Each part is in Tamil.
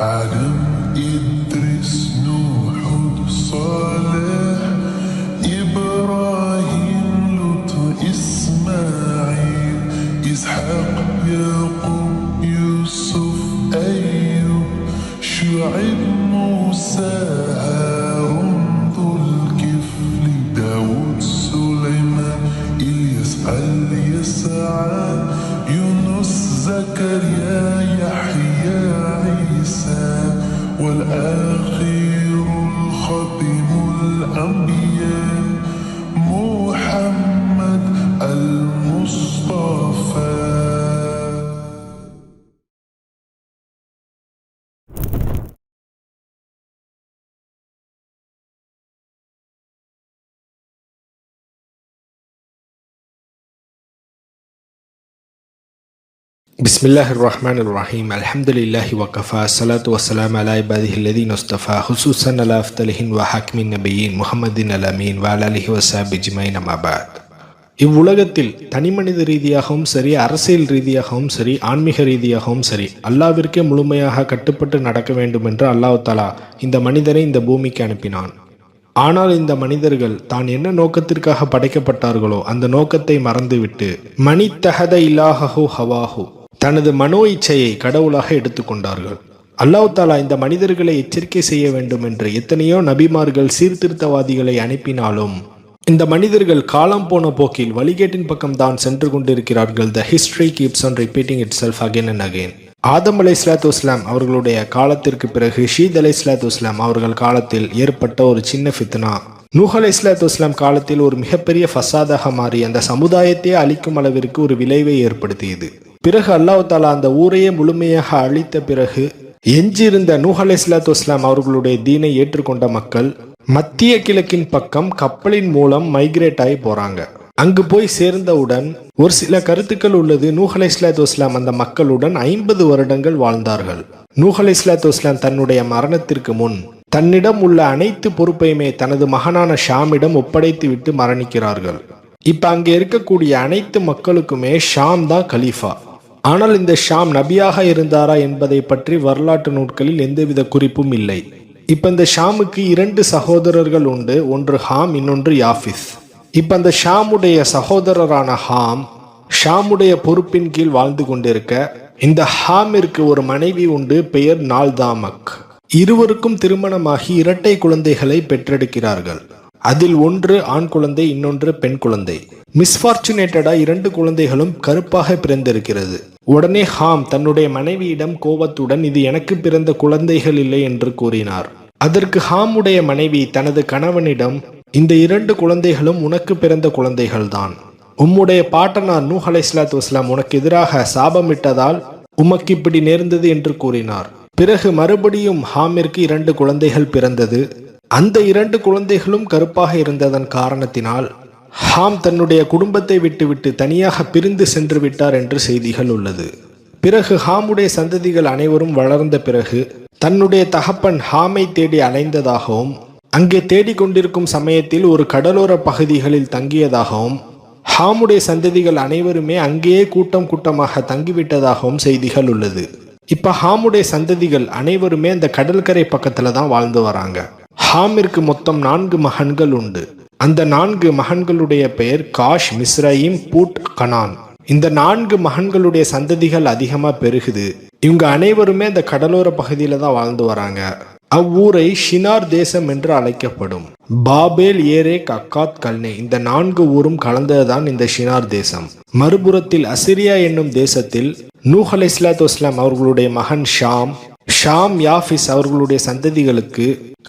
آدم إدريس نوح صالح إبراهيم لوط إسماعيل إسحاق يعقوب يوسف أيوب شعيب موسى هارون ذو الكفل داود سليمان إلياس اليسع يونس زكريا يحيى عيسى والآخر الخاتم الأنبياء محمد المصطفى. பிஸ்மில்லாஹிர் ரஹ்மானிர் ரஹீம் அல்ஹம்துலில்லாஹி வகஃபா ஸலாத்து வஸ்ஸலாமு அலா இபாதிஹில் லதீன இஸ்தஃபா ஹுசூஸன் அலா அஃதலிஹின் வ ஹாக்கிமின் நபியின் முஹம்மதின் அல்-அமீன் வ அலா ஆலிஹி வஸஹ்பிஹி அஜ்மஈன் அம்மா பஅத். இவ்வுலகத்தில் தனிமனித ரீதியாகவும் சரி, அரசியல் ரீதியாகவும் சரி, ஆன்மீக ரீதியாகவும் சரி, அல்லாஹ்விற்கே முழுமையாக கட்டுப்பட்டு நடக்க வேண்டும் என்று அல்லாஹ் தஆலா இந்த மனிதரை இந்த பூமிக்கு அனுப்பினான். ஆனால் இந்த மனிதர்கள் தான் என்ன நோக்கத்திற்காக படைக்கப்பட்டார்களோ அந்த நோக்கத்தை மறந்துவிட்டு மனித்தஹத இலாஹு ஹவாஹு தனது மனோ இச்சையை கடவுளாக எடுத்துக்கொண்டார்கள். அல்லாஹ் தஆலா இந்த மனிதர்களை எச்சரிக்கை செய்ய வேண்டும் என்று எத்தனையோ நபிமார்கள் சீர்திருத்தவாதிகளை அனுப்பினாலும் இந்த மனிதர்கள் காலம் போன போக்கில் வழிகேட்டின் பக்கம் தான் சென்று கொண்டிருக்கிறார்கள். The history keeps on repeating itself again and again. Adam அலைஹிஸ்ஸலாத்து வஸ்ஸலாம் அவர்களுடைய காலத்திற்கு பிறகு ஷீத் அலைஹிஸ்ஸலாத்து வஸ்ஸலாம் அவர்கள் காலத்தில் ஏற்பட்ட ஒரு சின்ன ஃபித்னா நூஹ் அலைஹிஸ்ஸலாத்து வஸ்ஸலாம் காலத்தில் ஒரு மிகப்பெரிய ஃபசாதாக மாறி அந்த சமுதாயத்தையே அழிக்கும் அளவிற்கு ஒரு விளைவை ஏற்படுத்தியது. பிறகு அல்லாஹ் தஆலா அந்த ஊரையே முழுமையாக அழித்த பிறகு எஞ்சியிருந்த நூஹ் அலைஹிஸ்ஸலாத்து வஸ்ஸலாம் அவர்களுடைய தீனை ஏற்றுக்கொண்ட மக்கள் மத்திய கிழக்கின் பக்கம் கப்பலின் மூலம் மைக்ரேட் ஆகி போறாங்க. அங்கு போய் சேர்ந்தவுடன் ஒரு சில கருத்துக்கள் உள்ளது. நூஹ் அலைஹிஸ்ஸலாத்து வஸ்ஸலாம் அந்த மக்களுடன் 50 வருடங்கள் வாழ்ந்தார்கள். நூஹ் அலைஹிஸ்ஸலாத்து வஸ்ஸலாம் தன்னுடைய மரணத்திற்கு முன் தன்னிடம் உள்ள அனைத்து பொறுப்பையுமே தனது மகனான ஷாமிடம் ஒப்படைத்து விட்டு மரணிக்கிறார்கள். இப்ப அங்கே இருக்கக்கூடிய அனைத்து மக்களுக்குமே ஷாம் தான் கலீஃபா. ஆனால் இந்த ஷாம் நபியாக இருந்தாரா என்பதை பற்றி வரலாற்று நூட்களில் எந்தவித குறிப்பும் இல்லை. இப்ப இந்த ஷாமுக்கு 2 சகோதரர்கள் உண்டு. ஒன்று ஹாம், இன்னொன்று யாஃபிஸ். இப்ப அந்த ஷாமுடைய சகோதரரான ஹாம் ஷாமுடைய பொறுப்பின் கீழ் வாழ்ந்து கொண்டிருக்க இந்த ஹாமிற்கு ஒரு மனைவி உண்டு, பெயர் நால்தாமக். இருவருக்கும் திருமணமாகி 2 குழந்தைகளை பெற்றெடுக்கிறார்கள். அதில் ஒன்று ஆண் குழந்தை, இன்னொன்று பெண் குழந்தை. மிஸ்பார்ச்சுனேட்டடா 2 குழந்தைகளும் கருப்பாக பிறந்திருக்கிறது. உடனே ஹாம் தன்னுடைய மனைவியிடம் கோபத்துடன் இது எனக்கு பிறந்த குழந்தைகள் இல்லை என்று கூறினார். அதற்கு ஹாமுடைய மனைவி தனது கணவனிடம் இந்த 2 குழந்தைகளும் உனக்கு பிறந்த குழந்தைகள்தான். உம்முடைய பாட்டனார் நூஹ் அலைஹிஸ்ஸலாத்து வஸ்ஸலாம் உனக்கு எதிராக சாபமிட்டதால் உமக்கு இப்படி நேர்ந்தது என்று கூறினார். பிறகு மறுபடியும் ஹாமிற்கு 2 குழந்தைகள் பிறந்தது. அந்த 2 குழந்தைகளும் கருப்பாக இருந்ததன் காரணத்தினால் ஹாம் தன்னுடைய குடும்பத்தை விட்டுவிட்டு தனியாக பிரிந்து சென்று விட்டார் என்று செய்திகள் உள்ளது. பிறகு ஹாமுடைய சந்ததிகள் அனைவரும் வளர்ந்த பிறகு தன்னுடைய தகப்பன் ஹாமை தேடி அலைந்ததாகவும் அங்கே தேடிக்கொண்டிருக்கும் சமயத்தில் ஒரு கடலோர பகுதிகளில் தங்கியதாகவும் ஹாமுடைய சந்ததிகள் அனைவருமே அங்கேயே கூட்டம் கூட்டமாக தங்கிவிட்டதாகவும் செய்திகள் உள்ளது. இப்ப ஹாமுடைய சந்ததிகள் அனைவருமே அந்த கடற்கரை பக்கத்துல தான் வாழ்ந்து வராங்க. ஹாமிற்கு மொத்தம் 4 மகன்கள் உண்டு. அந்த 4 மகன்களுடைய பெயர் காஷ், மிஸ்ரயீம், பூட், கனான். இந்த 4 மகன்களுடைய சந்ததிகள் அதிகமா பெருகுது. இவங்க அனைவருமே அந்த கடலோர பகுதியில தான் வாழ்ந்து வராங்க. அவ்வூரை ஷினார் தேசம் என்று அழைக்கப்படும். பாபேல், ஏரேக், அக்காத், கல்னே இந்த 4 ஊரும் கலந்ததுதான் இந்த ஷினார் தேசம். மறுபுறத்தில் அசிரியா என்னும் தேசத்தில் நூஹ் அலைஹிஸ்ஸலாத்து வஸ்ஸலாம் அவர்களுடைய மகன் ஷாம் யாஃபிஸ் அவர்களுடைய சந்ததிகளுக்கு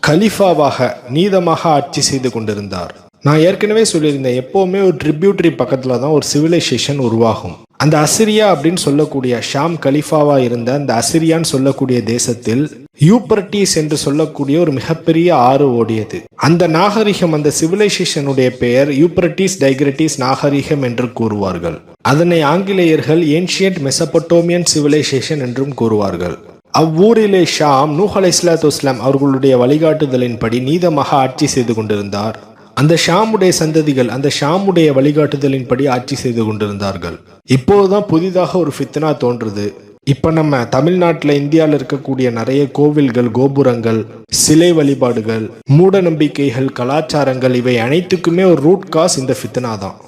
கலீஃபாவாக நீதமாக ஆட்சி செய்து கொண்டிருந்தார். நான் ஏற்கனவே சொல்லியிருந்தேன், எப்பவுமே ஒரு ட்ரிபியூட்டரி பக்கத்துல தான் ஒரு சிவிலைசேஷன் உருவாகும். அந்த அசிரியா அப்படின்னு சொல்லக்கூடிய ஷாம் கலீஃபாவா இருந்த அந்த அசிரியான்னு சொல்லக்கூடிய தேசத்தில் யூப்ரட்டிஸ் என்று சொல்லக்கூடிய ஒரு மிகப்பெரிய ஆறு ஓடியது. அந்த நாகரிகம், அந்த சிவிலைசேஷனுடைய பெயர் யூப்ரட்டிஸ் டைக்ரட்டிஸ் நாகரிகம் என்று கூறுவார்கள். அதனை ஆங்கிலேயர்கள் ஏன்ஷியன்ட் மெசபடோமியன் சிவிலைசேஷன் என்றும் கூறுவார்கள். அவ்வூரிலே ஷாம் நூஹ் அலைஹிஸ்ஸலாத்து வஸ்ஸலாம் அவர்களுடைய வழிகாட்டுதலின்படி நீதமாக ஆட்சி செய்து கொண்டிருந்தார். அந்த ஷாமுடைய சந்ததிகள் அந்த ஷாமுடைய வழிகாட்டுதலின்படி ஆட்சி செய்து கொண்டிருந்தார்கள். இப்போதுதான் புதிதாக ஒரு ஃபித்னா தோன்றுது. இப்போ நம்ம தமிழ்நாட்டில் இந்தியாவில் இருக்கக்கூடிய நிறைய கோவில்கள், கோபுரங்கள், சிலை வழிபாடுகள், மூட நம்பிக்கைகள், கலாச்சாரங்கள் இவை அனைத்துக்குமே ஒரு ரூட் காஸ் இந்த ஃபித்னா தான்.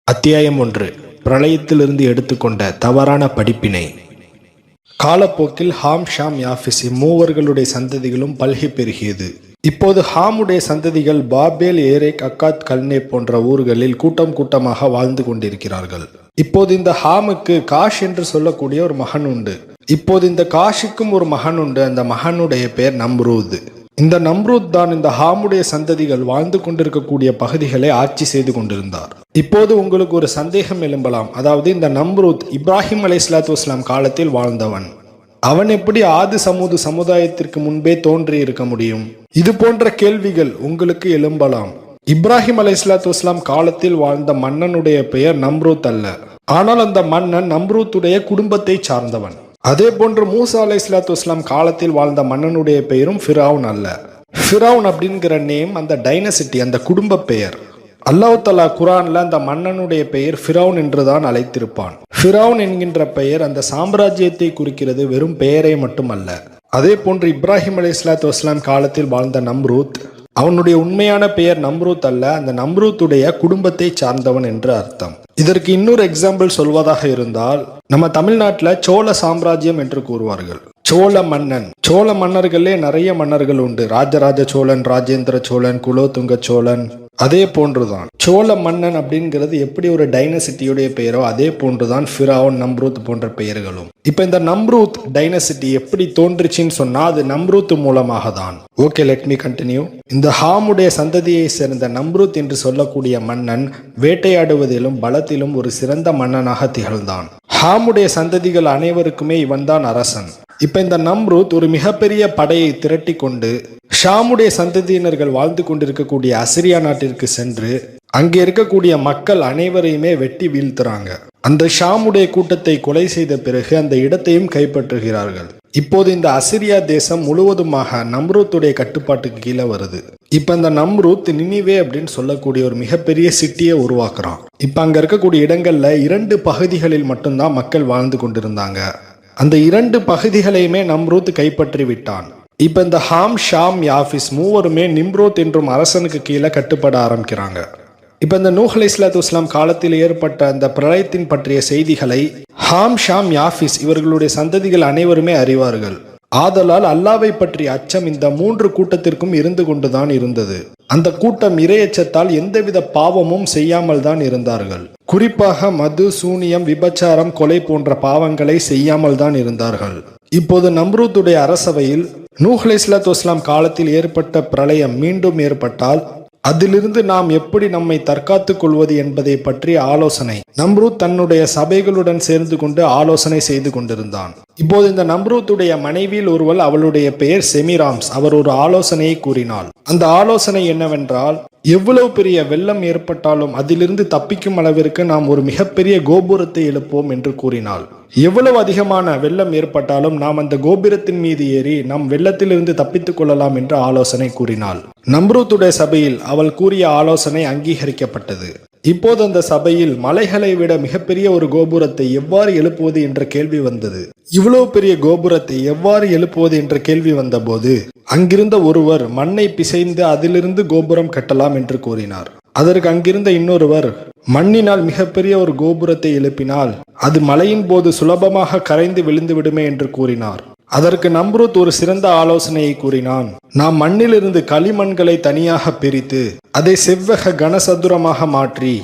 அத்தியாயம் 1. பிரளயத்திலிருந்து எடுத்துக்கொண்ட தவறான படிப்பினை. காலப்போக்கில் ஹாம், ஷாம், யாஃபிஸ் மூவர்களுடைய சந்ததிகளும் பல்கி பெருகியது. இப்போது ஹாமுடைய சந்ததிகள் பாபேல், ஏரேக், அக்காத், கல்னே போன்ற ஊர்களில் கூட்டம் கூட்டமாக வாழ்ந்து கொண்டிருக்கிறார்கள். இப்போது இந்த ஹாமுக்கு காஷ் என்று சொல்லக்கூடிய ஒரு மகன் உண்டு. இப்போது இந்த காஷுக்கும் ஒரு மகன் உண்டு. அந்த மகனுடைய பெயர் நம்ரூத். இந்த நம்ரூத் தான் இந்த ஹாமுடைய சந்ததிகள் வாழ்ந்து கொண்டிருக்கக்கூடிய பகுதிகளை ஆட்சி செய்து கொண்டிருந்தார். இப்போது உங்களுக்கு ஒரு சந்தேகம் எழும்பலாம். அதாவது இந்த நம்ரூத் இப்ராஹிம் அலைஹிஸ்ஸலாத்து வஸ்ஸலாம் காலத்தில் வாழ்ந்தவன். அவன் எப்படி ஆதி சமுதாயத்திற்கு முன்பே தோன்றி இருக்க முடியும்? இது போன்ற கேள்விகள் உங்களுக்கு எழும்பலாம். இப்ராஹிம் அலைஹிஸ்ஸலாத்து வஸ்ஸலாம் காலத்தில் வாழ்ந்த மன்னனுடைய பெயர் நம்ரூத் அல்ல. ஆனால் அந்த மன்னன் நம்ரூத்துடைய குடும்பத்தை சார்ந்தவன். அதே போன்று மூசா அலைஹிஸ்ஸலாத்து வஸ்ஸலாம் காலத்தில் வாழ்ந்த மன்னனுடைய பெயரும் ஃபிரௌன் அல்ல. ஃபிரௌன் அப்படிங்கிற நேம் அந்த டைனசிட்டி, அந்த குடும்ப பெயர். அல்லாஹ் தஆலா குர்ஆன்ல அந்த மன்னனுடைய பெயர் ஃபிரௌன் என்றுதான் அழைத்திருப்பான். ஃபிரௌன் என்கின்ற பெயர் அந்த சாம்ராஜ்யத்தை குறிக்கிறது, வெறும் பெயரை மட்டுமல்ல. அதே போன்று இப்ராஹிம் அலைஹிஸ்ஸலாத்து வஸ்ஸலாம் காலத்தில் வாழ்ந்த நம்ரூத், அவனுடைய உண்மையான பெயர் நம்ரூத் அல்ல, அந்த நம்ரூத்துடைய குடும்பத்தை சார்ந்தவன் என்று அர்த்தம். இதற்கு இன்னொரு எக்ஸாம்பிள் சொல்வதாக இருந்தால், நம்ம தமிழ்நாட்டில் சோழ சாம்ராஜ்யம் என்று கூறுவார்கள். சோழ மன்னன், சோழ மன்னர்களே நிறைய மன்னர்கள் உண்டு. ராஜராஜ சோழன், ராஜேந்திர சோழன், குலோத்துங்க சோழன். அதே போன்றுதான் சோழ மன்னன் அப்படிங்கிறது எப்படி ஒரு டைனசிட்டியுடைய பெயரோ அதே போன்றுதான் ஃபிரௌன், நம்ரூத் போன்ற பெயர்களும். இப்ப இந்த நம்ரூத் டைனசிட்டி எப்படி தோன்றுச்சுன்னு சொன்னா அது நம்ரூத் மூலமாக தான். Okay, let me continue. இந்த ஹாமுடைய சந்ததியை சேர்ந்த நம்ரூத் என்று சொல்லக்கூடிய மன்னன் வேட்டையாடுவதிலும் பலத்திலும் ஒரு சிறந்த மன்னனாக திகழ்ந்தான். ஹாமுடைய சந்ததிகள் அனைவருக்குமே இவன் தான் அரசன். இப்ப இந்த நம்ரூத் ஒரு மிகப்பெரிய படையை திரட்டி கொண்டு ஷாமுடைய சந்ததியினர்கள் வாழ்ந்து கொண்டிருக்கக்கூடிய அசிரியா நாட்டிற்கு சென்று அங்கே இருக்கக்கூடிய மக்கள் அனைவரையுமே வெட்டி வீழ்த்துறாங்க. அந்த ஷாமுடைய கூட்டத்தை கொலை செய்த பிறகு அந்த இடத்தையும் கைப்பற்றுகிறார்கள். இப்போது இந்த அசிரியா தேசம் முழுவதுமாக நம்ரூத்துடைய கட்டுப்பாட்டுக்கு கீழே வருது. இப்ப இந்த நம்ரூத் நினிவே அப்படின்னு சொல்லக்கூடிய ஒரு மிகப்பெரிய சிட்டியை உருவாக்குறான். இப்ப அங்க இருக்கக்கூடிய இடங்கள்ல 2 பகுதிகளில் மட்டும்தான் மக்கள் வாழ்ந்து கொண்டிருந்தாங்க. அந்த 2 பகுதிகளையுமே நம்ரூத் கைப்பற்றி விட்டான். இப்ப இந்த ஹாம், ஷாம், யாஃபிஸ் மூவருமே நிம்ரோத் என்றும் அரசனுக்கு கீழே கட்டுப்பட ஆரம்பிக்கிறாங்க. இப்ப இந்த நூஹ் அலைஹிஸ்ஸலாத்து வஸ்ஸலாம் காலத்தில் ஏற்பட்ட அந்த பிரளயத்தின் பற்றிய செய்திகளை ஹாம், ஷாம், யாஃபிஸ் இவர்களுடைய சந்ததிகள் அனைவருமே அறிவார்கள். ஆதலால் அல்லாவை பற்றிய அச்சம் இந்த 3 கூட்டத்திற்கும் இருந்து கொண்டுதான் இருந்தது. அந்த கூட்டம் இறையச்சத்தால் எந்தவித பாவமும் செய்யாமல் தான் இருந்தார்கள். குறிப்பாக மது, சூனியம், விபச்சாரம், கொலை போன்ற பாவங்களை செய்யாமல் தான் இருந்தார்கள். இப்போது நம்ரூத்துடைய அரசவையில் நூஹ் அலைஹிஸ்ஸலாத்து வஸ்ஸலாம் காலத்தில் ஏற்பட்ட பிரளயம் மீண்டும் ஏற்பட்டால் அதிலிருந்து நாம் எப்படி நம்மை தற்காத்துக் கொள்வது என்பதை பற்றிய ஆலோசனை நம்ரூத் தன்னுடைய சபைகளுடன் சேர்ந்து கொண்டு ஆலோசனை செய்து கொண்டிருந்தான். இப்போது இந்த நம்ரூத்துடைய மனைவியில் ஒருவள், அவளுடைய பெயர் செமிராம்ஸ். அவர் ஒரு ஆலோசனையை கூறினாள். அந்த ஆலோசனை என்னவென்றால், எவ்வளவு பெரிய வெள்ளம் ஏற்பட்டாலும் அதிலிருந்து தப்பிக்கும் அளவிற்கு நாம் ஒரு மிகப்பெரிய கோபுரத்தை எழுப்போம் என்று கூறினாள். எவ்வளவு அதிகமான வெள்ளம் ஏற்பட்டாலும் நாம் அந்த கோபுரத்தின் மீது ஏறி நம் வெள்ளத்திலிருந்து தப்பித்துக் கொள்ளலாம் என்று ஆலோசனை கூறினாள். நம்ரூத்துடைய சபையில் அவள் கூறிய ஆலோசனை அங்கீகரிக்கப்பட்டது. இப்போது அந்த சபையில் மலைகளை விட மிகப்பெரிய ஒரு கோபுரத்தை எவ்வாறு எழுப்புவது என்ற கேள்வி வந்தது. இவ்வளவு பெரிய கோபுரத்தை எவ்வாறு எழுப்புவது என்ற கேள்வி வந்தபோது அங்கிருந்த ஒருவர் மண்ணை பிசைந்து அதிலிருந்து கோபுரம் கட்டலாம் என்று கூறினார். அதற்கு அங்கிருந்த இன்னொருவர், மண்ணினால் மிகப்பெரிய ஒரு கோபுரத்தை எழுப்பினால் அது மழையின் போது சுலபமாக கரைந்து விழுந்து விடுமே என்று கூறினார். அதற்கு நம்ரூத் ஒரு சிறந்த ஆலோசனையை கூறினான். நாம் மண்ணிலிருந்து களிமண்களை தனியாக பிரித்து அதை செவ்வக கனசதுரமாக மாற்றி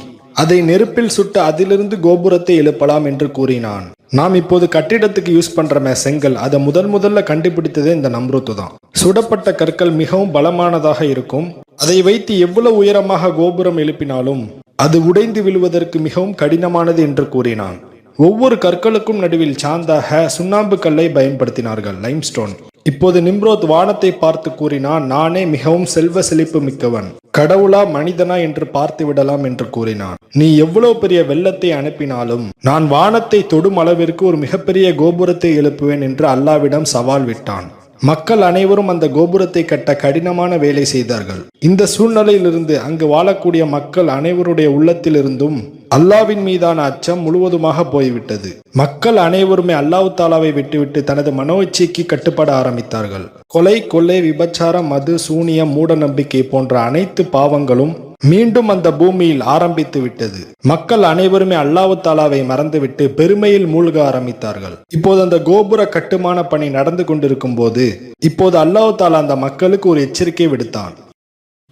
அதை நெருப்பில் சுட்டு அதிலிருந்து கோபுரத்தை எழுப்பலாம் என்று கூறினான். நாம் இப்போது கட்டிடத்துக்கு யூஸ் பண்றமே செங்கல், அதை முதல்ல கண்டுபிடித்ததே இந்த நம்ரூத் தான். சுடப்பட்ட கற்கள் மிகவும் பலமானதாக இருக்கும். அதை வைத்து எவ்வளவு உயரமாக கோபுரம் எழுப்பினாலும் அது உடைந்து விழுவதற்கு மிகவும் கடினமானது என்று கூறினான். ஒவ்வொரு கற்களுக்கும் நடுவில் சாந்தாக சுண்ணாம்பு கல்லை பயன்படுத்தினார்கள், லைம்ஸ்டோன். இப்போது நிம்ரோத் வானத்தை பார்த்து கூறினான், நானே மிகவும் செல்வ செழிப்பு மிக்கவன், கடவுளா மனிதனா என்று பார்த்து விடலாம் என்று கூறினான். நீ எவ்வளவு பெரிய வெள்ளத்தை அனுப்பினாலும் நான் வானத்தை தொடும் அளவிற்கு ஒரு மிகப்பெரிய கோபுரத்தை எழுப்புவேன் என்று அல்லாவிடம் சவால் விட்டான். மக்கள் அனைவரும் அந்த கோபுரத்தை கட்ட கடினமான வேலை செய்தார்கள். இந்த சூழ்நிலையிலிருந்து அங்கு வாழக்கூடிய மக்கள் அனைவருடைய உள்ளத்திலிருந்தும் அல்லாவின் மீதான அச்சம் முழுவதுமாக போய்விட்டது. மக்கள் அனைவருமே அல்லாஹ் தாலாவை விட்டுவிட்டு தனது மனோச்சைக்கு கட்டுப்பட ஆரம்பித்தார்கள். கொலை, கொள்ளை, விபச்சாரம், மது, சூனியம், மூட நம்பிக்கை போன்ற அனைத்து பாவங்களும் மீண்டும் அந்த பூமியில் ஆரம்பித்து விட்டது. மக்கள் அனைவருமே அல்லாஹ் தாலாவை மறந்துவிட்டு பெருமையில் மூழ்க ஆரம்பித்தார்கள். இப்போது அந்த கோபுர கட்டுமான பணி நடந்து கொண்டிருக்கும் போது இப்போது அல்லாஹ் தாலா அந்த மக்களுக்கு ஒரு எச்சரிக்கை விடுத்தான்.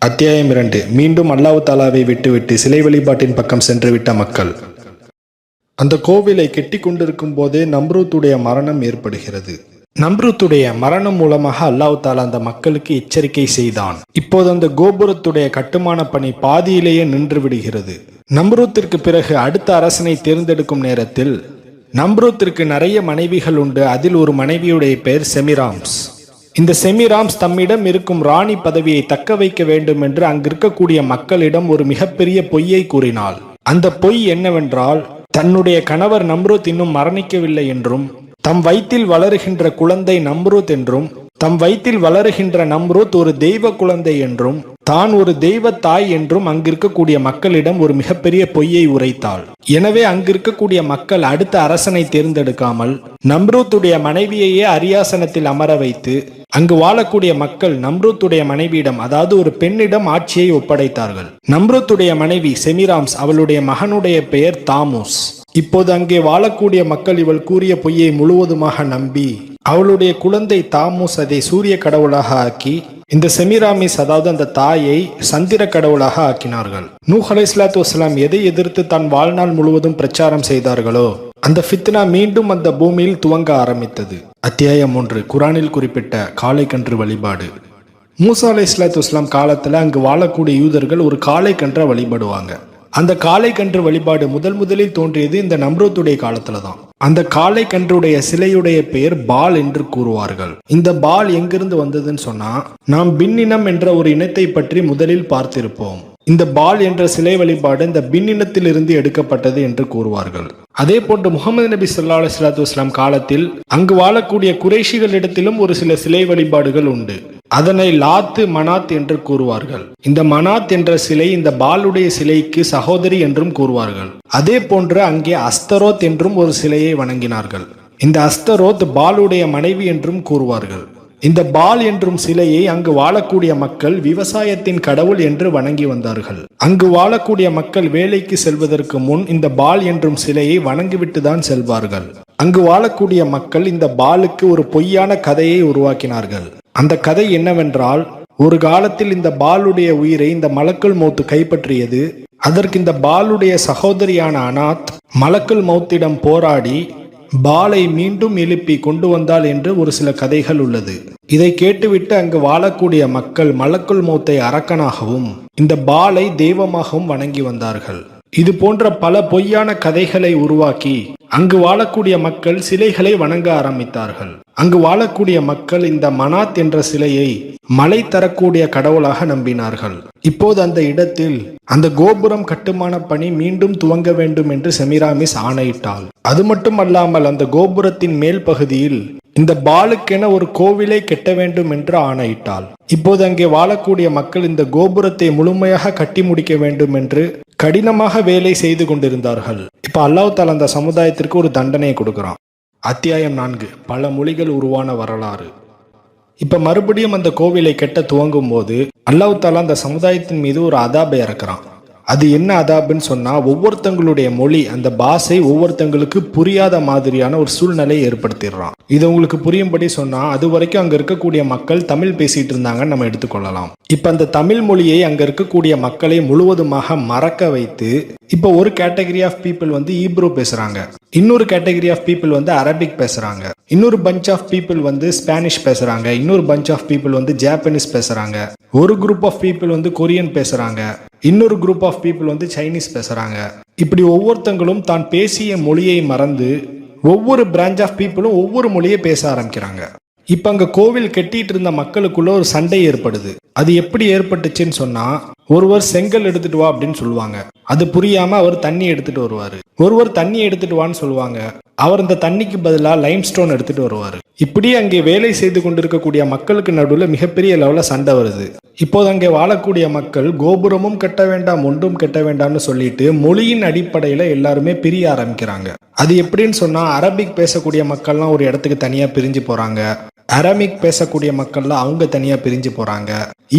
அத்தியாயம் 2. மீண்டும் அல்லாஹ் தாலாவை விட்டுவிட்டு சிலை வழிபாட்டின் பக்கம் சென்றுவிட்ட மக்கள். அந்த கோவிலை கெட்டி கொண்டிருக்கும் போதே நம்ரூத்துடைய மரணம் ஏற்படுகிறது. நம்ரூத்துடைய மரணம் மூலமாக அல்லாஹ் தாலா அந்த மக்களுக்கு எச்சரிக்கை செய்தான். இப்போது அந்த கோபுரத்துடைய கட்டுமான பணி பாதியிலேயே நின்று விடுகிறது. நம்ரூத்திற்கு பிறகு அடுத்த அரசனை தேர்ந்தெடுக்கும் நேரத்தில் நம்ரூத்திற்கு நிறைய மனைவிகள் உண்டு. அதில் ஒரு மனைவியுடைய பெயர் செமிராம்ஸ். இந்த செமிராம்ஸ் தம்மிடம் இருக்கும் ராணி பதவியை தக்க வைக்க வேண்டும் என்று அங்கிருக்கக்கூடிய மக்களிடம் ஒரு மிகப்பெரிய பொய்யை கூறினாள். அந்த பொய் என்னவென்றால், தன்னுடைய கணவர் நம்ரூத் இன்னும் மரணிக்கவில்லை என்றும், தம் வயிற்றில் வளருகின்ற குழந்தை நம்ரூத் என்றும், தம் வயிற்றில் வளருகின்ற நம்ரூத் ஒரு தெய்வ குழந்தை என்றும், தான் ஒரு தெய்வ தாய் என்றும் அங்கிருக்கக்கூடிய மக்களிடம் ஒரு மிகப்பெரிய பொய்யை உரைத்தாள். எனவே அங்கிருக்கக்கூடிய மக்கள் அடுத்த அரசனை தேர்ந்தெடுக்காமல் நம்ரூத்துடைய மனைவியையே அரியாசனத்தில் அமர வைத்து அங்கு வாழக்கூடிய மக்கள் நம்ரூத்துடைய மனைவியிடம், அதாவது ஒரு பெண்ணிடம் ஆட்சியை ஒப்படைத்தார்கள். நம்ரூத்துடைய மனைவி செமிராம்ஸ், அவளுடைய மகனுடைய பெயர் தாமூஸ். இப்போது அங்கே வாழக்கூடிய மக்கள் இவள் கூறிய பொய்யை முழுவதுமாக நம்பி அவளுடைய குழந்தை தாமூஸ் அதை சூரிய கடவுளாக ஆக்கி இந்த செமிராமிஸ், அதாவது அந்த தாயை சந்திர கடவுளாக ஆக்கினார்கள். நூஹ் அலைஹிஸ்ஸலாத்து வஸ்ஸலாம் எதை எதிர்த்து தன் வாழ்நாள் முழுவதும் பிரச்சாரம் செய்தார்களோ அந்த ஃபித்னா மீண்டும் அந்த பூமியில் துவங்க ஆரம்பித்தது. அத்தியாயம் 3. குரானில் குறிப்பிட்ட காளை கன்று வழிபாடு. மூசா அலைஹிஸ்ஸலாத்து வஸ்ஸலாம் காலத்துல அங்கு வாழக்கூடிய யூதர்கள் ஒரு காளை கன்றை வழிபடுவாங்க. அந்த காளை கன்று வழிபாடு முதலில் தோன்றியது இந்த நம்ரூத்துடைய காலத்துல தான். அந்த காளை கன்றுடைய சிலையுடைய பெயர் பால் என்று கூறுவார்கள். இந்த பால் எங்கிருந்து வந்ததுன்னு சொன்னா, நாம் பின்னினம் என்ற ஒரு இனத்தை பற்றி முதலில் பார்த்திருப்போம். இந்த பால் என்ற சிலை வழிபாடு இந்த பின்னினத்திலிருந்து எடுக்கப்பட்டது என்று கூறுவார்கள். அதே போன்று முகமது நபி ஸல்லல்லாஹு அலைஹி வஸல்லம் காலத்தில் அங்கு வாழக்கூடிய குறைஷிகளிடத்திலும் ஒரு சில சிலை வழிபாடுகள் உண்டு. அதனை லாத்து மனாத் என்று கூறுவார்கள். இந்த மனாத் என்ற சிலை இந்த பாலுடைய சிலைக்கு சகோதரி என்றும் கூறுவார்கள். அதே போன்று அங்கே அஸ்தரோத் என்றும் ஒரு சிலையை வணங்கினார்கள். இந்த அஸ்தரோத் பாலுடைய மனைவி என்றும் கூறுவார்கள். இந்த பால் என்றும் சிலையை அங்கு வாழக்கூடிய மக்கள் விவசாயத்தின் கடவுள் என்று வணங்கி வந்தார்கள். அங்கு வாழக்கூடிய மக்கள் வேலைக்கு செல்வதற்கு முன் இந்த பால் என்றும் சிலையை வணங்கிவிட்டு தான் செல்வார்கள். அங்கு வாழக்கூடிய மக்கள் இந்த பாலுக்கு ஒரு பொய்யான கதையை உருவாக்கினார்கள். அந்த கதை என்னவென்றால், ஒரு காலத்தில் இந்த பாலுடைய உயிரை இந்த மலக்குல் மௌத் கைப்பற்றியது. அதற்கு இந்த பாலுடைய சகோதரியான அனாத் மலக்குல் மௌத்திடம் போராடி பாலை மீண்டும் எழுப்பி கொண்டு வந்தாள் என்று ஒரு சில கதைகள் உள்ளது. இதை கேட்டுவிட்டு அங்கு வாழக்கூடிய மக்கள் மலக்குல் மௌத்தை அரக்கனாகவும் இந்த பாலை தெய்வமாகவும் வணங்கி வந்தார்கள். இது போன்ற பல பொய்யான கதைகளை உருவாக்கி அங்கு வாழக்கூடிய மக்கள் சிலைகளை வணங்க ஆரம்பித்தார்கள். அங்கு வாழக்கூடிய மக்கள் இந்த மனாத் என்ற சிலையை மழை தரக்கூடிய கடவுளாக நம்பினார்கள். இப்போது அந்த இடத்தில் அந்த கோபுரம் கட்டுமான பணி மீண்டும் துவங்க வேண்டும் என்று செமிராமிஸ் ஆணையிட்டாள். அது மட்டுமல்லாமல் அந்த கோபுரத்தின் மேல் பகுதியில் இந்த பாலுக்கென ஒரு கோவிலை கட்ட வேண்டும் என்று ஆணையிட்டாள். இப்போது அங்கே வாழக்கூடிய மக்கள் இந்த கோபுரத்தை முழுமையாக கட்டி முடிக்க வேண்டும் என்று கடினமாக வேலை செய்து கொண்டிருந்தார்கள். இப்ப அல்லாஹ் தஆலா அந்த சமுதாயத்திற்கு ஒரு தண்டனை கொடுக்கிறான். அத்தியாயம் 4. பல மொழிகள் உருவான வரலாறு. இப்ப மறுபடியும் அந்த கோவிலை கட்ட துவங்கும் போது அல்லாஹ் தஆலா அந்த சமுதாயத்தின் மீது ஒரு அதாபை இறக்குறான். அது என்ன அதாபுன்னு சொன்னா, ஒவ்வொருத்தங்களுடைய மொழி, அந்த பாஷை ஒவ்வொருத்தங்களுக்கு புரியாத மாதிரியான ஒரு சூழ்நிலையை ஏற்படுத்திடுறான். இது உங்களுக்கு புரியும்படி சொன்னா, அது வரைக்கும் அங்க இருக்கக்கூடிய மக்கள் தமிழ் பேசிட்டு இருந்தாங்கன்னு நம்ம எடுத்துக்கொள்ளலாம். இப்ப அந்த தமிழ் மொழியை அங்க இருக்கக்கூடிய மக்களை முழுவதுமாக மறக்க வைத்து இப்ப ஒரு கேட்டகரி ஆஃப் பீப்புள் வந்து ஈப்ரூ பேசுறாங்க, இன்னொரு கேட்டகரி ஆஃப் பீப்புள் வந்து அரபிக் பேசுறாங்க, இன்னொரு பஞ்ச் ஆஃப் பீப்புள் வந்து ஸ்பானிஷ் பேசுறாங்க, இன்னொரு பஞ்ச் ஆஃப் பீப்புள் வந்து ஜாப்பனீஸ் பேசுறாங்க, ஒரு குரூப் ஆஃப் பீப்புள் வந்து கொரியன் பேசுறாங்க, இன்னொரு குரூப் ஆஃப் பீப்புள் வந்து சைனீஸ் பேசுறாங்க. இப்படி ஒவ்வொருத்தங்களும் தான் பேசிய மொழியை மறந்து ஒவ்வொரு பிரான்ச் ஆஃப் பீப்புளும் ஒவ்வொரு மொழியை பேச ஆரம்பிக்கிறாங்க. இப்ப அங்க கோவில் கட்டிட்டு இருந்த மக்களுக்குள்ள ஒரு சண்டை ஏற்படுது. அது எப்படி ஏற்பட்டுச்சுன்னு சொன்னா, ஒருவர் செங்கல் எடுத்துட்டு வா அப்படின்னு சொல்லுவாங்க. அது புரியாம அவர் தண்ணி எடுத்துட்டு வருவாரு. ஒருவர் தண்ணி எடுத்துட்டு வான்னு சொல்லுவாங்க. அவர் இந்த தண்ணிக்கு பதிலா லைம் ஸ்டோன் எடுத்துட்டு வருவாரு. இப்படி அங்கே வேலை செய்து கொண்டிருக்கக்கூடிய மக்களுக்கு நடுவில் மிகப்பெரிய லெவலில் சண்டை வருது. இப்போது அங்கே வாழக்கூடிய மக்கள் கோபுரமும் கட்ட வேண்டாம், ஒன்றும் கட்ட வேண்டாம்னு சொல்லிட்டு மொழியின் அடிப்படையில் எல்லாருமே பிரிய ஆரம்பிக்கிறாங்க. அது எப்படின்னு சொன்னா, அரபிக் பேசக்கூடிய மக்கள்லாம் ஒரு இடத்துக்கு தனியா பிரிஞ்சு போறாங்க, அரமிக் பேசக்கூடிய மக்கள்லாம் அவங்க தனியா பிரிஞ்சு போறாங்க,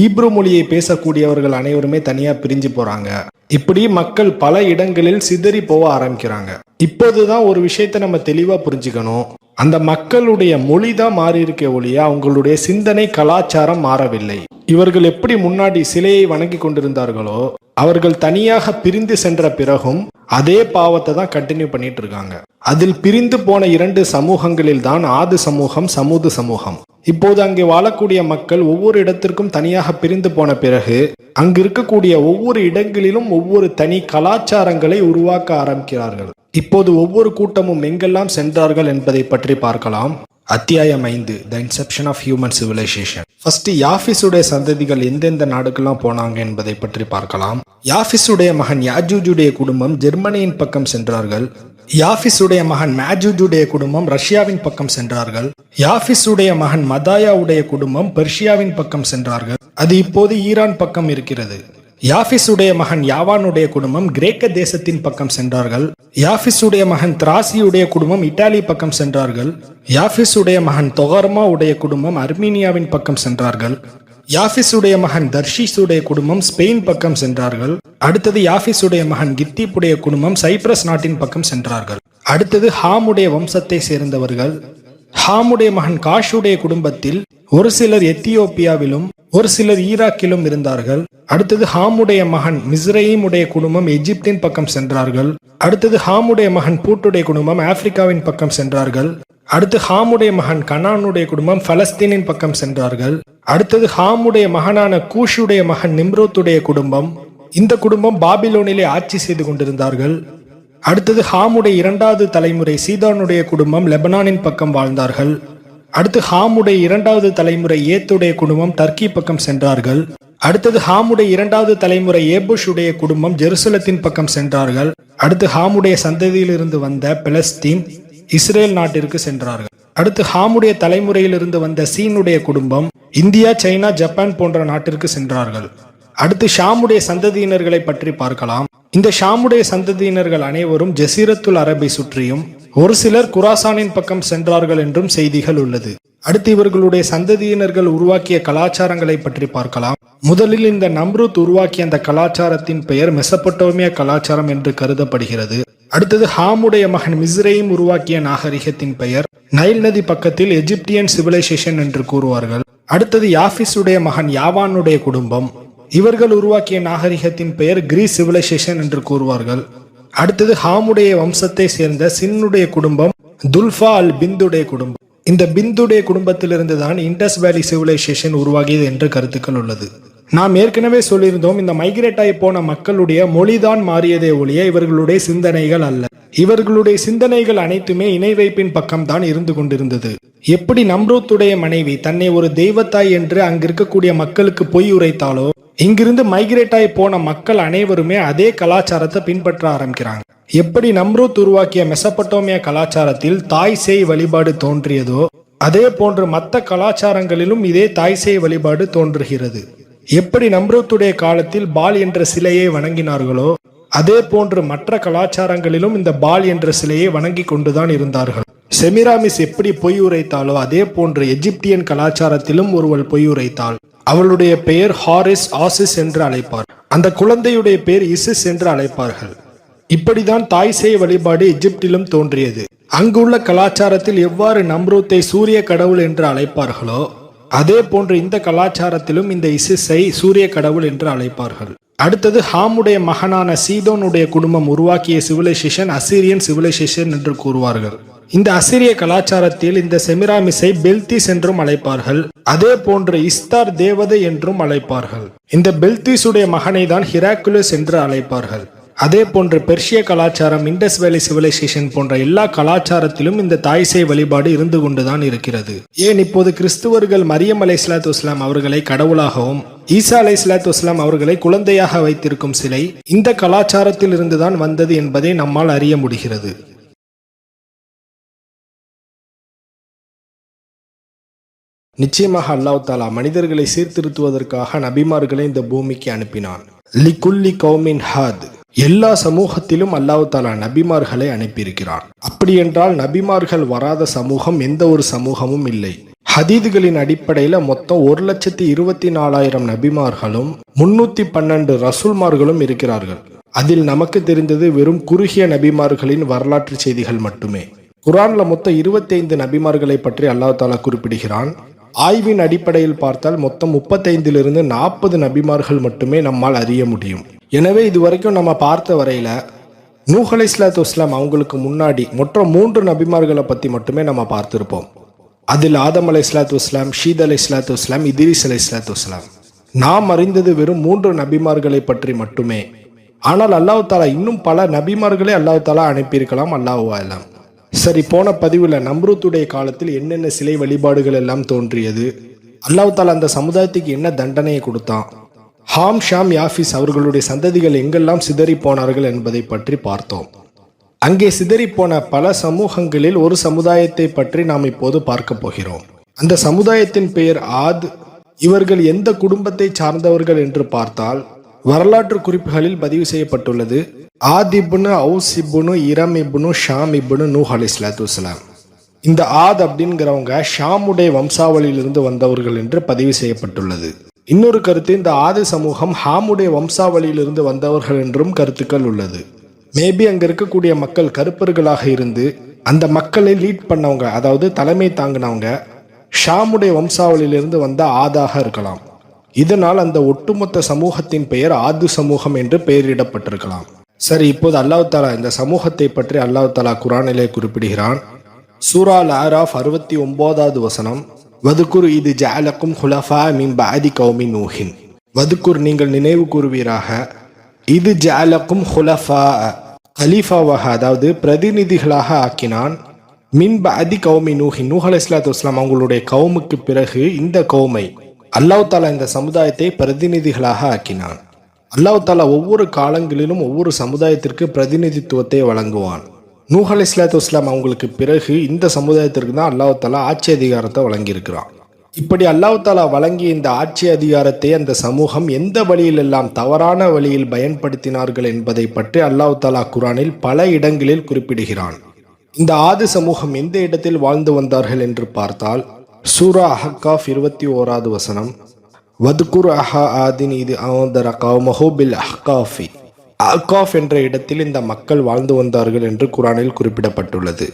ஈப்ரு மொழியை பேசக்கூடியவர்கள் அனைவருமே தனியா பிரிஞ்சு போறாங்க. இப்படி மக்கள் பல இடங்களில் சிதறி போக ஆரம்பிக்கிறாங்க. இப்போதுதான் ஒரு விஷயத்தை நம்ம தெளிவா புரிஞ்சுக்கணும். அந்த மக்களுடைய மொழி தான் மாறி இருக்க ஒழிய அவங்களுடைய சிந்தனை கலாச்சாரம் மாறவில்லை. இவர்கள் எப்படி முன்னாடி சிலையை வணங்கி கொண்டிருந்தார்களோ, அவர்கள் தனியாக பிரிந்து சென்ற பிறகும் அதே பாவத்தை தான் கண்டினியூ பண்ணிட்டு இருக்காங்க. அதில் பிரிந்து போன 2 சமூகங்களில் தான் ஆது சமூகம், சமூது சமூகம். இப்போது அங்கே வாழக்கூடிய மக்கள் ஒவ்வொரு இடத்திற்கும் தனியாக பிரிந்து போன பிறகு அங்கு இருக்கக்கூடிய ஒவ்வொரு இடங்களிலும் ஒவ்வொரு தனி கலாச்சாரங்களை உருவாக்க ஆரம்பிக்கிறார்கள். இப்போது ஒவ்வொரு கூட்டமும் எங்கெல்லாம் சென்றார்கள் என்பதை பற்றி பார்க்கலாம். அத்தியாயம் 5, The Inception of Human Civilization. First யாஃபிஸுடைய சந்ததிகள் எந்தெந்த நாடுக்கெல்லாம் போனாங்க என்பதை பற்றி பார்க்கலாம். யாஃபிஸுடைய மகன் யாஜூஜுடைய குடும்பம் ஜெர்மனியின் பக்கம் சென்றார்கள். யாஃபிஸுடைய மகன் மேஜூஜுடைய குடும்பம் ரஷ்யாவின் பக்கம் சென்றார்கள். யாஃபிஸுடைய மகன் மதாயாவுடைய குடும்பம் பெர்ஷியாவின் பக்கம் சென்றார்கள். அது இப்போது ஈரான் பக்கம் இருக்கிறது. யாஃபிஸுடைய மகன் யாவானுடைய குடும்பம் கிரேக்க தேசத்தின் பக்கம் சென்றார்கள். யாஃபிஸுடைய மகன் திராசியுடைய குடும்பம் இத்தாலி பக்கம் சென்றார்கள். யாஃபிஸுடைய மகன் தொகர்மா உடைய குடும்பம் அர்மீனியாவின் பக்கம் சென்றார்கள். யாஃபிஸுடைய மகன் தர்ஷீஸுடைய குடும்பம் ஸ்பெயின் பக்கம் சென்றார்கள். அடுத்தது யாஃபிஸுடைய மகன் கித்தீப்புடைய குடும்பம் சைப்ரஸ் நாட்டின் பக்கம் சென்றார்கள். அடுத்தது ஹாமுடைய வம்சத்தை சேர்ந்தவர்கள். ஹாமுடைய மகன் காஷுடைய குடும்பத்தில் ஒரு சிலர் எத்தியோப்பியாவிலும் ஒரு சிலர் ஈராக்கிலும் இருந்தார்கள். அடுத்தது ஹாமுடைய மகன் மிஸ்ரயீம் உடைய குடும்பம் எஜிப்தின் பக்கம் சென்றார்கள். அடுத்தது ஹாமுடைய மகன் பூட்டுடைய குடும்பம் ஆப்பிரிக்காவின் பக்கம் சென்றார்கள். அடுத்து ஹாமுடைய மகன் கனானுடைய குடும்பம் பலஸ்தீனின் பக்கம் சென்றார்கள். அடுத்தது ஹாமுடைய மகனான கூஷுடைய மகன் நிம்ரோத்துடைய குடும்பம், இந்த குடும்பம் பாபிலோனிலே ஆட்சி செய்து கொண்டிருந்தார்கள். அடுத்தது ஹாமுடைய 2வது தலைமுறை சீதானுடைய குடும்பம் லெபனானின் பக்கம் வாழ்ந்தார்கள். அடுத்து ஹாமுடைய 2வது தலைமுறை ஏத்துடைய குடும்பம் டர்க்கி பக்கம் சென்றார்கள். அடுத்தது ஹாமுடைய 2வது தலைமுறை ஏபுஷுடைய குடும்பம் ஜெருசலத்தின் பக்கம் சென்றார்கள். அடுத்து ஹாமுடைய சந்ததியிலிருந்து வந்த பெலஸ்தீன் இஸ்ரேல் நாட்டிற்கு சென்றார்கள். அடுத்து ஹாமுடைய தலைமுறையிலிருந்து வந்த சீனுடைய குடும்பம் இந்தியா, சைனா, ஜப்பான் போன்ற நாட்டிற்கு சென்றார்கள். அடுத்து ஷாமுடைய சந்ததியினர்களை பற்றி பார்க்கலாம். இந்த ஷாமுடைய சந்ததியினர்கள் அனைவரும் ஜசீரத்துல் அரபை சுற்றியும் ஒரு சிலர் குராசானின் பக்கம் சென்றார்கள் என்றும் செய்திகள் உள்ளது. அடுத்து இவர்களுடைய சந்ததியினர்கள் உருவாக்கிய கலாச்சாரங்களை பற்றி பார்க்கலாம். முதலில் இந்த நம்ரூத் உருவாக்கிய அந்த கலாச்சாரத்தின் பெயர் மெசபடோமியா கலாச்சாரம் என்று கருதப்படுகிறது. அடுத்தது ஹாமுடைய மகன் மிஸ்ரயீம் உருவாக்கிய நாகரிகத்தின் பெயர் நைல் நதி பக்கத்தில் எஜிப்தியன் சிவிலைசேஷன் என்று கூறுவார்கள். அடுத்தது யாஃபிஸுடைய மகன் யாவானுடைய குடும்பம், இவர்கள் உருவாக்கிய நாகரிகத்தின் பெயர் கிரீஸ் சிவிலைசேஷன் என்று கூறுவார்கள். அடுத்தது ஹாமுடைய வம்சத்தை சேர்ந்த சின்னுடைய குடும்பம் துல்ஃபா அல் பிந்துடைய குடும்பம். இந்த பிந்துடைய குடும்பத்திலிருந்து தான் இண்டஸ் வேலி சிவிலைசேஷன் உருவாகியது என்ற கருத்துக்கள் உள்ளது. நாம் ஏற்கனவே சொல்லியிருந்தோம், இந்த மைக்ரேட் ஆகி போன மக்களுடைய மொழிதான் மாறியதே ஒழிய இவர்களுடைய சிந்தனைகள் அல்ல. இவர்களுடைய சிந்தனைகள் அனைத்துமே இணை வைப்பின் பக்கம்தான் இருந்து கொண்டிருந்தது. எப்படி நம்ரூத்துடைய மனைவி தன்னை ஒரு தெய்வத்தாய் என்று அங்கிருக்கக்கூடிய மக்களுக்கு பொய் உரைத்தாலோ, இங்கிருந்து மைக்ரேட் ஆகி போன மக்கள் அனைவருமே அதே கலாச்சாரத்தை பின்பற்ற ஆரம்பிக்கிறாங்க. எப்படி நம்ரூத் உருவாக்கிய மெசபடோமியா கலாச்சாரத்தில் தாய் சேய் வழிபாடு தோன்றியதோ, அதே போன்று மற்ற கலாச்சாரங்களிலும் இதே தாய் சேய் வழிபாடு தோன்றுகிறது. எப்படி நம்ரூத்துடைய காலத்தில் பால் என்ற சிலையை வணங்கினார்களோ, அதே போன்று மற்ற கலாச்சாரங்களிலும் இந்த பால் என்ற சிலையை வணங்கி கொண்டுதான் இருந்தார்கள். செமிராமிஸ் எப்படி பொய் உரைத்தாலோ அதே போன்று எஜிப்தியன் கலாச்சாரத்திலும் ஒருவள் பொய் உரைத்தாள். அவளுடைய பெயர் ஹாரிஸ் ஆசிஸ் என்று அழைப்பார். அந்த குழந்தையுடைய பெயர் இசிஸ் என்று அழைப்பார்கள். இப்படிதான் தாய் சேய் வழிபாடு எஜிப்திலும் தோன்றியது. அங்குள்ள கலாச்சாரத்தில் எவ்வாறு நம்ரூத்தை சூரிய கடவுள் என்று அழைப்பார்களோ, அதே போன்று இந்த கலாச்சாரத்திலும் இந்த இசிஸை சூரிய கடவுள் என்று அழைப்பார்கள். அடுத்தது ஹாமுடைய மகனான சீதோனுடைய குடும்பம் உருவாக்கிய சிவிலைசேஷன் அசிரியன் சிவிலைசேஷன் என்று கூறுவார்கள். இந்த அசிரிய கலாச்சாரத்தில் இந்த செமிராமிஸை பெல்திஸ் என்றும் அழைப்பார்கள். அதே போன்று இஸ்தார் தேவதை என்றும் அழைப்பார்கள். இந்த பெல்திஸுடைய மகனை தான் ஹிராக்குலஸ் என்று அழைப்பார்கள். அதே போன்று பெர்ஷிய கலாச்சாரம், இண்டஸ் வேலி சிவிலைசேஷன் போன்ற எல்லா கலாச்சாரத்திலும் இந்த தாய்சேய் வழிபாடு இருந்து கொண்டுதான் இருக்கிறது. ஏன் இப்போது கிறிஸ்துவர்கள் மரியம் அலைஹிஸ்ஸலாத்து வஸ்ஸலாம் அவர்களை கடவுளாகவும் ஈசா அலைஹிஸ்ஸலாத்து வஸ்ஸலாம் அவர்களை குழந்தையாக வைத்திருக்கும் சிலை இந்த கலாச்சாரத்தில் இருந்துதான் வந்தது என்பதை நம்மால் அறிய முடிகிறது. நிச்சயமாக அல்லாஹ் தாலா மனிதர்களை சீர்திருத்துவதற்காக நபிமார்களை இந்த பூமிக்கு அனுப்பினான். லிகுல்லி கௌமின் ஹாத், எல்லா சமூகத்திலும் அல்லாஹ் தாலா நபிமார்களை அனுப்பியிருக்கிறான். அப்படி என்றால் நபிமார்கள் வராத சமூகம் எந்த ஒரு சமூகமும் இல்லை. ஹதீதுகளின் அடிப்படையில மொத்தம் 1,24,000 நபிமார்களும் 312 ரசூல்மார்களும் இருக்கிறார்கள். அதில் நமக்கு தெரிந்தது வெறும் குறுகிய நபிமார்களின் வரலாற்று செய்திகள் மட்டுமே. குர்ஆன்ல மொத்தம் 25 நபிமார்களை பற்றி அல்லாஹ் தாலா குறிப்பிடுகிறான். ஆய்வின் அடிப்படையில் பார்த்தால் மொத்தம் 35 40 நபிமார்கள் மட்டுமே நம்மால் அறிய முடியும். எனவே இதுவரைக்கும் நம்ம பார்த்த வரையில நூஹ் அலைஹிஸ்ஸலாத்து வஸ்ஸலாம் அவங்களுக்கு முன்னாடி மொத்தம் 3 நபிமார்களை பத்தி மட்டுமே நம்ம பார்த்திருப்போம். அதில் ஆதம் அலைஹிஸ்ஸலாத்து வஸ்ஸலாம், ஷீத் அலைஹிஸ்ஸலாத்து வஸ்ஸலாம், இத்ரீஸ் அலைஹிஸ்ஸலாத்து வஸ்ஸலாம். நாம் அறிந்தது வெறும் 3 நபிமார்களை பற்றி மட்டுமே. ஆனால் அல்லாஹ் தாலா இன்னும் பல நபிமார்களை அல்லாஹ் தாலா அனுப்பியிருக்கலாம், அல்லாஹ் அலம். சரி, போன பதிவில் நம்ரூத்துடைய காலத்தில் என்னென்ன சிலை வழிபாடுகள் எல்லாம் தோன்றியது, அல்லாஹ் தாலா அந்த சமுதாயத்துக்கு என்ன தண்டனையை கொடுத்தான், ஹாம் ஷாம் யாஃபிஸ் அவர்களுடைய சந்ததிகள் எங்கெல்லாம் சிதறி போனார்கள் என்பதை பற்றி பார்த்தோம். அங்கே சிதறி போன பல சமூகங்களில் ஒரு சமுதாயத்தை பற்றி நாம் இப்போது பார்க்க போகிறோம். அந்த சமுதாயத்தின் பெயர் ஆத். இவர்கள் எந்த குடும்பத்தை சார்ந்தவர்கள் என்று பார்த்தால் வரலாற்று குறிப்புகளில் பதிவு செய்யப்பட்டுள்ளது. ஆத் இப்னு அவுஸ் இப்னு இரம் இப்னு ஷாம் இப்னு நூஹ் அலைஹிஸ்ஸலாத்து வஸ்ஸலாம். இந்த ஆத் அப்படிங்கிறவங்க ஷாமுடைய வம்சாவளியிலிருந்து வந்தவர்கள் என்று பதிவு செய்யப்பட்டுள்ளது. இன்னொரு கருத்து, இந்த ஆது சமூகம் ஹாமுடைய வம்சாவளியிலிருந்து வந்தவர்கள் என்றும் கருத்துக்கள் உள்ளது. மேபி அங்க இருக்கக்கூடிய மக்கள் கருப்பர்களாக இருந்து அந்த மக்களை லீட் பண்ணவங்க, அதாவது தலைமை தாங்கினவங்க ஷாமுடைய வம்சாவளியிலிருந்து வந்த ஆதாக இருக்கலாம். இதனால் அந்த ஒட்டுமொத்த சமூகத்தின் பெயர் ஆது சமூகம் என்று பெயரிடப்பட்டிருக்கலாம். சரி, இப்போது அல்லாஹ் தாலா இந்த சமூகத்தை பற்றி அல்லாஹ் தாலா குர்ஆனிலே குறிப்பிடுகிறான். சூரா அல் ஆராஃப் 69வது வசனம், வதுகுர் இது ஜஅலக்கும் ஹுலஃபா மின் பஅதி கௌமி நூஹின். வதுகுர், நீங்கள் நினைவு கூறுவீராக, இது ஜஅலக்கும் ஹுலஃபா, கலீஃபாவாக அதாவது பிரதிநிதிகளாக ஆக்கினான், மின் பஅதி கௌமி நூஹின், நூஹ் அலைஹிஸ்ஸலாத்து வஸ்ஸலாம் அவங்களுடைய கௌமுக்கு பிறகு இந்த கௌமை அல்லாஹ் தாலா இந்த சமுதாயத்தை பிரதிநிதிகளாக ஆக்கினான். அல்லாஹ் தாலா ஒவ்வொரு காலங்களிலும் ஒவ்வொரு சமுதாயத்திற்கு பிரதிநிதித்துவத்தை வழங்குவான். நூஹ் அலைஹிஸ்ஸலாத்து வஸ்ஸலாம் அவங்களுக்கு பிறகு இந்த சமுதாயத்திற்கு தான் அல்லாஹ் தாலா ஆட்சி அதிகாரத்தை வழங்கியிருக்கிறான். இப்படி அல்லாஹ் தாலா வழங்கிய இந்த ஆட்சி அதிகாரத்தை அந்த சமூகம் எந்த வழியிலெல்லாம் தவறான வழியில் பயன்படுத்தினார்கள் என்பதை பற்றி அல்லாஹ் தாலா குர்ஆனில் பல இடங்களில் குறிப்பிடுகிறான். இந்த ஆது சமூகம் எந்த இடத்தில் வாழ்ந்து வந்தார்கள் என்று பார்த்தால் சூரா அஹ்காஃப் 21வது வசனம், வதுகுர் அஹா ஆதின் இது அவதர கௌமஹு பில் அஹ்காஃபி. அஹ்காஃப் என்ற இடத்தில் இந்த மக்கள் வாழ்ந்து வந்தார்கள் என்று குர்ஆனில் குறிப்பிடப்பட்டுள்ளது.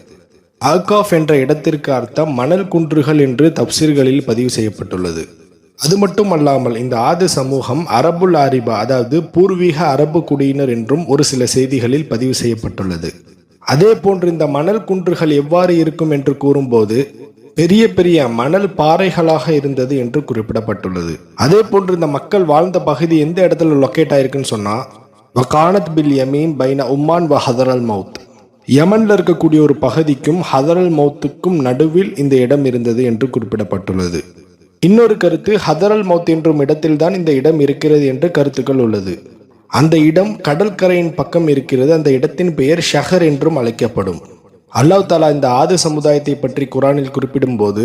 அஹ்காஃப் என்ற இடத்திற்கு அர்த்தம் மணல் குன்றுகள் என்று தப்சீர்களில் பதிவு செய்யப்பட்டுள்ளது. அது மட்டும் அல்லாமல் இந்த ஆது சமூகம் அரபுல் ஆரிபா, அதாவது பூர்வீக அரபு குடியினர் என்றும் ஒரு சில செய்திகளில் பதிவு செய்யப்பட்டுள்ளது. அதே போன்று இந்த மணல் குன்றுகள் எவ்வாறு இருக்கும் என்று கூறும்போது பெரிய பெரிய மணல் பாறைகளாக இருந்தது என்று குறிப்பிடப்பட்டுள்ளது. அதே போன்று இந்த மக்கள் வாழ்ந்த பகுதி எந்த இடத்துல லொக்கேட் ஆயிருக்குன்னு சொன்னா, வகானத் பில் யமீன் பைன உம்மான் வ ஹதரல் மவுத், யமன்ல இருக்கக்கூடிய ஒரு பகுதிக்கும் ஹதரல் மவுத்துக்கும் நடுவில் இந்த இடம் இருந்தது என்று குறிப்பிடப்பட்டுள்ளது. இன்னொரு கருத்து, ஹதரல் மவுத் என்றும் இடத்தில்தான் இந்த இடம் இருக்கிறது என்று கருத்துக்கள் உள்ளது. அந்த இடம் கடற்கரையின் பக்கம் இருக்கிறது. அந்த இடத்தின் பெயர் ஷஹர் என்றும் அழைக்கப்படும். அல்லாஹ் தாலா இந்த ஆது சமுதாயத்தை பற்றி குர்ஆனில் குறிப்பிடும் போது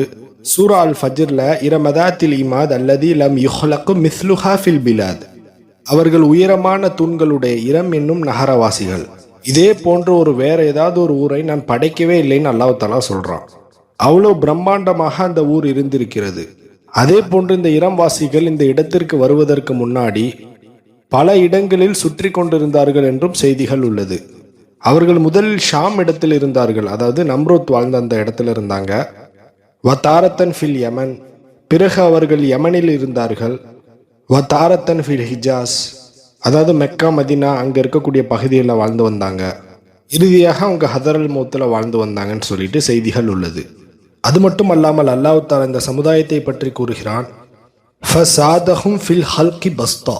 சூரா அல் ஃபஜ்ர்ல இரமதாத்தில் இமாத் அல்லதி லம் யுஹ்லகு மிஸ்லுஹா ஃபில் பிலாத், அவர்கள் உயரமான தூண்களுடைய இரம் என்னும் நகரவாசிகள், இதே போன்ற ஒரு வேற ஏதாவது ஒரு ஊரை நான் படைக்கவே இல்லைன்னு அல்லாஹ் தாலா சொல்றான். அவ்வளோ பிரம்மாண்டமாக அந்த ஊர் இருந்திருக்கிறது. அதே போன்று இந்த இரம்வாசிகள் இந்த இடத்திற்கு வருவதற்கு முன்னாடி பல இடங்களில் சுற்றி கொண்டிருந்தார்கள் என்றும் செய்திகள் உள்ளது. அவர்கள் முதலில் ஷாம் இடத்தில் இருந்தார்கள், அதாவது நம்ரூத் வாழ்ந்த அந்த இடத்துல இருந்தாங்க. வதாரத்தன் ஃபில் யமன், பிறகு அவர்கள் யமனில் இருந்தார்கள். வதாரத்தன் ஃபில் ஹிஜாஸ், அதாவது மெக்கா மதினா அங்கே இருக்கக்கூடிய பகுதிகளில் வாழ்ந்து வந்தாங்க. இறுதியாக அவங்க ஹதரல் மௌத்தில் வாழ்ந்து வந்தாங்கன்னு சொல்லிட்டு செய்திகள் உள்ளது. அது மட்டும் அல்லாமல் அல்லாஹ் தஆலா இந்த சமுதாயத்தை பற்றி கூறுகிறான், ஃபஸாதஹும் ஃபில் ஹல்கி பஸ்தா,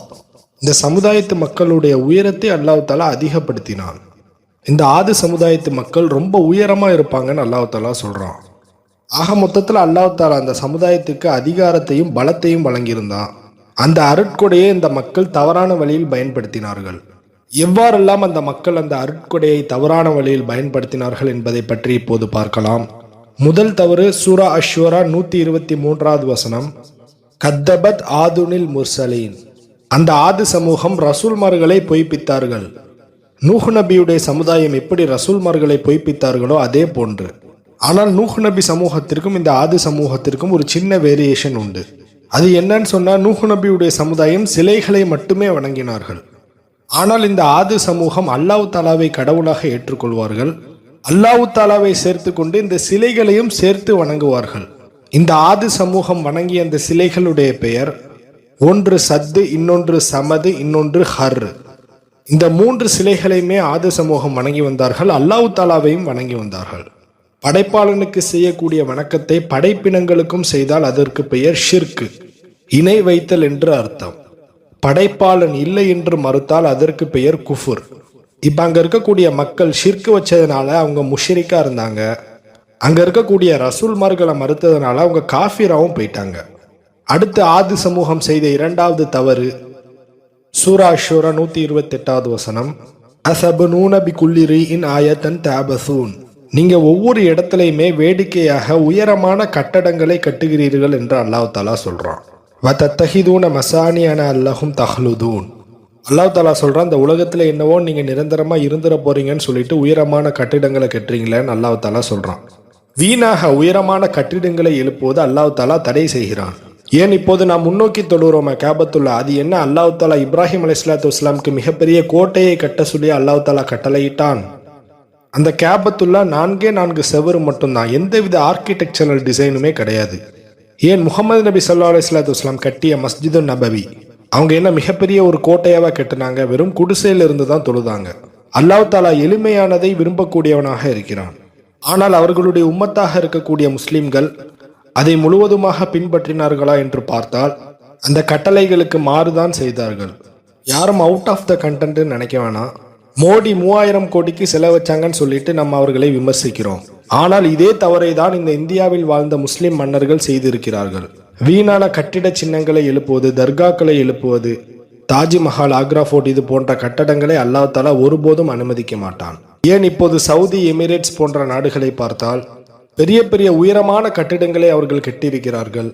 இந்த சமுதாயத்து மக்களுடைய உயரத்தை அல்லாஹ் தஆலா அதிகப்படுத்தினான். இந்த ஆது சமுதாயத்து மக்கள் ரொம்ப உயரமா இருப்பாங்கன்னு அல்லாஹ் தஆலா சொல்றான். ஆக மொத்தத்தில் அல்லாஹ் தஆலா அந்த சமுதாயத்துக்கு அதிகாரத்தையும் பலத்தையும் வழங்கியிருந்தான். அந்த அருட்கொடையை இந்த மக்கள் தவறான வழியில் பயன்படுத்தினார்கள். எவ்வாறெல்லாம் அந்த மக்கள் அந்த அருட்கொடையை தவறான வழியில் பயன்படுத்தினார்கள் என்பதை பற்றி இப்போது பார்க்கலாம். முதல் தவறு சூரா அஷ்ஷூரா 123வது வசனம், கத்தபத் ஆதுனில் முர்சலீன். அந்த ஆது சமூகம் ரசூல்மார்களை பொய்ப்பித்தார்கள். நூஹ் நபியுடைய சமுதாயம் எப்படி ரசூல்மார்களை பொய்ப்பித்தார்களோ அதே போன்று. ஆனால் நூஹ் நபி சமூகத்திற்கும் இந்த ஆது சமூகத்திற்கும் ஒரு சின்ன வேரியேஷன் உண்டு. அது என்னன்னு சொன்னா, நூஹ் நபியுடைய சமுதாயம் சிலைகளை மட்டுமே வணங்கினார்கள். ஆனால் இந்த ஆது சமூகம் அல்லாஹ் தாலாவை கடவுளாக ஏற்றுக்கொள்வார்கள். அல்லாஹ் தாலாவை சேர்த்து கொண்டு இந்த சிலைகளையும் சேர்த்து வணங்குவார்கள். இந்த ஆது சமூகம் வணங்கிய அந்த சிலைகளுடைய பெயர், ஒன்று சத்து, இன்னொன்று சமது, இன்னொன்று ஹர். இந்த 3 சிலைகளையுமே ஆது சமூகம் வணங்கி வந்தார்கள். அல்லாஹ் தாலாவையும் வணங்கி வந்தார்கள். படைப்பாளனுக்கு செய்யக்கூடிய வணக்கத்தை படைப்பினங்களுக்கும் செய்தால் அதற்கு பெயர் ஷிர்க், இணை வைத்தல் என்று அர்த்தம். படைப்பாளன் இல்லை என்று மறுத்தால் அதற்கு பெயர் குஃபுர். இப்ப அங்க இருக்கக்கூடிய மக்கள் ஷிர்க் வச்சதுனால அவங்க முஷ்ரிக்கா இருந்தாங்க. அங்க இருக்கக்கூடிய ரசூல்மார்களை மறுத்ததுனால அவங்க காஃபிராவும் போயிட்டாங்க. அடுத்து ஆது சமூகம் செய்த 2வது தவறு சூரா அஷ்ஷூரா 128வது வசனம், அஸபுனூன பிகுல்லி ரீஇன் ஆயத்தன் தஅபஸூன். நீங்க ஒவ்வொரு இடத்துலையுமே வேடிக்கையாக உயரமான கட்டடங்களை கட்டுகிறீர்கள் என்று அல்லாஹ் தாலா சொல்றான். வதத்தஹிதூன மசானியன அல்லஹும் தஹ்லுதூன். அல்லாஹ் தாலா சொல்றான், இந்த உலகத்துல என்னவோ நீங்க நிரந்தரமா இருந்துட போறீங்கன்னு சொல்லிட்டு உயரமான கட்டிடங்களை கட்டுறீங்களேன்னு அல்லாஹ் தாலா சொல்றான். வீணாக உயரமான கட்டிடங்களை எழுப்புவது அல்லாஹ் தாலா தடை செய்கிறான். ஏன் இப்போது நாம் முன்னோக்கி தொழுகிறோமா காபத்துல்லா, அது என்ன அல்லாஹ் தாலா இப்ராஹிம் அலைஹிஸ்ஸலாத்து வஸ்ஸலாமுக்கு மிகப்பெரிய கோட்டையை கட்ட சொல்லி அல்லாஹ் தாலா கட்டளையிட்டான். அந்த காபத்துல்லா 4 செவரு மட்டும்தான், எந்தவித ஆர்கிடெக்சரல் டிசைனுமே கிடையாது. ஏன் முகமது நபி ஸல்லல்லாஹு அலைஹி வஸல்லம் கட்டிய மஸ்ஜிது நபவி அவங்க என்ன மிகப்பெரிய ஒரு கோட்டையாவா கட்டினாங்க? வெறும் குடிசையில இருந்து தான் தொழுதாங்க. அல்லாஹ் தாலா எளிமையானதை விரும்பக்கூடியவனாக இருக்கிறான். ஆனால் அவர்களுடைய உம்மத்தாக இருக்கக்கூடிய முஸ்லிம்கள் அதை முழுவதுமாக பின்பற்றினார்களா என்று பார்த்தால் அந்த கட்டளைகளுக்கு மாறுதான் செய்தார்கள். யாரும் அவுட் ஆஃப் த கண்டென்ட் நினைக்க வேணாம். மோடி 3000 கோடிக்கு செலவச்சாங்கன்னு சொல்லிட்டு நம்ம அவர்களை விமர்சிக்கிறோம். ஆனால் இதே தவறை தான் இந்த இந்தியாவில் வாழ்ந்த முஸ்லிம் மன்னர்கள் செய்திருக்கிறார்கள். வீணான கட்டிட சின்னங்களை எழுப்புவது, தர்காக்களை எழுப்புவது, தாஜ்மஹால், ஆக்ரா ஃபோர்ட் இது போன்ற கட்டடங்களை அல்லாஹ் தாலா ஒருபோதும் அனுமதிக்க மாட்டான். ஏன் இப்போது சவுதி, எமிரேட்ஸ் போன்ற நாடுகளை பார்த்தால் பெரிய பெரிய உயரமான கட்டிடங்களை அவர்கள் கட்டியிருக்கிறார்கள்.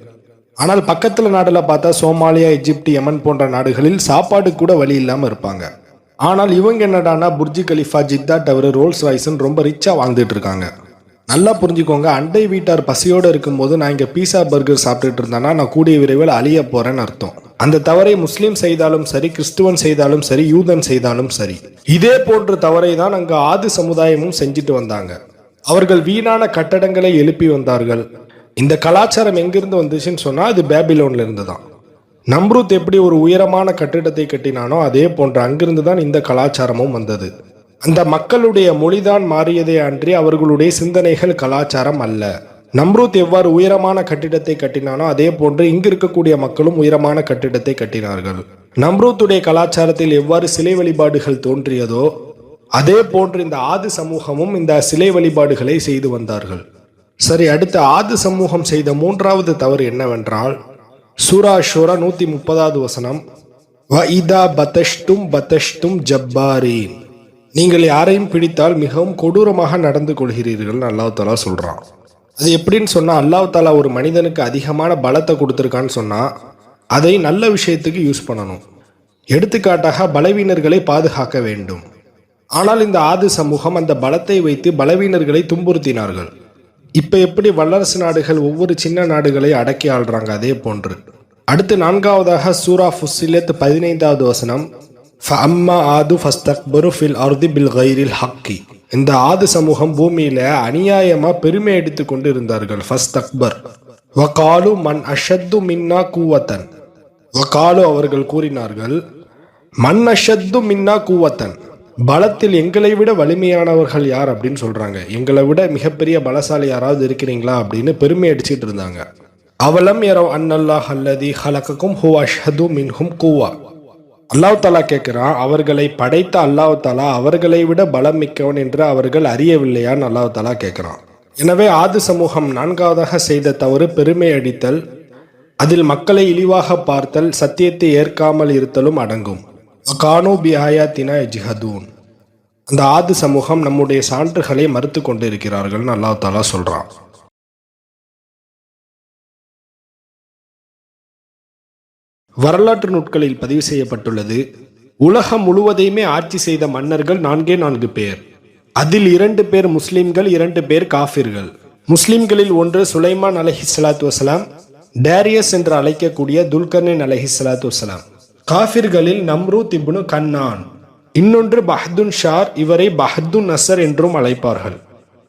ஆனால் பக்கத்துல நாடுல பார்த்தா சோமாலியா, எஜிப்ட், யமன் போன்ற நாடுகளில் சாப்பாடு கூட வழி இல்லாம இருப்பாங்க. ஆனால் இவங்க என்னடானா Burj Khalifa, Jeddah Tower, Rolls ராய்ஸ்ன்னு ரொம்ப ரிச்சா வாழ்ந்துட்டு இருக்காங்க. நல்லா புரிஞ்சுக்கோங்க, அண்டை வீட்டார் பசியோடு இருக்கும்போது நான் இங்கே பீஸா பர்கர் சாப்பிட்டுட்டு இருந்தேன்னா நான் கூடிய விரைவில் அழிய போறேன்னு அர்த்தம். அந்த தவறை முஸ்லீம் செய்தாலும் சரி, கிறிஸ்துவன் செய்தாலும் சரி, யூதன் செய்தாலும் சரி, இதே போன்ற தவறை தான் அங்கு ஆது சமுதாயமும் செஞ்சுட்டு வந்தாங்க. அவர்கள் வீணான கட்டடங்களை எழுப்பி வந்தார்கள். இந்த கலாச்சாரம் எங்கிருந்து வந்துச்சுன்னு சொன்னா அது பேபிலோன்ல இருந்து தான். நம்ரூத் எப்படி ஒரு உயரமான கட்டிடத்தை கட்டினானோ அதே போன்ற அங்கிருந்து தான் இந்த கலாச்சாரமும் வந்தது. அந்த மக்களுடைய மொழிதான் மாறியதே அன்றி அவர்களுடைய சிந்தனைகள், கலாச்சாரம் அல்ல. நம்ரூத் எவ்வாறு உயரமான கட்டிடத்தை கட்டினானோ அதே போன்று இங்கு இருக்கக்கூடிய மக்களும் உயரமான கட்டிடத்தை கட்டினார்கள். நம்ரூத்துடைய கலாச்சாரத்தில் எவ்வாறு சிலை வழிபாடுகள் தோன்றியதோ அதே போன்று இந்த ஆது சமூகமும் இந்த சிலை வழிபாடுகளை செய்து வந்தார்கள். சரி, அடுத்த ஆது சமூகம் செய்த 3வது தவறு என்னவென்றால் சூரா அஷ்ஷூரா 130வது வசனம், வஇதா பதஷ்தும் ஜப்பாரீன். நீங்கள் யாரையும் பிடித்தால் மிகவும் கொடூரமாக நடந்து கொள்கிறீர்கள் அல்லாஹ் தாலா சொல்றான். அது எப்படின்னு சொன்னா, அல்லாஹ் தாலா ஒரு மனிதனுக்கு அதிகமான பலத்தை கொடுத்துருக்கான்னு சொன்னா அதை நல்ல விஷயத்துக்கு யூஸ் பண்ணணும். எடுத்துக்காட்டாக பலவீனர்களை பாதுகாக்க வேண்டும். ஆனால் இந்த ஆது சமூகம் அந்த பலத்தை வைத்து பலவீனர்களை துன்புறுத்தினார்கள். இப்ப எப்படி வல்லரசு நாடுகள் ஒவ்வொரு சின்ன நாடுகளை அடக்கி ஆள்றாங்க அதே போன்று. அடுத்து 4வதாக சூரா ஃபுஸ்ஸிலத் 15வது வசனம், ஃபஅம்மா ஆது ஃபஸ்தக்பரு ஃபில் அர்தி பில் கைரில் ஹக்கி. இந்த ஆது சமூகம் பூமியில அநியாயமா பெருமை எடுத்து கொண்டு இருந்தார்கள். ஃபஸ்தக்பர் வகாலு மன் அஷத்து மின்னா கூவத்தன். வகாலு அவர்கள் கூறினார்கள், மன் அஷத்து மின்னா கூவத்தன், பலத்தில் எங்களை விட வலிமையானவர்கள் யார் அப்படின்னு சொல்றாங்க. எங்களை விட மிகப்பெரிய பலசாலி யாராவது இருக்கிறீங்களா அப்படின்னு பெருமை அடிச்சுட்டு இருந்தாங்க. அவலம் யரவ் அன்னல்லாஹ் அல்லதி ஹலகக்கும் ஹுவ அஷ்ஹது மின்ஹும் குவா. அல்லாஹ் தாலா கேட்கிறான், அவர்களை படைத்த அல்லாஹ் தாலா அவர்களை விட பலம் மிக்கவன் என்று அவர்கள் அறியவில்லையான்னு அல்லாஹ் தாலா கேட்கிறான். எனவே ஆது சமூகம் 4வதாக செய்த தவறு பெருமை அடித்தல், அதில் மக்களை இழிவாக பார்த்தல், சத்தியத்தை ஏற்காமல் இருத்தலும் அடங்கும். கானு பி ஆயாத்தினா ஜிஹதூன். அந்த ஆது சமூகம் நம்முடைய சான்றுகளை மறுத்து கொண்டு இருக்கிறார்கள் அல்லாஹ் தாலா சொல்றான். வரலாற்று நூட்களில் பதிவு செய்யப்பட்டுள்ளது, உலகம் முழுவதையுமே ஆட்சி செய்த மன்னர்கள் 4 பேர். அதில் 2 பேர் முஸ்லிம்கள், 2 பேர் காஃபிர்கள். முஸ்லிம்களில் ஒன்று சுலைமான் அலைஹிஸ்ஸலாத்து வசலாம், டேரியஸ் என்று அழைக்கக்கூடிய துல்கர்னைன் அலைஹிஸ்ஸலாத்து வசலாம். காஃபிர்களில் நம்ரூத் இப்னு கன்னான், இன்னொன்று பஹ்துன் ஷார், இவரை பஹ்துன் நசர் என்றும் அழைப்பார்கள்.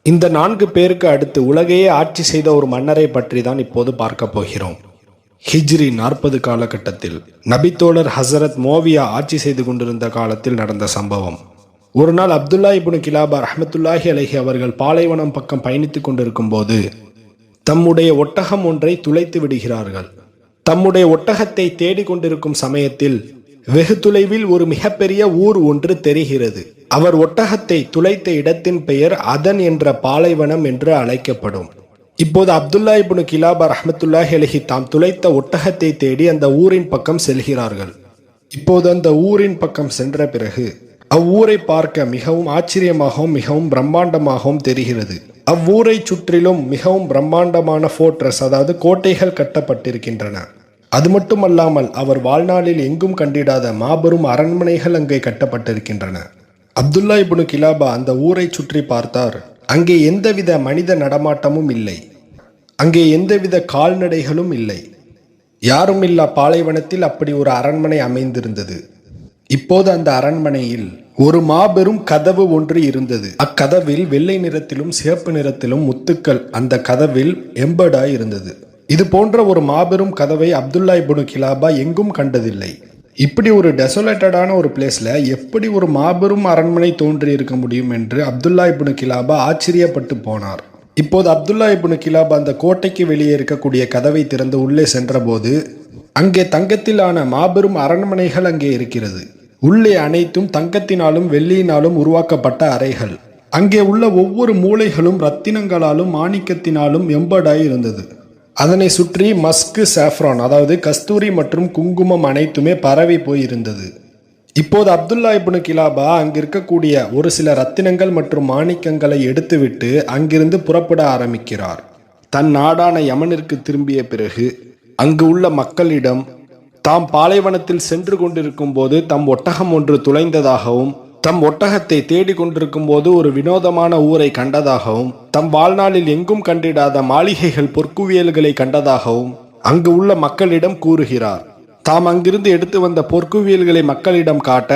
இந்த 4 பேருக்கு அடுத்து உலகையே ஆட்சி செய்த ஒரு மன்னரை பற்றி தான் இப்போது பார்க்க போகிறோம். ஹிஜ்ரி 40 காலகட்டத்தில் நபித்தோழர் ஹசரத் மோவியா ஆட்சி செய்து கொண்டிருந்த காலத்தில் நடந்த சம்பவம். ஒரு நாள் அப்துல்லா இப்னு கிலாபா ரஹ்மத்துல்லாஹி அலைஹி அவர்கள் பாலைவனம் பக்கம் பயணித்துக் கொண்டிருக்கும் போது தம்முடைய ஒட்டகம் ஒன்றை துளைத்து விடுகிறார்கள். தம்முடைய ஒட்டகத்தை தேடிக்கொண்டிருக்கும் சமயத்தில் வெகு தொலைவில் ஒரு மிகப்பெரிய ஊர் ஒன்று தெரிகிறது. அவர் ஒட்டகத்தை துளைத்த இடத்தின் பெயர் அதன் என்ற பாலைவனம் என்று அழைக்கப்படும். இப்போது அப்துல்லா இப்னு கிலாபா ரஹ்மத்துல்லாஹி அலைஹி தாம் துளைத்த ஒட்டகத்தை தேடி அந்த ஊரின் பக்கம் செல்கிறார்கள். இப்போது அந்த ஊரின் பக்கம் சென்ற பிறகு அவ்வூரை பார்க்க மிகவும் ஆச்சரியமாகவும் மிகவும் பிரம்மாண்டமாகவும் தெரிகிறது. அவ்வூரை சுற்றிலும் மிகவும் பிரம்மாண்டமான ஃபோர்ட்ரஸ், அதாவது கோட்டைகள் கட்டப்பட்டிருக்கின்றன. அது மட்டுமல்லாமல் அவர் வாழ்நாளில் எங்கும் கண்டிடாத மாபெரும் அரண்மனைகள் அங்கே கட்டப்பட்டிருக்கின்றன. அப்துல்லா இப்னு கிலாபா அந்த ஊரை சுற்றி பார்த்தார். அங்கே எந்தவித மனித நடமாட்டமும் இல்லை. அங்கே எந்தவித கால்நடைகளும் இல்லை. யாரும் இல்லா பாலைவனத்தில் அப்படி ஒரு அரண்மனை அமைந்திருந்தது. இப்போது அந்த அரண்மனையில் ஒரு மாபெரும் கதவு ஒன்று இருந்தது. அக்கதவில் வெள்ளை நிறத்திலும் சிவப்பு நிறத்திலும் முத்துக்கள் அந்த கதவில் எம்பர்டாய் இருந்தது. இது போன்ற ஒரு மாபெரும் கதவை அப்துல்லா இப்னு கிலாபா எங்கும் கண்டதில்லை. இப்படி ஒரு டெசோலேட்டடான ஒரு பிளேஸ்ல எப்படி ஒரு மாபெரும் அரண்மனை தோன்றி இருக்க முடியும் என்று அப்துல்லா இப்னு கிலாபா ஆச்சரியப்பட்டு போனார். இப்போது அப்துல்லா இப்னு கிலாபா அந்த கோட்டைக்கு வெளியே இருக்கக்கூடிய கதவை திறந்து உள்ளே சென்றபோது அங்கே தங்கத்திலான மாபெரும் அரண்மனைகள் அங்கே இருக்கிறது. உள்ளே அனைத்தும் தங்கத்தினாலும் வெள்ளியினாலும் உருவாக்கப்பட்ட அறைகள். அங்கே உள்ள ஒவ்வொரு மூலைகளும் ரத்தினங்களாலும் மாணிக்கத்தினாலும் எம்பர்டாய் இருந்தது. அதனை சுற்றி மஸ்கு, சாஃப்ரான், அதாவது கஸ்தூரி மற்றும் குங்குமம் அனைத்துமே பரவி போயிருந்தது. இப்போது அப்துல்லா இப்னு கிலாபா அங்கிருக்கக்கூடிய ஒரு சில ரத்தினங்கள் மற்றும் மாணிக்கங்களை எடுத்துவிட்டு அங்கிருந்து புறப்பட ஆரம்பிக்கிறார். தன் நாடான யமனிற்கு திரும்பிய பிறகு அங்கு உள்ள மக்களிடம் தாம் பாலைவனத்தில் சென்று கொண்டிருக்கும் போது தம் ஒட்டகம் ஒன்று துளைந்ததாகவும், தம் ஒட்டகத்தை தேடிக்கொண்டிருக்கும் போது ஒரு வினோதமான ஊரை கண்டதாகவும், தம் வாழ்நாளில் எங்கும் கண்டிடாத மாளிகைகள், பொற்குவியல்களை கண்டதாகவும் அங்கு உள்ள மக்களிடம் கூறுகிறார். தாம் அங்கிருந்து எடுத்து வந்த பொற்குவியல்களை மக்களிடம் காட்ட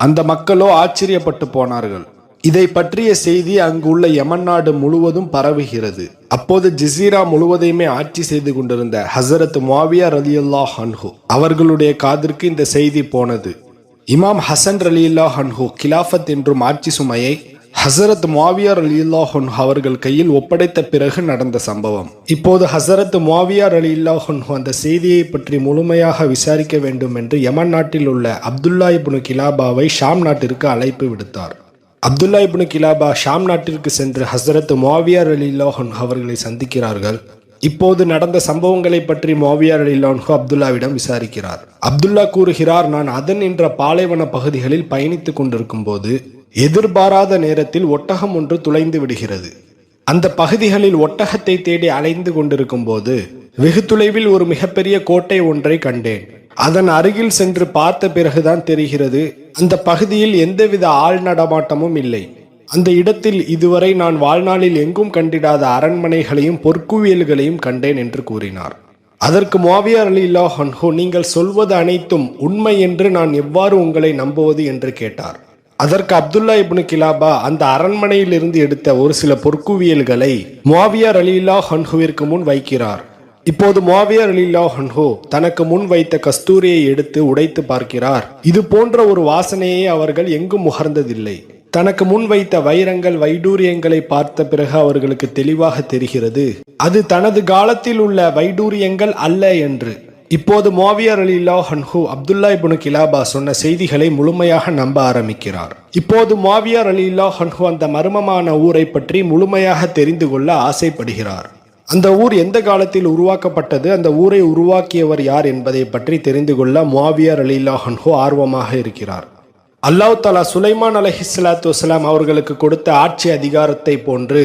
அந்த மக்களோ ஆச்சரியப்பட்டு போனார்கள். இதை பற்றிய செய்தி அங்கு உள்ள யமன் நாடு முழுவதும் பரவுகிறது. அப்போது ஜிசீரா முழுவதையுமே ஆட்சி செய்து கொண்டிருந்த ஹசரத் முஆவியா ரலியல்லாஹு அன்ஹு அவர்களுடைய காதிற்கு இந்த செய்தி போனது. இமாம் ஹசன் ரலியல்லாஹு அன்ஹு கிலாஃபத் என்றும் ஆட்சி சுமையை ஹசரத் முஆவியா ரலியல்லாஹு அன்ஹு அவர்கள் கையில் ஒப்படைத்த பிறகு நடந்த சம்பவம். இப்போது ஹசரத் முஆவியா ரலியல்லாஹு அன்ஹு அந்த செய்தியை பற்றி முழுமையாக விசாரிக்க வேண்டும் என்று யமன் நாட்டில் உள்ள அப்துல்லா இப்னு கிலாபாவை ஷாம் நாட்டிற்கு அழைப்பு விடுத்தார். அப்துல்லா இப்னு கிலாபா ஷாம் நாட்டிற்கு சென்று ஹசரத் முஆவியா ரலியல்லாஹு அன்ஹு அவர்களை சந்திக்கிறார்கள். இப்போது நடந்த சம்பவங்களை பற்றி முஆவியா ரலியல்லாஹு அன்ஹு அப்துல்லாவிடம் விசாரிக்கிறார். அப்துல்லா கூறுகிறார், நான் அதன் என்ற பாலைவன பகுதிகளில் பயணித்துக் கொண்டிருக்கும் போது எதிர்பாராத நேரத்தில் ஒட்டகம் ஒன்று துளைந்து விடுகிறது. அந்த பகுதிகளில் ஒட்டகத்தை தேடி அலைந்து கொண்டிருக்கும் போது வெகு தொலைவில் ஒரு மிகப்பெரிய கோட்டை ஒன்றை கண்டேன். அதன் அருகில் சென்று பார்த்த பிறகுதான் தெரிகிறது அந்த பகுதியில் எந்தவித ஆள் நடமாட்டமும் இல்லை. அந்த இடத்தில் இதுவரை நான் வாழ்நாளில் எங்கும் கண்டிடாத அரண்மனைகளையும் பொற்குவியல்களையும் கண்டேன் என்று கூறினார். அதற்கு முஆவியா ரலியல்லாஹு அன்ஹு, நீங்கள் சொல்வது அனைத்தும் உண்மை என்று நான் எவ்வாறு உங்களை நம்புவது என்று கேட்டார். அதற்கு அப்துல்லா இப்னு கிலாபா அந்த அரண்மனையில் இருந்து எடுத்த ஒரு சில பொற்குவியல்களை முஆவியா ரலியல்லாஹு அன்ஹுவிற்கு முன் வைக்கிறார். இப்போது முஆவியா ரலியல்லாஹு அன்ஹு தனக்கு முன் வைத்த கஸ்தூரியை எடுத்து உடைத்து பார்க்கிறார். இது போன்ற ஒரு வாசனையை அவர்கள் எங்கும் முகர்ந்ததில்லை. தனக்கு முன் வைத்த வைரங்கள், வைடூரியங்களை பார்த்த பிறகு அவர்களுக்கு தெளிவாக தெரிகிறது அது தனது காலத்தில் உள்ள வைடூரியங்கள் அல்ல என்று. இப்போது முஆவியா ரலியல்லாஹு அன்ஹு அப்துல்லா இப்னு கிலாபா சொன்ன செய்திகளை முழுமையாக நம்ப ஆரம்பிக்கிறார். இப்போது முஆவியா ரலியல்லாஹு அன்ஹு அந்த மர்மமான ஊரை பற்றி முழுமையாக தெரிந்து கொள்ள ஆசைப்படுகிறார். அந்த ஊர் எந்த காலத்தில் உருவாக்கப்பட்டது, அந்த ஊரை உருவாக்கியவர் யார் என்பதை பற்றி தெரிந்து கொள்ள முஆவியா ரலியல்லாஹு அன்ஹு ஆர்வமாக இருக்கிறார். அல்லாஹ் தஆலா சுலைமான் அலைஹிஸ்ஸலாத்து வஸலாம் அவர்களுக்கு கொடுத்த ஆட்சி அதிகாரத்தை போன்று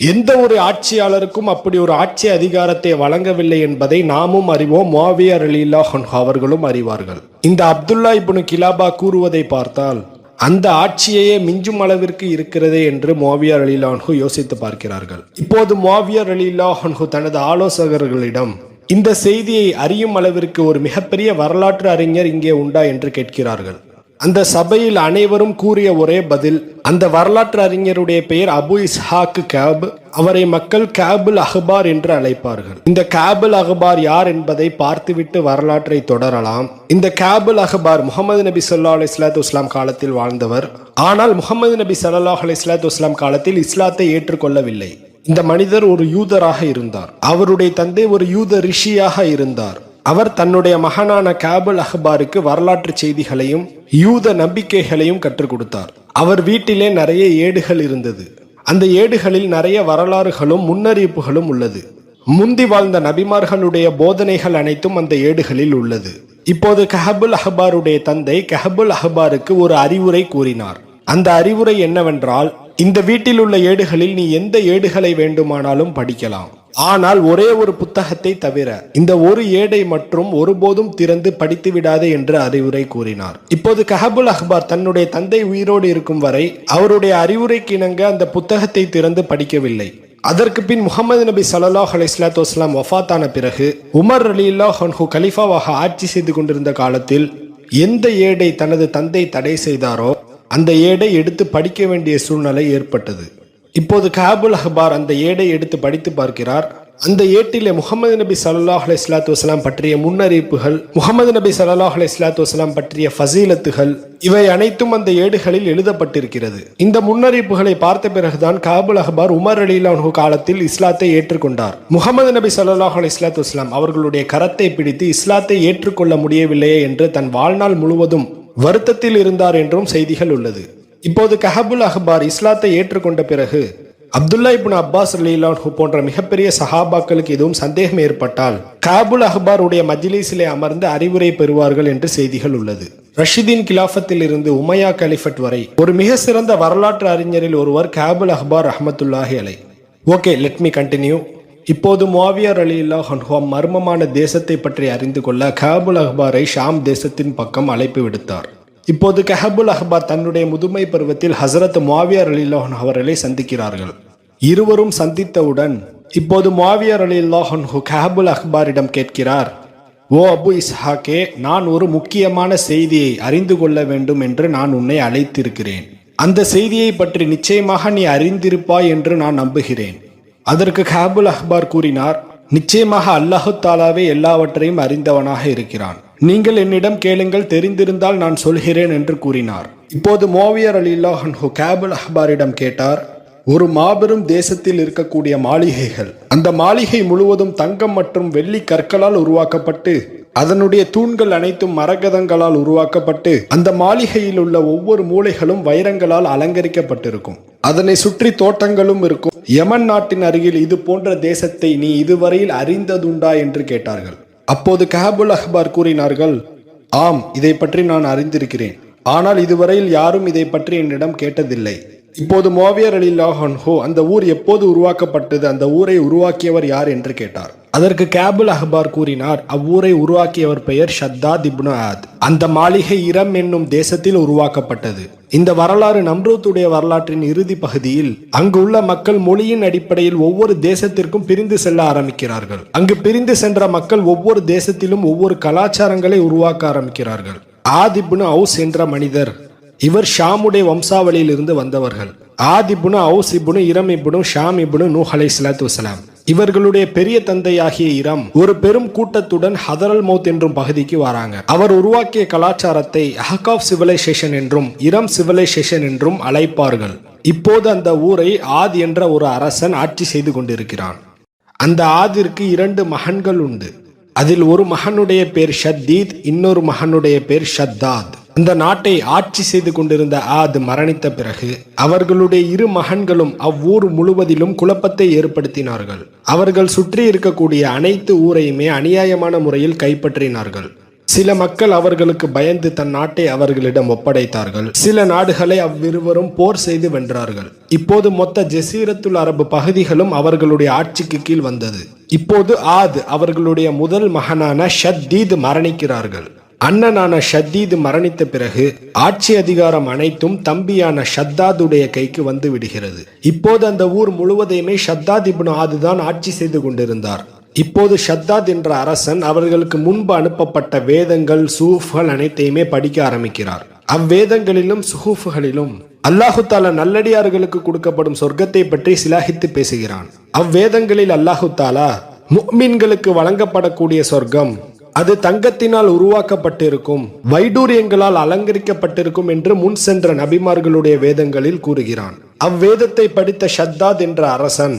எந்த ஒரு ஆட்சியாளருக்கும் அப்படி ஒரு ஆட்சி அதிகாரத்தை வழங்கவில்லை என்பதை நாமும் அறிவோம், முஆவியா ரலியல்லாஹு அன்ஹு அவர்களும் அறிவார்கள். இந்த அப்துல்லா இப்னு கிலாபா கூறுவதை பார்த்தால் அந்த ஆட்சியையே மிஞ்சும் அளவிற்கு இருக்கிறதே என்று முஆவியா ரலியல்லாஹு அன்ஹு யோசித்து பார்க்கிறார்கள். இப்போது முஆவியா ரலியல்லாஹு அன்ஹு தனது ஆலோசகர்களிடம் இந்த செய்தியை அறியும் அளவிற்கு ஒரு மிகப்பெரிய வரலாற்று அறிஞர் இங்கே உண்டா என்று கேட்கிறார்கள். அந்த சபையில் அனைவரும் கூறிய ஒரே பதில், அந்த வரலாற்று அறிஞருடைய பெயர் அபு இஸ்ஹாக் கஅப். அவரை மக்கள் கஅபுல் அஹ்பார் என்று அழைப்பார்கள். இந்த கஅபுல் அஹ்பார் யார் என்பதை பார்த்துவிட்டு வரலாற்றை தொடரலாம். இந்த கஅபுல் அஹ்பார் முஹம்மது நபி ஸல்லல்லாஹு அலைஹி வஸல்லம் காலத்தில் வாழ்ந்தவர். ஆனால் முஹம்மது நபி ஸல்லல்லாஹு அலைஹி வஸல்லம் காலத்தில் இஸ்லாத்தை ஏற்றுக்கொள்ளவில்லை. இந்த மனிதர் ஒரு யூதராக இருந்தார். அவருடைய தந்தை ஒரு யூத ரிஷியாக இருந்தார். அவர் தன்னுடைய மகனான கஅபுல் அஹ்பாருக்கு வரலாற்று செய்திகளையும் யூத நம்பிக்கைகளையும் கற்றுக் கொடுத்தார். அவர் வீட்டிலே நிறைய ஏடுகள் இருந்தது. அந்த ஏடுகளில் நிறைய வரலாறுகளும் முன்னறிவிப்புகளும் உள்ளது. முந்தி வாழ்ந்த நபிமார்களுடைய போதனைகள் அனைத்தும் அந்த ஏடுகளில் உள்ளது. இப்போது கஅபுல் அஹ்பாருடைய தந்தை கஅபுல் அஹ்பாருக்கு ஒரு அறிவுரை கூறினார். அந்த அறிவுரை என்னவென்றால், இந்த வீட்டில் உள்ள ஏடுகளில் நீ எந்த ஏடுகளை வேண்டுமானாலும் படிக்கலாம், ஆனால் ஒரே ஒரு புத்தகத்தை தவிர இந்த ஒரு ஏடை மற்றும் ஒருபோதும் திறந்து படித்து விடாதே என்று அறிவுரை கூறினார். இப்போது கஅபுல் அஹ்பார் தன்னுடைய தந்தை உயிரோடு இருக்கும் வரை அவருடைய அறிவுரைக்கு இணங்க அந்த புத்தகத்தை திறந்து படிக்கவில்லை. அதற்கு பின் முஹம்மது நபி ஸல்லல்லாஹு அலைஹி வஸல்லம் வஃபாத்தான பிறகு உமர் ரலியல்லாஹு அன்ஹு கலீஃபாவாக ஆட்சி செய்து கொண்டிருந்த காலத்தில் எந்த ஏடை தனது தந்தை தடை செய்தாரோ அந்த ஏடை எடுத்து படிக்க வேண்டிய சூழ்நிலை ஏற்பட்டது. இப்போது கஅபுல் அஹ்பார் அந்த ஏடை எடுத்து படித்து பார்க்கிறார். அந்த ஏட்டிலே முஹம்மது நபி ஸல்லல்லாஹு அலைஹி வஸல்லம் பற்றிய முன்னறிவிப்புகள், முஹம்மது நபி ஸல்லல்லாஹு அலைஹி வஸல்லம் பற்றிய ஃபசீலத்துகள், இவை அனைத்தும் அந்த ஏடுகளில் எழுதப்பட்டிருக்கிறது. இந்த முன்னறிவிப்புகளை பார்த்த பிறகுதான் கஅபுல் அஹ்பார் உமர் ரலியல்லாஹு அன்ஹு காலத்தில் இஸ்லாத்தை ஏற்றுக்கொண்டார். முஹம்மது நபி ஸல்லல்லாஹு அலைஹி வஸல்லம் அவர்களுடைய கரத்தை பிடித்து இஸ்லாத்தை ஏற்றுக்கொள்ள முடியவில்லையே என்று தன் வாழ்நாள் முழுவதும் வருத்தத்தில் இருந்தார் என்றும் செய்திகள் உள்ளது. இப்போது கஅபுல் அஹ்பார் இஸ்லாத்தை ஏற்றுக்கொண்ட பிறகு அப்துல்லா இப்னு அப்பாஸ் ரலியல்லாஹு அன்ஹு போன்ற மிகப்பெரிய சஹாபாக்களுக்கு எதுவும் சந்தேகம் ஏற்பட்டால் கஅபுல் அஹ்பாருடைய மஜ்லிஸிலே அமர்ந்து அறிவுரை பெறுவார்கள் என்று செய்திகள் உள்ளது. ரஷீதின் கிலாஃபத்தில் இருந்து உமையா கலிஃபட் வரை ஒரு மிக சிறந்த வரலாற்று அறிஞரில் ஒருவர் கஅபுல் அஹ்பார் ரஹ்மத்துல்லாஹி அலைஹ். Okay, let me continue. இப்போது முஆவியா ரலியல்லாஹு அன்ஹு மர்மமான தேசத்தை பற்றி அறிந்து கொள்ள கஅபுல் அஹ்பாரை ஷாம் தேசத்தின் பக்கம் அழைப்பு விடுத்தார். இப்போது கஅபுல் அஹ்பார் தன்னுடைய முதுமை பருவத்தில் ஹஸரத் முஆவியா ரலியல்லாஹு அன்ஹு அவர்களை சந்திக்கிறார்கள். இருவரும் சந்தித்தவுடன் இப்போது முஆவியா ரலியல்லாஹு அன்ஹு கஅபுல் அஹ்பாரிடம் கேட்கிறார், ஓ அபு இஸ்ஹாக்கே, நான் ஒரு முக்கியமான செய்தியை அறிந்து கொள்ள வேண்டும் என்று நான் உன்னை அழைத்திருக்கிறேன். அந்த செய்தியை பற்றி நிச்சயமாக நீ அறிந்திருப்பாய் என்று நான் நம்புகிறேன். அதற்கு கஅபுல் அஹ்பார் கூறினார், நிச்சயமாக அல்லாஹு தாலாவே எல்லாவற்றையும் அறிந்தவனாக இருக்கிறான். நீங்கள் என்னிடம் கேளுங்கள், தெரிந்திருந்தால் நான் சொல்கிறேன் என்று கூறினார். இப்போது முஆவியா ரலியல்லாஹு அன்ஹு கஅபுல் அஹ்பாரிடம் கேட்டார், ஒரு மாபெரும் தேசத்தில் இருக்கக்கூடிய மாளிகைகள், அந்த மாளிகை முழுவதும் தங்கம் மற்றும் வெள்ளி கற்களால் உருவாக்கப்பட்டு அதனுடைய தூண்கள் அனைத்தும் மரகதங்களால் உருவாக்கப்பட்டு அந்த மாளிகையில் உள்ள ஒவ்வொரு மூலைகளும் வைரங்களால் அலங்கரிக்கப்பட்டிருக்கும். அதனை சுற்றி தோட்டங்களும் இருக்கும். யமன் நாட்டின் அருகில் இது போன்ற தேசத்தை நீ இதுவரையில் அறிந்ததுண்டா என்று கேட்டார்கள். அப்போது கஅபுல் அஹ்பார் கூறினார்கள், ஆம், இதை பற்றி நான் அறிந்திருக்கிறேன். ஆனால் இதுவரையில் யாரும் இதை பற்றி என்னிடம் கேட்டதில்லை. இப்போது முஆவியா ரலியல்லாஹு அன்ஹு அந்த ஊர் எப்போது உருவாக்கப்பட்டது, அந்த ஊரை உருவாக்கியவர் யார் என்று கேட்டார். அதற்கு கஅபுல் அஹ்பார் கூறினார், அவ்வூரை உருவாக்கியவர் பெயர் ஷத்தாத் இப்னு ஆத். அந்த மாளிகை இரம் என்னும் தேசத்தில் உருவாக்கப்பட்டது. இந்த வரலாறு நம்ரூத்துடைய வரலாற்றின் இறுதி பகுதியில் அங்கு உள்ள மக்கள் மொழியின் அடிப்படையில் ஒவ்வொரு தேசத்திற்கும் பிரிந்து செல்ல ஆரம்பிக்கிறார்கள். அங்கு பிரிந்து சென்ற மக்கள் ஒவ்வொரு தேசத்திலும் ஒவ்வொரு கலாச்சாரங்களை உருவாக்க ஆரம்பிக்கிறார்கள். ஆத் இப்னு அவுஸ் என்ற மனிதர், இவர் ஷாமுடைய வம்சாவளியில் இருந்து வந்தவர்கள். ஆத் இப்னு அவுஸ் இப்னு இரம் இப்னு ஷாம் இப்னு நூஹ் அலைஹிஸ்ஸலாத்து வஸலாம். இவர்களுடைய பெரிய தந்தையாகிய இரம் ஒரு பெரும் கூட்டத்துடன் ஹதரல் மௌத் என்றும் பகுதிக்கு வராங்க. அவர் உருவாக்கிய கலாச்சாரத்தை அஹ்காஃப் சிவிலைசேஷன் என்றும் இரம் சிவிலைசேஷன் என்றும் அழைப்பார்கள். இப்போது அந்த ஊரை ஆத் என்ற ஒரு அரசன் ஆட்சி செய்து கொண்டிருக்கிறான். அந்த ஆதிற்கு 2 மகன்கள் உண்டு. அதில் ஒரு மகனுடைய பேர் ஷத்தீத், இன்னொரு மகனுடைய பேர் ஷத்தாத். அந்த நாட்டை ஆட்சி செய்து கொண்டிருந்த ஆத் மரணித்த பிறகு அவர்களுடைய 2 மகன்களும் அவ்வூர் முழுவதிலும் குழப்பத்தை ஏற்படுத்தினார்கள். அவர்கள் சுற்றி இருக்கக்கூடிய அனைத்து ஊரையுமே அநியாயமான முறையில் கைப்பற்றினார்கள். சில மக்கள் அவர்களுக்கு பயந்து தன் நாட்டை அவர்களிடம் ஒப்படைத்தார்கள். சில நாடுகளை அவ்விருவரும் போர் செய்து வென்றார்கள். இப்போது மொத்த ஜசீரத்துல் அரபு பகுதிகளும் அவர்களுடைய ஆட்சிக்கு கீழ் வந்தது. இப்போது ஆத் அவர்களுடைய முதல் மகனான ஷத்தீத் மரணிக்கிறார்கள். அண்ணனான ஷத்தீத் மரணித்த பிறகு ஆட்சி அதிகாரம் அனைத்தும் தம்பியான ஷத்தாதுடைய கைக்கு வந்து விடுகிறது. இப்போது அந்த ஊர் முழுவதையுமே ஷத்தாத் இப்னு ஆது தான் ஆட்சி செய்து கொண்டிருந்தார். இப்போது ஷத்தாத் என்ற அரசன் அவர்களுக்கு முன்பு அனுப்பப்பட்ட வேதங்கள் சூஃப்கள் அனைத்தையுமே படிக்க ஆரம்பிக்கிறார். அவ்வேதங்களிலும் சுஹூஃப்களிலும் அல்லாஹு தாலா நல்லடியார்களுக்கு கொடுக்கப்படும் சொர்க்கத்தை பற்றி சிலாகித்து பேசுகிறான். அவ்வேதங்களில் அல்லாஹு தாலா முஃமின்களுக்கு வழங்கப்படக்கூடிய சொர்க்கம் அது தங்கத்தினால் உருவாக்கப்பட்டிருக்கும், வைடூரியங்களால் அலங்கரிக்கப்பட்டிருக்கும் என்று முன் சென்ற நபிமார்களுடைய வேதங்களில் கூறுகிறான். அவ்வேதத்தை படித்த ஷத்தாத் என்ற அரசன்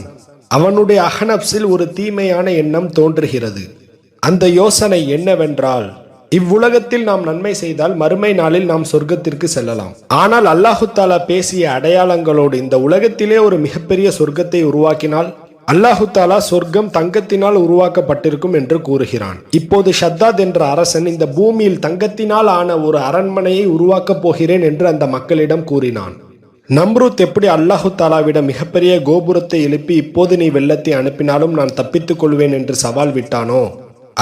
அவனுடைய அகனப்ஸில் ஒரு தீமையான எண்ணம் தோன்றுகிறது. அந்த யோசனை என்னவென்றால், இவ்வுலகத்தில் நாம் நன்மை செய்தால் மறுமை நாளில் நாம் சொர்க்கத்திற்கு செல்லலாம். ஆனால் அல்லாஹு தாலா பேசிய அடையாளங்களோடு இந்த உலகத்திலே ஒரு மிகப்பெரிய சொர்க்கத்தை உருவாக்கினால் அல்லாஹு தாலா சொர்க்கம் தங்கத்தினால் உருவாக்கப்பட்டிருக்கும் என்று கூறுகிறான். இப்போது ஷத்தாத் என்ற அரசன் இந்த பூமியில் தங்கத்தினால் ஆன ஒரு அரண்மனையை உருவாக்கப் போகிறேன் என்று அந்த மக்களிடம் கூறினான். நம்ரூத் எப்படி அல்லாஹு தாலாவிடம் மிகப்பெரிய கோபுரத்தை எழுப்பி இப்போது நீ வெள்ளத்தை அனுப்பினாலும் நான் தப்பித்துக் கொள்வேன் என்று சவால் விட்டானோ,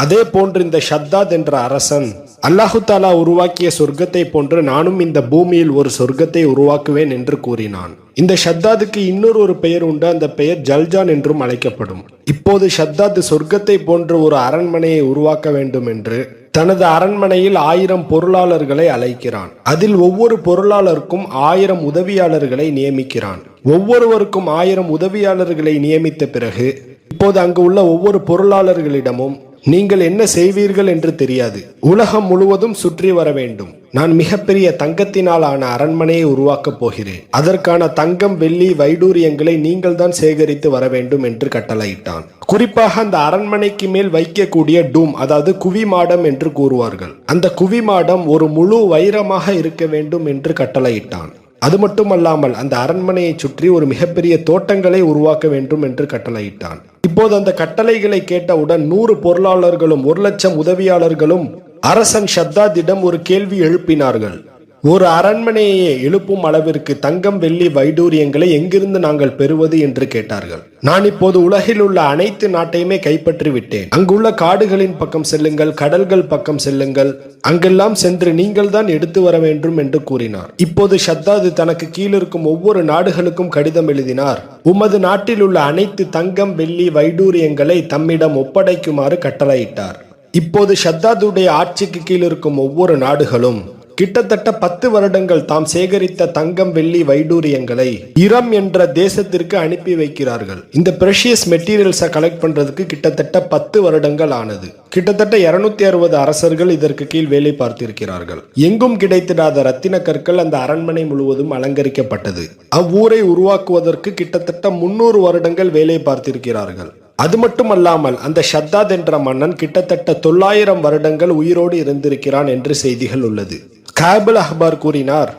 அதே போன்று இந்த ஷத்தாத் என்ற அரசன் அல்லாஹு தாலா உருவாக்கிய சொர்க்கத்தை போன்று நானும் இந்த பூமியில் ஒரு சொர்க்கத்தை உருவாக்குவேன் என்று கூறினான். இந்த ஷத்தாதுக்கு இன்னொரு பெயர் உண்டு. அந்த பெயர் ஜல்ஜான் என்றும் அழைக்கப்படும். இப்போது ஷத்தாத் சொர்க்கத்தை போன்ற ஒரு அரண்மனையை உருவாக்க வேண்டும் என்று தனது அரண்மனையில் 1000 பொருளாளர்களை அழைக்கிறான். அதில் ஒவ்வொரு பொருளாளருக்கும் 1000 உதவியாளர்களை நியமிக்கிறான். ஒவ்வொருவருக்கும் 1000 உதவியாளர்களை நியமித்த பிறகு இப்போது அங்கு உள்ள ஒவ்வொரு பொருளாளர்களிடமும் நீங்கள் என்ன செய்வீர்கள் என்று தெரியாது, உலகம் முழுவதும் சுற்றி வர வேண்டும், நான் மிகப்பெரிய தங்கத்தினால் ஆன அரண்மனையை உருவாக்கப் போகிறேன், அதற்கான தங்கம் வெள்ளி வைடூரியங்களை நீங்கள் தான் சேகரித்து வர வேண்டும் என்று கட்டளையிட்டான். குறிப்பாக அந்த அரண்மனைக்கு மேல் வைக்கக்கூடிய டூம், அதாவது குவிமாடம் என்று கூறுவார்கள், அந்த குவிமாடம் ஒரு முழு வைரமாக இருக்க வேண்டும் என்று கட்டளையிட்டான். அது மட்டுமல்லாமல் அந்த அரண்மனையை சுற்றி ஒரு மிகப்பெரிய தோட்டங்களை உருவாக்க வேண்டும் என்று கட்டளையிட்டான். இப்போது அந்த கட்டளைகளை கேட்டவுடன் 100 பொருளாளர்களும் 1,00,000 உதவியாளர்களும் அரசன் ஷத்தாதிடம் ஒரு கேள்வி எழுப்பினார்கள். ஒரு அரண்மனையை எழுப்பும் அளவிற்கு தங்கம் வெள்ளி வைடூரியங்களை எங்கிருந்து நாங்கள் பெறுவது என்று கேட்டார்கள். நான் இப்போது உலகில் உள்ள அனைத்து நாட்டையுமே கைப்பற்றி விட்டேன். அங்குள்ள காடுகளின் பக்கம் செல்லுங்கள், கடல்கள் பக்கம் செல்லுங்கள், அங்கெல்லாம் சென்று நீங்கள் தான் எடுத்து வர வேண்டும் என்று கூறினார். இப்போது ஷத்தாது தனக்கு கீழிருக்கும் ஒவ்வொரு நாடுகளுக்கும் கடிதம் எழுதினார். உமது நாட்டில் உள்ள அனைத்து தங்கம் வெள்ளி வைடூரியங்களை தம்மிடம் ஒப்படைக்குமாறு கட்டளையிட்டார். இப்போது ஷத்தாதுடைய ஆட்சிக்கு கீழ் இருக்கும் ஒவ்வொரு நாடுகளும் கிட்டத்தட்ட 10 வருடங்கள் தாம் சேகரித்த தங்கம் வெள்ளி வைடூரியங்களை இரம் என்ற தேசத்திற்கு அனுப்பி வைக்கிறார்கள். இந்த பிரஷியஸ் மெட்டீரியல்ஸை கலெக்ட் பண்றதுக்கு கிட்டத்தட்ட 10 வருடங்கள் ஆனது. கிட்டத்தட்ட 260 அரசர்கள் இதற்கு கீழ் வேலை பார்த்திருக்கிறார்கள். எங்கும் கிடைத்திடாத ரத்தின கற்கள் அந்த அரண்மனை முழுவதும் அலங்கரிக்கப்பட்டது. அவ்வூரை உருவாக்குவதற்கு கிட்டத்தட்ட 300 வருடங்கள் வேலை பார்த்திருக்கிறார்கள். அது மட்டுமல்லாமல் அந்த ஷத்தாத் என்ற மன்னன் கிட்டத்தட்ட 900 வருடங்கள் உயிரோடு இருந்திருக்கிறான் என்று செய்திகள் உள்ளது. காபுல் அஹ்பார் கூறினார்,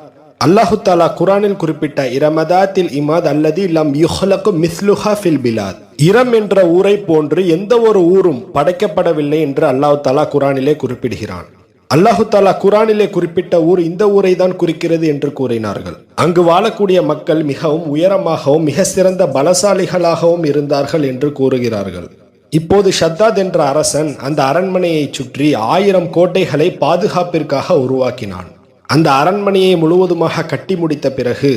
அல்லாஹு தாலா குரானில் குறிப்பிட்ட இரமதாத்தில் இமாத் அல்லதி லம் யுஹ்லகு மிஸ்லுஹா ஃபில் பிலாத், இரம் என்ற ஊரை போன்று எந்த ஒரு ஊரும் படைக்கப்படவில்லை என்று அல்லாஹு தாலா குரானிலே குறிப்பிடுகிறான். அல்லாஹு தாலா குரானிலே குறிப்பிட்ட ஊர் இந்த ஊரை தான் குறிக்கிறது என்று கூறினார்கள். அங்கு வாழக்கூடிய மக்கள் மிகவும் உயரமாகவும் மிக சிறந்த பலசாலிகளாகவும் இருந்தார்கள் என்று கூறுகிறார்கள். இப்போது ஷத்தாத் என்ற அரசன் அந்த அரண்மனையை சுற்றி 1000 கோட்டைகளை பாதுகாப்பிற்காக உருவாக்கினான். அந்த அரண்மனையை முழுவதுமாக கட்டி முடித்த பிறகு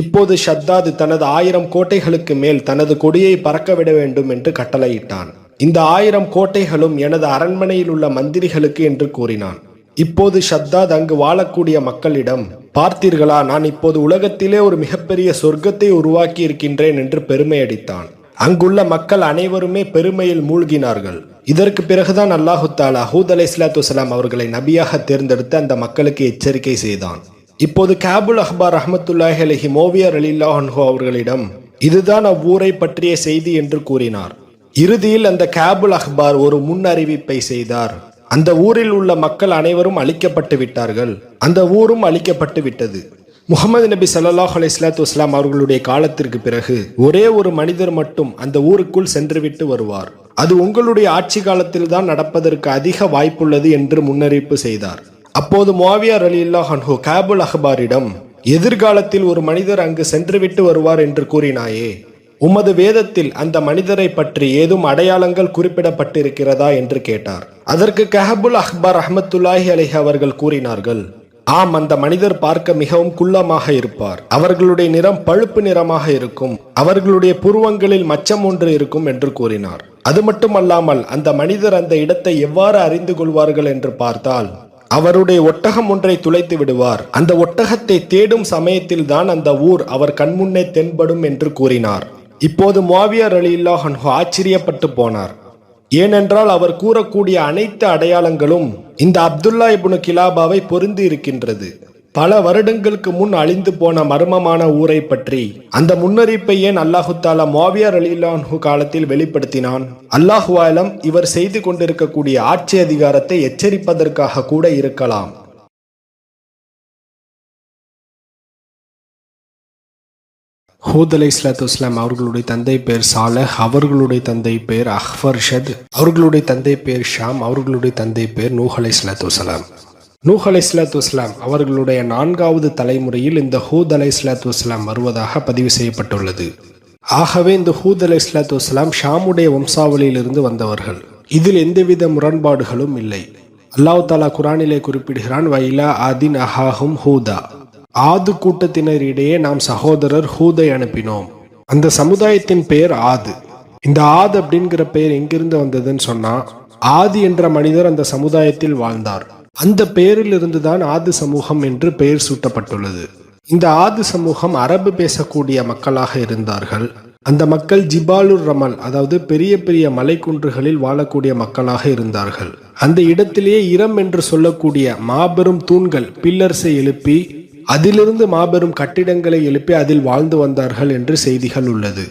இப்போது ஷத்தாத் தனது 1000 கோட்டைகளுக்கு மேல் தனது கொடியை பறக்கவிட வேண்டும் என்று கட்டளையிட்டான். இந்த 1000 கோட்டைகளும் எனது அரண்மனையில் உள்ள மந்திரிகளுக்கு என்று கூறினான். இப்போது ஷத்தாத் அங்கு வாழக்கூடிய மக்களிடம், பார்த்தீர்களா, நான் இப்போது உலகத்திலே ஒரு மிகப்பெரிய சொர்க்கத்தை உருவாக்கி இருக்கின்றேன் என்று பெருமை அடித்தான். அங்குள்ள மக்கள் அனைவருமே பெருமையில் மூழ்கினார்கள். இதற்கு பிறகுதான் அல்லாஹு தாலா ஹூத் அலைஹிஸ்ஸலாத்து வஸலாம் அவர்களை நபியாக தேர்ந்தெடுத்து அந்த மக்களுக்கு எச்சரிக்கை செய்தான். இப்போது காபுல் அஹ்பார் ரஹ்மத்துல்லாஹி அலைஹி மோவியர் ரலியல்லாஹு அன்ஹு அவர்களிடம் இதுதான் அவ்வூரை பற்றிய செய்தி என்று கூறினார். இறுதியில் அந்த காபுல் அஹ்பார் ஒரு முன் அறிவிப்பை செய்தார். அந்த ஊரில் உள்ள மக்கள் அனைவரும் அழிக்கப்பட்டு விட்டார்கள், அந்த ஊரும் அழிக்கப்பட்டு விட்டது. முகமது நபி ஸல்லல்லாஹு அலைஹி வஸல்லம் அவர்களுடைய காலத்திற்கு பிறகு ஒரே ஒரு மனிதர் மட்டும் அந்த ஊருக்குள் சென்றுவிட்டு வருவார். அது உங்களுடைய ஆட்சி காலத்தில் தான் நடப்பதற்கு அதிக வாய்ப்புள்ளது என்று முன்னறிவிப்பு செய்தார். அப்போது முஆவியா ரலியல்லாஹு அன்ஹு கஅபுல் அஹ்பாரிடம், எதிர்காலத்தில் ஒரு மனிதர் அங்கு சென்றுவிட்டு வருவார் என்று கூறினாயே, உமது வேதத்தில் அந்த மனிதரை பற்றி ஏதும் அடையாளங்கள் குறிப்பிடப்பட்டிருக்கிறதா என்று கேட்டார். அதற்கு கஅபுல் அஹ்பார் ரஹ்மத்துல்லாஹி அலைஹி அவர்கள் கூறினார்கள், ஆம், அந்த மனிதர் பார்க்க மிகவும் குள்ளமாக இருப்பார். அவர்களுடைய நிறம் பழுப்பு நிறமாக இருக்கும். அவர்களுடைய புருவங்களில் மச்சம் ஒன்று இருக்கும் என்று கூறினார். அது மட்டுமல்லாமல் அந்த மனிதர் அந்த இடத்தை எவ்வாறு அறிந்து கொள்வார்கள் என்று பார்த்தால், அவருடைய ஒட்டகம் ஒன்றை துளைத்து விடுவார். அந்த ஒட்டகத்தை தேடும் சமயத்தில் தான் அந்த ஊர் அவர் கண்முன்னே தென்படும் என்று கூறினார். இப்போது முஆவியா ரலியல்லாஹு அன்ஹு ஆச்சரியப்பட்டு போனார். ஏனென்றால் அவர் கூறக்கூடிய அனைத்து அடையாளங்களும் இந்த அப்துல்லா இப்னு கிலாபாவை பொருந்தி இருக்கின்றது. பல வருடங்களுக்கு முன் அழிந்து போன மர்மமான ஊரை பற்றி அந்த முன்னறிப்பை ஏன் அல்லாஹு தாலா முஆவியா ரலியல்லாஹு அன்ஹு காலத்தில் வெளிப்படுத்தினான்? அல்லாஹு ஆலம், இவர் செய்து கொண்டிருக்கக்கூடிய ஆட்சி அதிகாரத்தை எச்சரிப்பதற்காக கூட இருக்கலாம். ஹூத் அலைஹிஸ்ஸலாத்து வஸ்ஸலாம் அவர்களுடைய தந்தை பேர் சாலஹ், அவர்களுடைய தந்தை பேர் அஹ்ஃபர்ஷத், அவர்களுடைய தந்தை பேர் ஷாம், அவர்களுடைய தந்தை பேர் நூஹ் அலைஹிஸ்ஸலாத்து வஸ்ஸலாம். நூஹ் அலைஹிஸ்ஸலாத்து வஸ்ஸலாம் அவர்களுடைய 4வது தலைமுறையில் இந்த ஹூத் அலைஹிஸ்ஸலாத்து வஸ்ஸலாம் வருவதாக பதிவு செய்யப்பட்டுள்ளது. ஆகவே இந்த ஹூத் அலைஹிஸ்ஸலாத்து வஸ்ஸலாம் ஷாமுடைய வம்சாவளியிலிருந்து வந்தவர்கள். இதில் எந்தவித முரண்பாடுகளும் இல்லை. அல்லாஹ் தஆலா குர்ஆனிலே குறிப்பிடுகிறான், வைலா ஆதின் அஹாஹும் ஹூதா, ஆது கூட்டத்தினரிடையே நாம் சகோதரர் ஹூதை அனுப்பினோம். அந்த சமுதாயத்தின் பெயர் ஆது. இந்த ஆது அப்படிங்கிற பெயர் எங்கிருந்து வந்ததுன்னு சொன்னா, ஆதி என்ற மனிதர் அந்த சமுதாயத்தில் வாழ்ந்தார். அந்த பெயரில் இருந்துதான் ஆது சமூகம் என்று பெயர் சூட்டப்பட்டுள்ளது. இந்த ஆது சமூகம் அரபு பேசக்கூடிய மக்களாக இருந்தார்கள். அந்த மக்கள் ஜிபாலுர் ரமல், அதாவது பெரிய பெரிய மலைக்குன்றுகளில் வாழக்கூடிய மக்களாக இருந்தார்கள். அந்த இடத்திலேயே இரம் என்று சொல்லக்கூடிய மாபெரும் தூண்கள், பில்லர்ஸை எழுப்பி அதிலிருந்து மாபெரும் கட்டிடங்களை எழுப்பி அதில் வாழ்ந்து வந்தார்கள் என்று செய்திகள் உள்ளது.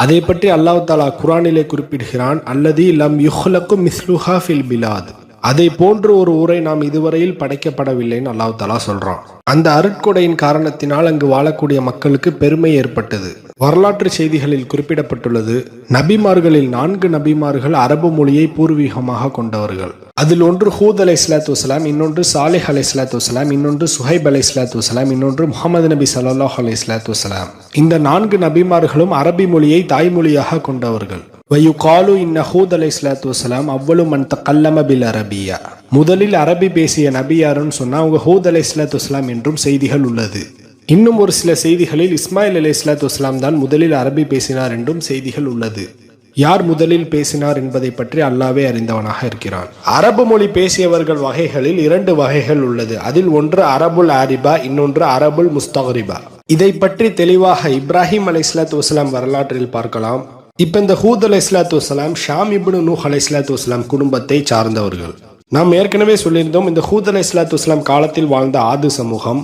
அதை பற்றி அல்லாஹ் தஆலா குர்ஆனிலே குறிப்பிடுகிறான், அல்லதி லம் யுஹ்லகு மிஸ்லுஹா ஃபில் பிலாத், அதை போன்று ஒரு ஊரை நாம் இதுவரையில் படைக்கப்படவில்லைன்னு அல்லாஹ் தஆலா சொல்றான். அந்த அருட்கொடையின் காரணத்தினால் அங்கு வாழக்கூடிய மக்களுக்கு பெருமை ஏற்பட்டது. வரலாற்று செய்திகளில் குறிப்பிடப்பட்டுள்ளது, நபிமார்களில் 4 நபிமார்கள் அரபு மொழியை பூர்வீகமாக கொண்டவர்கள். அதில் ஒன்று ஹூத் அலைஹிஸ்ஸலாத்து வஸ்ஸலாம், இன்னொன்று சாலிஹ் அலைஹிஸ்ஸலாத்து வஸ்ஸலாம், இன்னொன்று சுஹைப் அலைஹிஸ்ஸலாத்து வஸ்ஸலாம், இன்னொன்று முஹம்மது நபி ஸல்லல்லாஹு அலைஹி வஸல்லம். இந்த 4 நபிமார்களும் அரபி மொழியை தாய்மொழியாக கொண்டவர்கள். வயுகாலு இன்ன ஹூத் அலைஹிஸ்ஸலாத்து வஸ்ஸலாம் அவ்வளு மன் தகல்லம பில் அரபியா, முதலில் அரபி பேசிய நபி யாருன்னு சொன்னா அவங்க ஹூத் அலைஹிஸ்ஸலாத்து வஸ்ஸலாம் என்றும் செய்திகள் உள்ளது. இன்னும் ஒரு சில செய்திகளில் இஸ்மாயில் அலைஹிஸ்ஸலாத்து வஸ்ஸலாம் தான் முதலில் அரபி பேசினார் என்றும் செய்திகள் உள்ளது. யார் முதலில் பேசினார் என்பதை பற்றி அல்லாஹ்வே அறிந்தவனாக இருக்கிறான். அரபு மொழி பேசியவர்கள் வகைகளில் 2 வகைகள் உள்ளது. அதில் ஒன்று அரபுல் ஆரிபா, இன்னொன்று அரபுல் முஸ்தக்ரிபா. இதை பற்றி தெளிவாக இப்ராஹிம் அலைஹிஸ்ஸலாத்து வஸ்ஸலாம் வரலாற்றில் பார்க்கலாம். இப்ப இந்த ஹூத் அலைஹிஸ்ஸலாத்து வஸ்ஸலாம் ஷாம் இப்னு நூஹ் அலைஹிஸ்ஸலாத்து வஸ்ஸலாம் குடும்பத்தை சார்ந்தவர்கள். நாம் ஏற்கனவே சொல்லியிருந்தோம், இந்த ஹூத் அலைஹிஸ்ஸலாத்து வஸ்ஸலாம் காலத்தில் வாழ்ந்த ஆது சமூகம்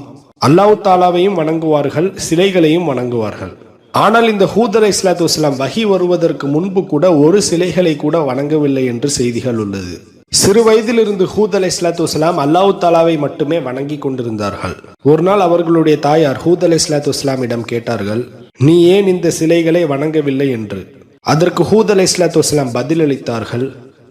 அல்லாஹ் தாலாவையும் வணங்குவார்கள், சிலைகளையும் வணங்குவார்கள். ஆனால் இந்த ஹூத் அலைஹிஸ்ஸலாத்து வஸ்ஸலாம் வஹி வருவதற்கு முன்பு கூட ஒரு சிலைகளை கூட வணங்கவில்லை என்று செய்திகள் உள்ளது. சிறு வயதிலிருந்து ஹூத் அலைஹிஸ்ஸலாத்து வஸ்ஸலாம் அல்லாஹ் தாலாவை மட்டுமே வணங்கி கொண்டிருந்தார்கள். ஒரு நாள் அவர்களுடைய தாயார் ஹூத் அலைஹிஸ்ஸலாத்து வஸ்ஸலாமிடம் கேட்டார்கள், நீ ஏன் இந்த சிலைகளை வணங்கவில்லை என்று. அதற்கு ஹூத் அலைஹிஸ்ஸலாத்து வஸ்ஸலாம் பதிலளித்தார்கள்,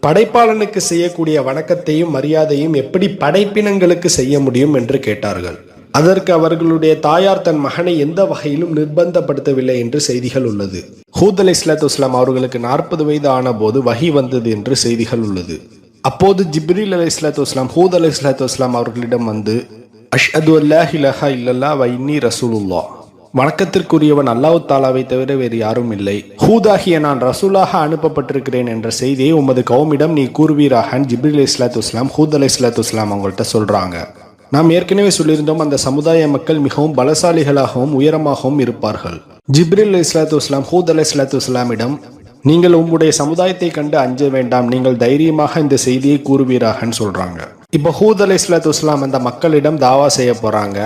படைப்பாளனுக்கு செய்யக்கூடிய வணக்கத்தையும் மரியாதையும் எப்படி படைப்பினங்களுக்கு செய்ய முடியும் என்று கேட்டார்கள். அதற்கு அவர்களுடைய தாயார் தன் மகனை எந்த வகையிலும் நிர்பந்தப்படுத்தவில்லை என்று செய்திகள் உள்ளது. ஹூத் அலைஹிஸ்ஸலாத்து வஸ்ஸலாம் அவர்களுக்கு 40 வயது ஆன போது வஹி வந்தது என்று செய்திகள் உள்ளது. அப்போது ஜிப்ரீல் அலைஹிஸ்ஸலாத்து வஸ்ஸலாம் ஹூத் அலைஹிஸ்ஸலாத்து வஸ்ஸலாம் அவர்களிடம் வந்து, அஷ்ஹது அல்லா இலாஹா இல்லல்லாஹ் வ இன்னி ரசூலுல்லாஹ், வணக்கத்திற்குரியவன் அல்லாஹ் தாலாவை தவிர வேறு யாரும் இல்லை, ஹூதாகிய நான் ரசூலாக அனுப்பப்பட்டிருக்கிறேன் என்ற செய்தியை உமது கௌமிடம் நீ கூறுவீராக ஜிப்ரீல் அலைஹிஸ்ஸலாத்து வஸ்ஸலாம் ஹூத் அலைஹிஸ்ஸலாத்து வஸ்ஸலாம் அவங்கள்ட்ட சொல்றாங்க. நாம் ஏற்கனவே சொல்லியிருந்தோம், அந்த சமுதாய மக்கள் மிகவும் பலசாலிகளாகவும் உயரமாகவும் இருப்பார்கள். ஜிப்ரீல் அலைஹிஸ்ஸலாத்து வஸ்ஸலாம் ஹூத் அலைஹிஸ்ஸலாத்து வஸ்ஸலாமிடம், நீங்கள் உங்களுடைய சமுதாயத்தை கண்டு அஞ்ச வேண்டாம், நீங்கள் தைரியமாக இந்த செய்தியை கூறுவீராகன்னு சொல்றாங்க. இப்போ ஹூத் அலைஹிஸ்ஸலாத்து வஸ்ஸலாம் அந்த மக்களிடம் தாவா செய்ய போறாங்க.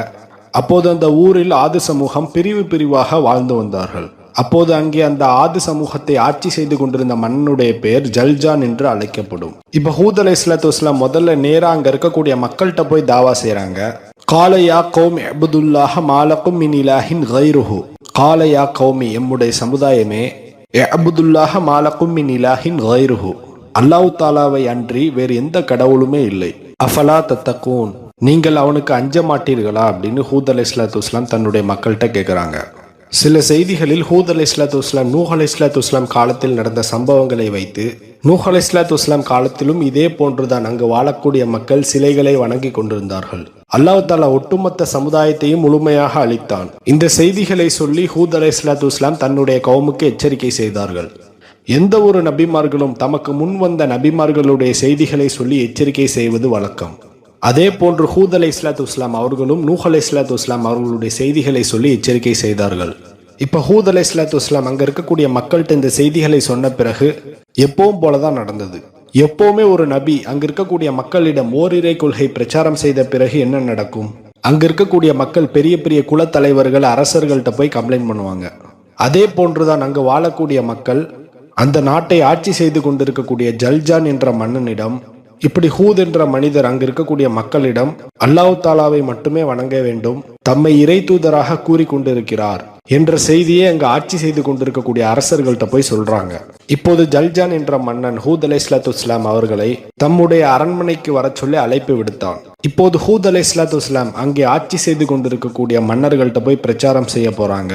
அப்போது அந்த ஊரில் ஆது சமூகம் பிரிவு பிரிவாக வாழ்ந்து வந்தார்கள். அப்போது அங்கே அந்த ஆது சமூகத்தை ஆட்சி செய்து கொண்டிருந்த மன்னனுடைய பெயர் ஜல்ஜான் என்று அழைக்கப்படும். இப்ப ஹூத் அலைஹிஸ்ஸலாத்து வஸ்ஸலாம் முதல்ல நேரா அங்க இருக்கக்கூடிய மக்கள்கிட்ட போய் தாவா செய்யறாங்க. கால யா கௌமி அபுதுல்லாஹ மாலக்கும் மின் இலாஹின் கைருஹு. கால யா கௌமி, எம்முடைய சமுதாயமே, அபுதுல்லாஹ மாலக்கும் மின் இலாஹின் கைருஹு, அல்லாஹ் தாலாவை அன்றி வேறு எந்த கடவுளுமே இல்லை. அஃபலா தத்தக்கூன், நீங்கள் அவனுக்கு அஞ்ச மாட்டீர்களா அப்படின்னு ஹூத் அலைஹிஸ்ஸலாத்து வஸ்ஸலாம் தன்னுடைய மக்கள்கிட்ட கேட்குறாங்க. சில செய்திகளில் ஹூத் அலைஹிஸ்ஸலாத்து வஸ்ஸலாம் நூஹ் அலைஹிஸ்ஸலாத்து வஸ்ஸலாம் காலத்தில் நடந்த சம்பவங்களை வைத்து, நூஹ் அலைஹிஸ்ஸலாத்து வஸ்ஸலாம் காலத்திலும் இதே போன்றுதான் அங்கு வாழக்கூடிய மக்கள் சிலைகளை வணங்கி கொண்டிருந்தார்கள், அல்லாஹ் தாலா ஒட்டுமொத்த சமுதாயத்தையும் முழுமையாக அளித்தான். இந்த செய்திகளை சொல்லி ஹூத் அலைஹிஸ்ஸலாத்து வஸ்ஸலாம் தன்னுடைய கௌமுக்கு எச்சரிக்கை செய்தார்கள். எந்த ஒரு நபிமார்களும் தமக்கு முன் வந்த நபிமார்களுடைய செய்திகளை சொல்லி எச்சரிக்கை செய்வது வழக்கம். அதே போன்று ஹூத் அலைஹிஸ்ஸலாத்து வஸ்ஸலாம் அவர்களும் நூஹ் அலைஹிஸ்ஸலாத்து வஸ்ஸலாம் அவர்களுடைய செய்திகளை சொல்லி எச்சரிக்கை செய்தார்கள். இப்போ ஹூத் அலைஹிஸ்ஸலாத்து வஸ்ஸலாம் அங்கே இருக்கக்கூடிய மக்கள்கிட்ட இந்த செய்திகளை சொன்ன பிறகு எப்பவும் போலதான் நடந்தது. எப்பவுமே ஒரு நபி அங்க இருக்கக்கூடிய மக்களிடம் ஓரிரை கொள்கை பிரச்சாரம் செய்த பிறகு என்ன நடக்கும்? அங்க இருக்கக்கூடிய மக்கள் பெரிய பெரிய குலத்தலைவர்கள் அரசர்கள்ட்ட போய் கம்ப்ளைண்ட் பண்ணுவாங்க. அதே போன்றுதான் அங்கு வாழக்கூடிய மக்கள் அந்த நாட்டை ஆட்சி செய்து கொண்டிருக்கக்கூடிய ஜல்ஜான் என்ற மன்னனிடம், இப்படி ஹூத் என்ற மனிதர் அங்கு இருக்கக்கூடிய மக்களிடம் அல்லாஹ் தாலாவை மட்டுமே வணங்க வேண்டும், தம்மை இறை தூதராக கூறிக்கொண்டிருக்கிறார் என்ற செய்தியை அங்கு ஆட்சி செய்து கொண்டிருக்கக்கூடிய அரசர்கள்ட்ட போய் சொல்றாங்க. இப்போது ஜல்ஜான் என்ற மன்னன் ஹூத் அலைஹிஸ்ஸலாத்து வஸ்ஸலாம் அவர்களை தம்முடைய அரண்மனைக்கு வர சொல்லி அழைப்பு விடுத்தான். இப்போது ஹூத் அலைஹிஸ்ஸலாத்து வஸ்ஸலாம் அங்கே ஆட்சி செய்து கொண்டிருக்கக்கூடிய மன்னர்கள்ட்ட போய் பிரச்சாரம் செய்ய போறாங்க.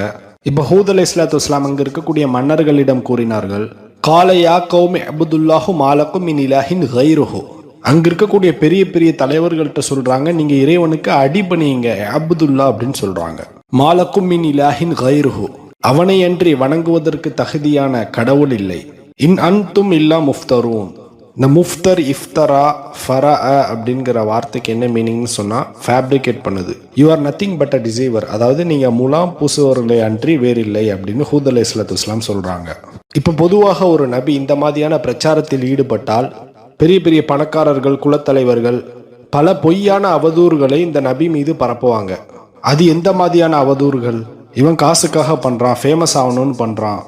இப்ப ஹூத் அலைஹிஸ்ஸலாத்து வஸ்ஸலாம் அங்கு இருக்கக்கூடிய மன்னர்களிடம் கூறினார்கள், கால யா கௌமி அபுதுல்லாஹு மாலக்கும் மின் இலாஹின் கைருஹு. அங்க இருக்கக்கூடிய பெரிய பெரிய தலைவர்கள்ட்ட சொல்றாங்க, நீங்க இறைவனுக்கு அடிபணியுங்க அபுதுல்லா அப்படின்னு சொல்றாங்க. மாலக்கும் மின் இலாஹின் கைருஹு, அவனை அன்றி வணங்குவதற்கு தகுதியான கடவுள் இல்லை. இன் அன்தும் இல்லா முஃப்தரூன். இந்த முஃப்தர், இஃப்தரா, ஃபரா அப்படிங்கிற வார்த்தைக்கு என்ன மீனிங்னு சொன்னா ஃபேப்ரிகேட் பண்ணுது. You are nothing but a deceiver, அதாவது நீங்க முலாம் பூசுவர்களை அன்றி வேறில்லை அப்படின்னு ஹூத் அலைஹிஸ்ஸலாத்து வஸ்ஸலாம் சொல்றாங்க. இப்ப பொதுவாக ஒரு நபி இந்த மாதிரியான பிரச்சாரத்தில் ஈடுபட்டால் பெரிய பெரிய பணக்காரர்கள், குலத்தலைவர்கள் பல பொய்யான அவதூறுகளை இந்த நபி மீது பரப்புவாங்க. அது எந்த மாதிரியான அவதூறுகள்? இவன் காசுக்காக பண்றான், ஃபேமஸ் ஆகணும்னு பண்றான்,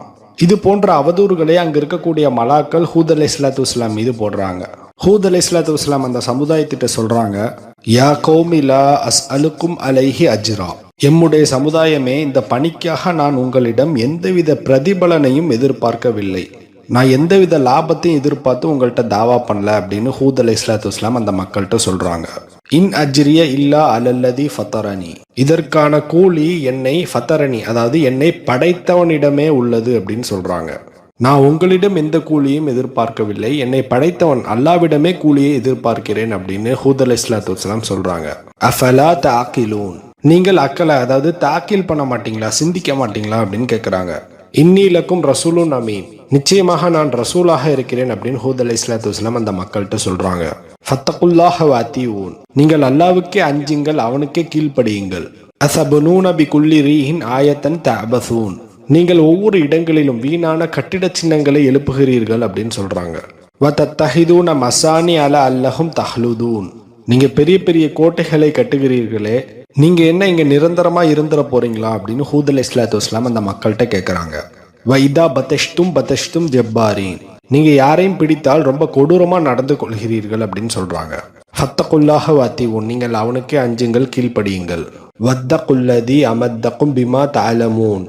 இது போன்ற அவதூறுகளை அங்க இருக்கக்கூடிய மலாக்கள் ஹூத் அலைஹிஸ்ஸலாத்து வஸ்ஸலாம் மீது போடுறாங்க. ஹூத் அலைஹிஸ்ஸலாத்து வஸ்ஸலாம் அந்த சமுதாயத்திட்ட சொல்றாங்க, யா கௌமி லா அஸ்அலுக்கும் அலைஹி அஜ்ரா. எம்முடைய சமுதாயமே, இந்த பணிக்காக நான் உங்களிடம் எந்தவித பிரதிபலனையும் எதிர்பார்க்கவில்லை, நான் எந்தவித லாபத்தையும் எதிர்பார்த்து உங்கள்கிட்ட தாவா பண்ணல அப்படின்னு ஹூத் அலைஹிஸ்ஸலாத்து வஸ்ஸலாம் அந்த மக்கள்கிட்ட சொல்றாங்க. இன் அஜ்ரிய இல்லா அலல்லதி ஃபத்தரனி, இதற்கான கூலி என்னை ஃபத்தரனி, அதாவது என்னை படைத்தவனிடமே உள்ளது அப்படின்னு சொல்றாங்க. நான் உங்களிடம் எந்த கூலியும் எதிர்பார்க்கவில்லை, என்னை படைத்தவன் அல்லாவிடமே கூலியை எதிர்பார்க்கிறேன் அப்படின்னு ஹூத் அலைஹிஸ்ஸலாத்து வஸ்ஸலாம் சொல்றாங்க. அஃபலா தஅகிலூன், நீங்கள் அக்கலை, அதாவது தாக்கில் பண்ண மாட்டீங்களா, சிந்திக்க மாட்டீங்களா அப்படின்னு கேட்குறாங்க. இன்னிலக்கும் ரசூலுன் அமீன், நிச்சயமாக நான் ரசூலாக இருக்கிறேன் அப்படின்னு ஹூத் அலைஹிஸ்ஸலாத்து வஸ்ஸலாம் அந்த மக்கள்கிட்ட சொல்றாங்க. ஃபத்தகுல்லாஹ வஅத்தீஊன், நீங்கள் அல்லாஹ்வுக்கே அஞ்சுங்கள், அவனுக்கே கீழ்ப்படியுங்கள். அஸபுனூன பிகுல்லி ரீஹின் ஆயத்தன் தஅபஸூன், நீங்கள் ஒவ்வொரு இடங்களிலும் வீணான கட்டிட சின்னங்களை எழுப்புகிறீர்கள் அப்படின்னு சொல்றாங்க. வதத்தஹிதூன மசானி அலா அல்லஹும் தஹ்லுதூன், நீங்க பெரிய பெரிய கோட்டைகளை கட்டுகிறீர்களே, நீங்க என்ன இங்க நிரந்தரமா இருந்துட போறீங்களா அப்படின்னு ஹூத் அலைஹிஸ்ஸலாத்து வஸ்ஸலாம் அந்த மக்கள்கிட்ட கேட்கறாங்க. வைதா பதஷ்தும் ஜப்பாரீன், நீங்க யாரையும் பிடித்தால் ரொம்ப கொடூரமா நடந்து கொள்கிறீர்கள் அப்படின்னு சொல்றாங்க. ஃபத்தகுல்லாஹ வஅத்தீஊன், நீங்கள் அவனுக்கே அஞ்சுங்கள், கீழ்ப்படியுங்கள். வத்தகுல்லதி அமத்தகும் பிமா தஅலமூன்,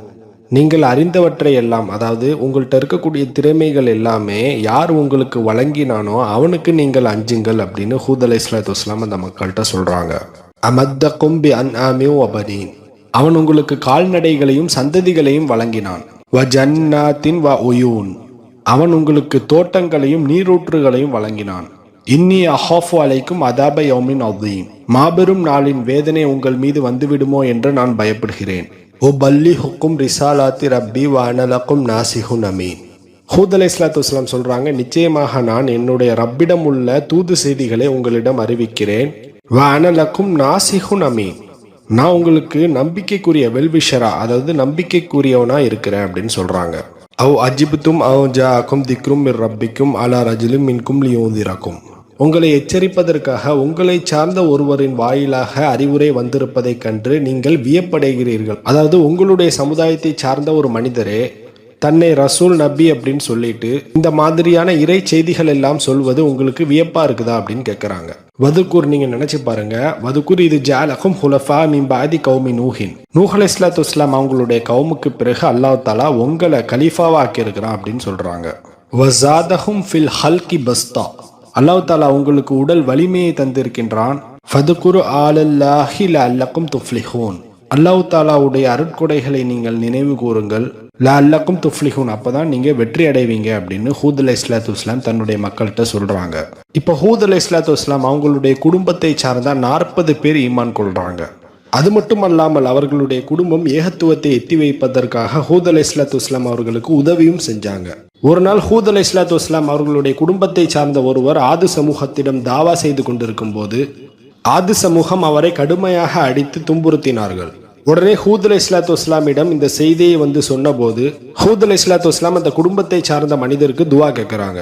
நீங்கள் அறிந்தவற்றை எல்லாம், அதாவது உங்கள்கிட்ட இருக்கக்கூடிய திறமைகள் எல்லாமே யார் உங்களுக்கு வழங்கினானோ அவனுக்கு நீங்கள் அஞ்சுங்கள் அப்படின்னு ஹூத் அலைஹிஸ்ஸலாத்து வஸ்ஸலாம் அந்த மக்கள்கிட்ட சொல்றாங்க. அமத்தகும் பி அன்ஆமி வ பனீன், அவன் உங்களுக்கு கால்நடைகளையும் சந்ததிகளையும் வழங்கினான். வ ஜன்னாத்தின் வ உயூன், அவன் உங்களுக்கு தோட்டங்களையும் நீரூற்றுகளையும் வழங்கினான். இன்னி அஹாஃபு அலைக்கும் அதாப யௌமின் அதீம், மாபெரும் நாளின் வேதனை உங்கள் மீது வந்துவிடுமோ என்று நான் பயப்படுகிறேன். ஓ பல்லி ஹுக்கும் ரிசாலாத்தி ரப்பி வ அன லகும் நாசிஹுன் அமீன், ஹூத் அலைஹிஸ்ஸலாத்து வஸ்ஸலாம் சொல்றாங்க, நிச்சயமாக நான் என்னுடைய ரப்பிடம் உள்ள தூது செய்திகளை உங்களிடம் அறிவிக்கிறேன். வ அன லகும் நாசிஹுன் அமீன், நான் உங்களுக்கு நம்பிக்கைக்குரிய வெல்விஷரா, அதாவது நம்பிக்கைக்குரியவனா இருக்கிறேன் அப்படின்னு சொல்றாங்க. அவ் அஜிபுத்தும் அவ் ஜாக்கும் திக்ரும் மிர் ரப்பிக்கும் அலா ரஜுலிம் மின்கும் லியூந்திரக்கும், உங்களை எச்சரிப்பதற்காக உங்களை சார்ந்த ஒருவரின் வாயிலாக அறிவுரை வந்திருப்பதைக் கண்டு நீங்கள் வியப்படைகிறீர்கள். அதாவது உங்களுடைய சமுதாயத்தை சார்ந்த ஒரு மனிதரே தன்னை ரசூல் நபி அப்படின்னு சொல்லிட்டு இந்த மாதிரியான இறை செய்திகள் எல்லாம் சொல்வது உங்களுக்கு வியப்பா இருக்குதா அப்படின்னு கேட்கறாங்க. வதுக்கூர் நீங்க நினைச்சு பாருங்க, வதுக்கூர் இது ஜாலகும் ஹுலஃபா மின் பாதி கௌமி நூஹின். நூஹ் அலைஹிஸ்ஸலாத்து வஸ்ஸலாம் அவங்களுடைய கவுமுக்கு பிறகு அல்லாஹ் தஆலா உங்களை கலீஃபாவா ஆக்கி இருக்கிறான் அப்படின்னு சொல்றாங்க. வஸாதஹும் ஃபில் ஹல்கி பஸ்தா, அல்லாஹ் தஆலா உங்களுக்கு உடல் வலிமையை தந்திருக்கின்றான். ஃபதுகுரு ஆலல்லாஹி லஅல்லகும் துஃப்லிஹூன், அல்லாஹ் தஆலாவுடைய அருட்கொடைகளை நீங்கள் நினைவு கூறுங்கள். லஅல்லகும் துஃப்லிஹூன், அப்பதான் நீங்க வெற்றி அடைவீங்க அப்படின்னு ஹூத் அலைஹிஸ்ஸலாத்து வஸ்ஸலாம் தன்னுடைய மக்கள்கிட்ட சொல்றாங்க. இப்ப ஹூத் அலைஹிஸ்ஸலாத்து வஸ்ஸலாம் அவங்களுடைய குடும்பத்தை சார்ந்த 40 பேர் ஈமான் கொள்றாங்க. அது மட்டும் அல்லாமல் அவர்களுடைய குடும்பம் ஏகத்துவத்தை எத்தி வைப்பதற்காக ஹூத் அலைஹிஸ்ஸலாத்து வஸ்ஸலாம் அவர்களுக்கு உதவியும் செஞ்சாங்க. ஒரு நாள் ஹூத் அலைஹிஸ்ஸலாத்து வஸ்ஸலாம் அவர்களுடைய குடும்பத்தை சார்ந்த ஒருவர் ஆது சமூகத்திடம் தாவா செய்து கொண்டிருக்கும் போது ஆது சமூகம் அவரை கடுமையாக அடித்து துன்புறுத்தினார்கள். உடனே ஹூத் அலைஹிஸ்ஸலாத்து வஸ்ஸலாமிடம் இந்த செய்தியை வந்து சொன்னபோது ஹூத் அலைஹிஸ்ஸலாத்து வஸ்ஸலாம் அந்த குடும்பத்தை சார்ந்த மனிதருக்கு துவா கேட்குறாங்க.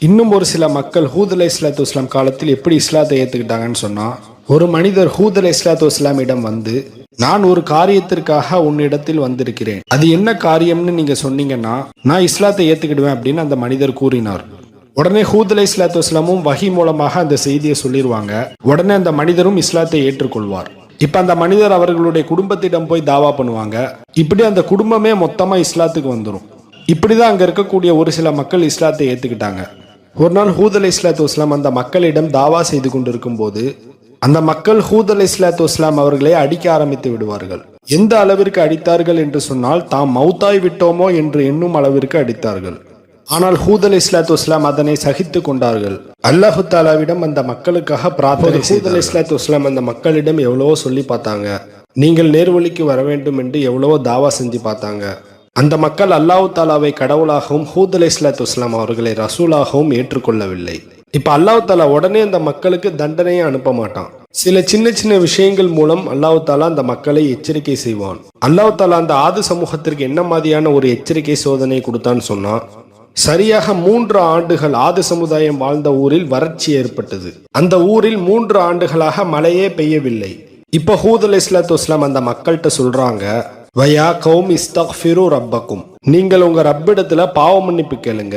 இன்னும் ஒரு சில மக்கள் ஹூத் அலைஹிஸ்ஸலாத்து வஸ்ஸலாம் காலத்தில் எப்படி இஸ்லாத்தை ஏற்றுக்கிட்டாங்கன்னு சொன்னா, ஒரு மனிதர் ஹூத் அலைஹிஸ்ஸலாத்து வஸ்ஸலாமிடம் வந்து, நான் ஒரு காரியத்திற்காக உன்னிடத்தில் வந்திருக்கிறேன், அது என்ன காரியம்னு நீங்க சொன்னீங்கன்னா நான் இஸ்லாத்தை ஏற்றுக்கிடுவேன் அப்படின்னு அந்த மனிதர் கூறினார். உடனே ஹூத் அலைஹிஸ்ஸலாத்து வஸ்ஸலாமும் வஹி மூலமாக அந்த செய்தியை சொல்லிடுவாங்க. உடனே அந்த மனிதரும் இஸ்லாத்தை ஏற்றுக்கொள்வார். இப்ப அந்த மனிதர் அவர்களுடைய குடும்பத்திடம் போய் தாவா பண்ணுவாங்க. இப்படி அந்த குடும்பமே மொத்தமா இஸ்லாத்துக்கு வந்துடும். இப்படிதான் அங்க இருக்கக்கூடிய ஒரு சில மக்கள் இஸ்லாத்தை ஏத்துக்கிட்டாங்க. ஒரு நாள் ஹூத் அலைஹிஸ்ஸலாத்து வஸ்ஸலாம் அந்த மக்களிடம் தாவா செய்து கொண்டிருக்கும் போது அந்த மக்கள் ஹூத் அலைஹிஸ்ஸலாத்து வஸ்ஸலாம் அவர்களை அடிக்க ஆரம்பித்து விடுவார்கள். எந்த அளவிற்கு அடித்தார்கள் என்று சொன்னால், தாம் மௌத்தாய் விட்டோமோ என்று எண்ணும் அளவிற்கு அடித்தார்கள். ஆனால் ஹூத் அலைஹிஸ்ஸலாத்து வஸ்ஸலாம் அதனை சகித்து கொண்டார்கள். அல்லாஹ் தஆலாவிடம் அந்த மக்களுக்காக பிரார்த்தனை. ஹூத் அலைஹிஸ்ஸலாத்து வஸ்ஸலாம் அந்த மக்களிடம் எவ்வளவோ சொல்லி பார்த்தாங்க, நீங்கள் நேர்வழிக்கு வர வேண்டும் என்று எவ்வளவோ தாவா செஞ்சு பார்த்தாங்க. அந்த மக்கள் அல்லாஹ் தஆலாவை கடவுளாகவும் ஹூத் அலைஹிஸ்ஸலாத்து வஸ்ஸலாம் அவர்களை ரசூலாகவும் ஏற்றுக்கொள்ளவில்லை. இப்ப அல்லாஹ் தஆலா உடனே அந்த மக்களுக்கு தண்டனையை அனுப்ப மாட்டான். சில சின்ன சின்ன விஷயங்கள் மூலம் அல்லாஹ் தஆலா அந்த மக்களை எச்சரிக்கை செய்வான். அல்லாஹ் தஆலா அந்த ஆது சமூகத்திற்கு என்ன மாதிரியான ஒரு எச்சரிக்கை சோதனை கொடுத்தான்னு சொன்னா, சரியாக 3 ஆண்டுகள் ஆது சமுதாயம் வாழ்ந்த ஊரில் வறட்சி ஏற்பட்டது. அந்த ஊரில் 3 ஆண்டுகளாக மழையே பெய்யவில்லை. இப்ப ஹூத் அலைஹிஸ்ஸலாத்து வஸ்ஸலாம் அந்த மக்கள்கிட்ட சொல்றாங்க, வயா கௌம் இஸ்தக்ஃபிரு ரப்பக்கும், நீங்கள் உங்க ரப்பிடத்துல பாவ மன்னிப்பு கேளுங்க.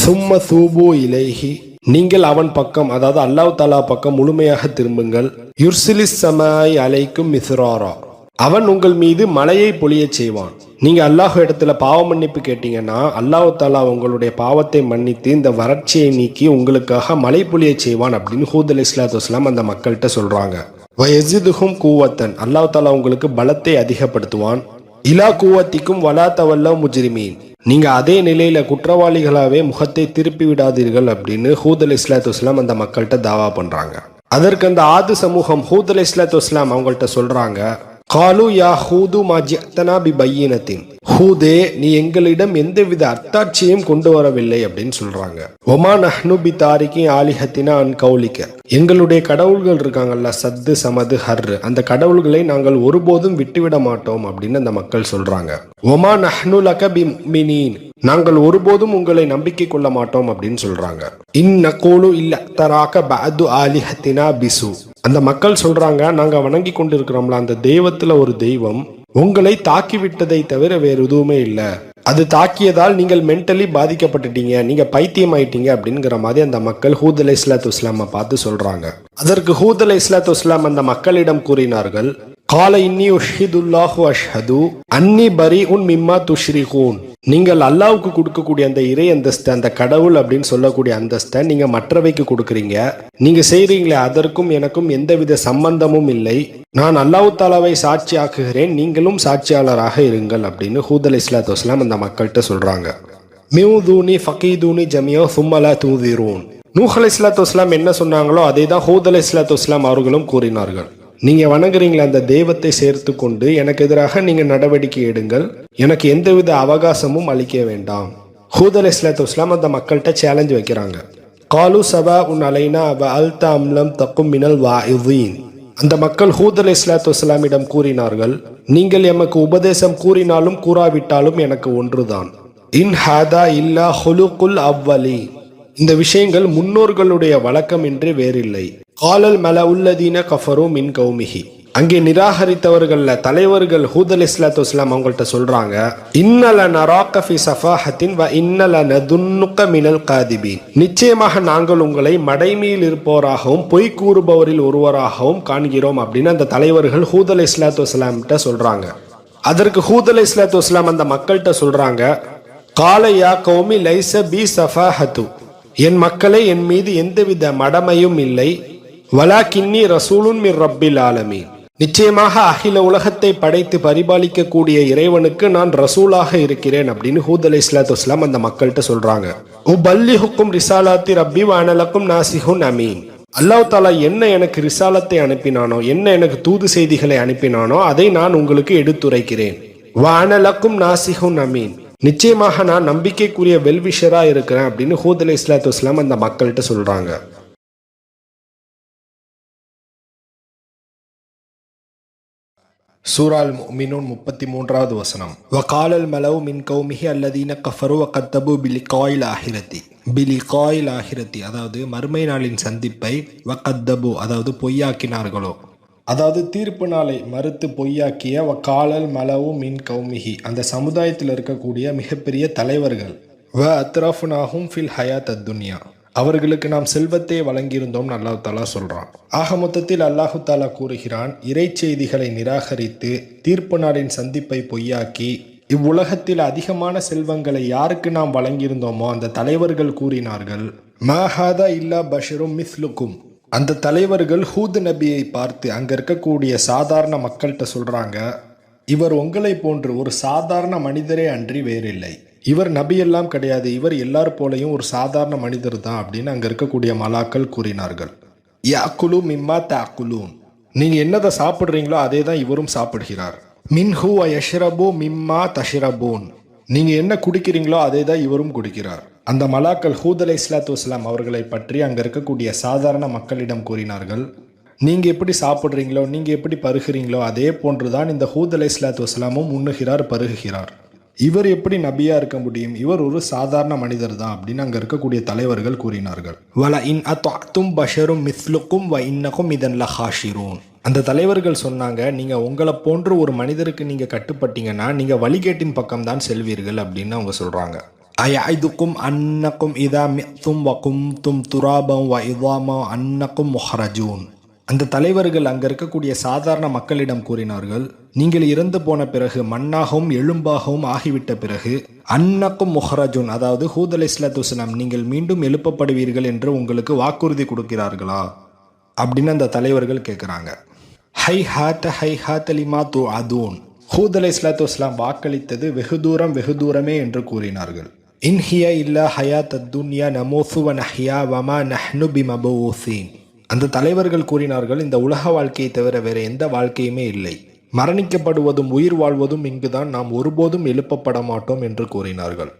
சும்ம தூபு இலைஹி, நீங்கள் அவன் பக்கம், அதாவது அல்லாஹ் தஆலா பக்கம் முழுமையாக திரும்புங்கள். யுர்சிலிஸ் ஸமாய் அலைக்கும் மிஸ்ராரா, அவன் உங்கள் மீது மழையை பொழிய செய்வான். நீங்க அல்லாஹ் இடத்துல பாவ மன்னிப்பு கேட்டீங்கன்னா அல்லாஹ் தஆலா உங்களுடைய பாவத்தை மன்னித்து இந்த வறட்சியை நீக்கி உங்களுக்காக மழை பொழிய செய்வான் அப்படின்னு ஹூத் அலைஹிஸ்ஸலாத்து வஸ்ஸலாம் அந்த மக்கள்கிட்ட சொல்றாங்க. வயஸிதுஹும் கூவத்தன், அல்லாஹ் தஆலா உங்களுக்கு பலத்தை அதிகப்படுத்துவான். இலா கூவத்திக்கும் வலா தவல்லவ் முஜ்ரிமீன், நீங்க அதே நிலையில குற்றவாளிகளாவே முகத்தை திருப்பி விடாதீர்கள் அப்படின்னு ஹூத் அலைஹிஸ்ஸலாத்து வஸ்ஸலாம் அந்த மக்கள்கிட்ட தாவா பண்றாங்க. அதற்கு அந்த ஆது சமூகம் ஹூத் அலைஹிஸ்ஸலாத்து வஸ்ஸலாம் அவங்கள்ட்ட சொல்றாங்க, காலு யா ஹூது மா ஜிஅதனா பிபையினத்தின், ஹூதே நீ எங்களிடம் எந்தவித அத்தாட்சியும் கொண்டு வரவில்லை அப்படின்னு சொல்றாங்க. ஒமா நஹ்னு பி தாரிகி ஆலிஹத்தினா அன் கௌலிக, எங்களுடைய கடவுள்கள் இருக்காங்கல்ல சத்து சமது ஹர், அந்த கடவுள்களை நாங்கள் ஒருபோதும் விட்டுவிட மாட்டோம் அப்படின்னு அந்த மக்கள் சொல்றாங்க. ஒமா நஹ்னு லக பி முஃமினீன், நாங்கள் ஒருபோதும் உங்களை நம்பிக்கை கொள்ள மாட்டோம் அப்படின்னு சொல்றாங்க. இன் நகூலு இல்ல தராக பஅது ஆலிஹத்தினா பிசு, அந்த மக்கள் சொல்றாங்க, நாங்க வணங்கி கொண்டிருக்கிறோம்ல அந்த தெய்வத்துல ஒரு தெய்வம் உங்களை தாக்கிவிட்டதை தவிர வேறு எதுவுமே இல்லை, அது தாக்கியதால் நீங்கள் மென்டலி பாதிக்கப்பட்டுட்டீங்க, நீங்க பைத்தியம் ஆயிட்டீங்க அப்படிங்கிற மாதிரி அந்த மக்கள் ஹூத் அலைஹிஸ்ஸலாத்து வஸ்ஸலாமை பார்த்து சொல்றாங்க. அதற்கு ஹூத் அலைஹிஸ்ஸலாத்து வஸ்ஸலாம் அந்த மக்களிடம் கூறினார்கள், கால இன்னி உஷ்ஹிதுல்லாஹு அஷ்ஹது அன்னி பரீஉன் மிம்மா துஷ்ரிகூன், நீங்கள் அல்லாஹ்வுக்கு கொடுக்கக்கூடிய அந்த இறை அந்தஸ்து, அந்த கடவுள் அப்படின்னு சொல்லக்கூடிய அந்தஸ்தை நீங்க மற்றவைக்கு கொடுக்குறீங்க, நீங்க செய்றீங்களே அதற்கும் எனக்கும் எந்தவித சம்பந்தமும் இல்லை, நான் அல்லாஹ் தஆலாவை சாட்சி ஆக்குகிறேன், நீங்களும் சாட்சியாளராக இருங்கள் அப்படின்னு ஹூத் அலைஹிஸ்ஸலாத்து வஸ்ஸலாம் அந்த மக்கள்கிட்ட சொல்றாங்க. மியூதூனி ஃபகீதூனி ஜமியோ சும்மலா தூதிரூன், நூஹ் அலைஹிஸ்ஸலாத்து வஸ்ஸலாம் என்ன சொன்னாங்களோ அதே தான் ஹூத் அலைஹிஸ்ஸலாத்து வஸ்ஸலாம் அவர்களும் கூறினார்கள். நீங்க வணங்குறீங்களா அந்த தெய்வத்தை சேர்த்து கொண்டு எனக்கு எதிராக நீங்க நடவடிக்கை எடுங்கள், எனக்கு எந்தவித அவகாசமும் அளிக்க வேண்டாம். ஹூத் அலைஹிஸ்ஸலாத்து வஸ்ஸலாம் அந்த மக்கள்கிட்ட சேலஞ்ச் வைக்கிறாங்க. காலு சபா உன் அலைனா வ அல்த அம்லம் தக்கும் மினல் வாஇதீன், அந்த மக்கள் ஹூத் அலைஹிஸ்ஸலாத்து வஸ்ஸலாமிடம் கூறினார்கள், நீங்கள் எமக்கு உபதேசம் கூறினாலும் கூறாவிட்டாலும் எனக்கு ஒன்றுதான். இன் ஹாதா இல்லா ஹுலுகுல் அவ்வலி, இந்த விஷயங்கள் முன்னோர்களுடைய வழக்கம் என்று வேறில்லை. காலல் மல உள்ளதீன கஃபரு மின் கௌமிஹி, அங்கே நிராகரித்தவர்கள்ல தலைவர்கள் ஹூத் அலைஹிஸ்ஸலாத்து வஸ்ஸலாம் அவங்கள்ட்ட சொல்றாங்க, இன்னல நராக ஃபி ஸஃபாஹத்தின் வ இன்னல நதுன்னுக மினல் காதிபீன். நிச்சயமாக நாங்கள் உங்களை மடைமையில் இருப்பவராகவும் பொய் கூறுபவரில் ஒருவராகவும் காண்கிறோம் அப்படின்னு அந்த தலைவர்கள் ஹூத் அலைஹிஸ்ஸலாத்து வஸ்ஸலாம்கிட்ட சொல்றாங்க. அதற்கு ஹூத் அலைஹிஸ்ஸலாத்து வஸ்ஸலாம் அந்த மக்கள்கிட்ட சொல்றாங்க, கால யா கௌமி லைஸ பி ஸஃபாஹத்து. என் மக்களே, என் மீது எந்தவித மடமையும் இல்லை. வலாக்கின்னி ரசூலுன் மிர் ரப்பில் ஆலமீன். நிச்சயமாக அகில உலகத்தை படைத்து பரிபாலிக்கக்கூடிய இறைவனுக்கு நான் ரசூலாக இருக்கிறேன் அப்படின்னு ஹூத் அலைஹிஸ்ஸலாத்து வஸ்ஸலாம் அந்த மக்கள்கிட்ட சொல்றாங்க. உபல்லிஹுக்கும் ரிசாலாத்தி ரப்பி வ அன லக்கும் நாசிஹுன் அமீன். அல்லாஹ் தாலா என்ன எனக்கு ரிசாலத்தை அனுப்பினானோ, என்ன எனக்கு தூது செய்திகளை அனுப்பினானோ அதை நான் உங்களுக்கு எடுத்துரைக்கிறேன். வ அன லக்கும் நாசிஹுன் அமீன். நிச்சயமாக நான் நம்பிக்கைக்குரிய வெல்விஷரா இருக்கிறேன் அப்படின்னு ஹூத் அலைஹிஸ்ஸலாத்து வஸ்ஸலாம் அந்த மக்கள்கிட்ட சொல்றாங்க. சூரா அல் முஃமினூன் 33வது வசனம். வகாலல் மலவு மின் கௌமிஹி அல்லதீன கஃபரு வகத்தபு பிலிகாயில் ஆஹிரத்தி. பிலிகாயில் ஆஹிரத்தி அதாவது மறுமை நாளின் சந்திப்பை, வகத்தபு அதாவது பொய்யாக்கினார்களோ, அதாவது தீர்ப்பு நாளை மறுத்து பொய்யாக்கிய வகாலல் மலவு மின் கௌமிஹி அந்த சமுதாயத்தில் இருக்கக்கூடிய மிகப்பெரிய தலைவர்கள், வ அத்ரஃப்னாஹும் ஃபில் ஹயாத் அத்துன்யா அவர்களுக்கு நாம் செல்வத்தை வழங்கியிருந்தோம் அல்லாஹ் தாலா சொல்றான். ஆக மொத்தத்தில் அல்லாஹு தாலா கூறுகிறான், இறை செய்திகளை நிராகரித்து தீர்ப்பு நாளின் சந்திப்பை பொய்யாக்கி இவ்வுலகத்தில் அதிகமான செல்வங்களை யாருக்கு நாம் வழங்கியிருந்தோமோ அந்த தலைவர்கள் கூறினார்கள், மஹாதா இல்லா பஷரும் மிஸ்லுக்கும். அந்த தலைவர்கள் ஹூத் நபியை பார்த்து அங்க இருக்கக்கூடிய சாதாரண மக்கள்கிட்ட சொல்றாங்க, இவர் உங்களை போன்று ஒரு சாதாரண மனிதரே அன்றி வேறில்லை. இவர் நபி எல்லாம் கிடையாது, இவர் எல்லார் போலையும் ஒரு சாதாரண மனிதர் தான் அப்படின்னு அங்க இருக்கக்கூடிய மலாக்கள் கூறினார்கள். யாக்குலு மிம்மா தாக்குலூன். நீங்க என்னதை சாப்பிடுறீங்களோ அதே தான் இவரும் சாப்பிடுகிறார். மின்ஹு யஷ்ரபு மிம்மா தஷ்ரபூன். நீங்க என்ன குடிக்கிறீங்களோ அதே தான் இவரும் குடிக்கிறார். அந்த மலாக்கள் ஹூத் அலைஹிஸ்ஸலாத்து வஸ்ஸலாம் அவர்களை பற்றி அங்க இருக்கக்கூடிய சாதாரண மக்களிடம் கூறினார்கள், நீங்க எப்படி சாப்பிடுறீங்களோ, நீங்க எப்படி பருகிறீங்களோ அதே போன்றுதான் இந்த ஹூத் அலைஹிஸ்ஸலாத்து வஸ்ஸலாமும் உண்ணுகிறார், பருகுகிறார். இவர் எப்படி நபியா இருக்க முடியும், இவர் ஒரு சாதாரண மனிதர் தான் அப்படின்னு அங்க இருக்கக்கூடிய தலைவர்கள் கூறினார்கள். வல இன் அத்அதும் பஷரும் மிஸ்லுக்கும் வ இன்னகும் இதன் லஹாஷிரூன். அந்த தலைவர்கள் சொன்னாங்க, நீங்க உங்களை போன்ற ஒரு மனிதருக்கு நீங்க கட்டுப்பட்டீங்கன்னா நீங்க வழிகேட்டின் பக்கம் தான் செல்வீர்கள் அப்படின்னு அவங்க சொல்றாங்க. அயதுக்கும் அன்னக்கும் இதா மித்தும் வ கும்தும் துராபம் வ இதாமா அன்னக்கும் முஹ்ரஜூன். அந்த தலைவர்கள் அங்க இருக்கக்கூடிய சாதாரண மக்களிடம் கூறினார்கள், நீங்கள் இறந்து போன பிறகு மண்ணாகவும் எலும்பாகவும் ஆகிவிட்ட பிறகு அன்னக்கும் முஹ்ரஜூன் அதாவது ஹூத் அலைஹிஸ்ஸலாத்து வஸ்ஸலாம் நீங்கள் மீண்டும் எழுப்பப்படுவீர்கள் என்று உங்களுக்கு வாக்குறுதி கொடுக்கிறார்களா அப்படின்னு அந்த தலைவர்கள் கேட்குறாங்க. ஹை ஹாத்த லிமா து அதூன். ஹூத் அலைஹிஸ்ஸலாத்து வஸ்ஸலாம் வாக்களித்தது வெகு தூரமே என்று கூறினார்கள். இன்ஹியா இல்லா ஹயாத் அத்துன்யா நமூசு வ நஹ்யா வமா நஹ்னு பிமபூஸீன். அந்த தலைவர்கள் கூறினார்கள், இந்த உலக வாழ்க்கையை தவிர வேற எந்த வாழ்க்கையுமே இல்லை, மரணிக்கப்படுவதும் உயிர் வாழ்வதும் இங்குதான், நாம் ஒருபோதும் எழுப்பப்பட மாட்டோம் என்று கூறினார்கள்.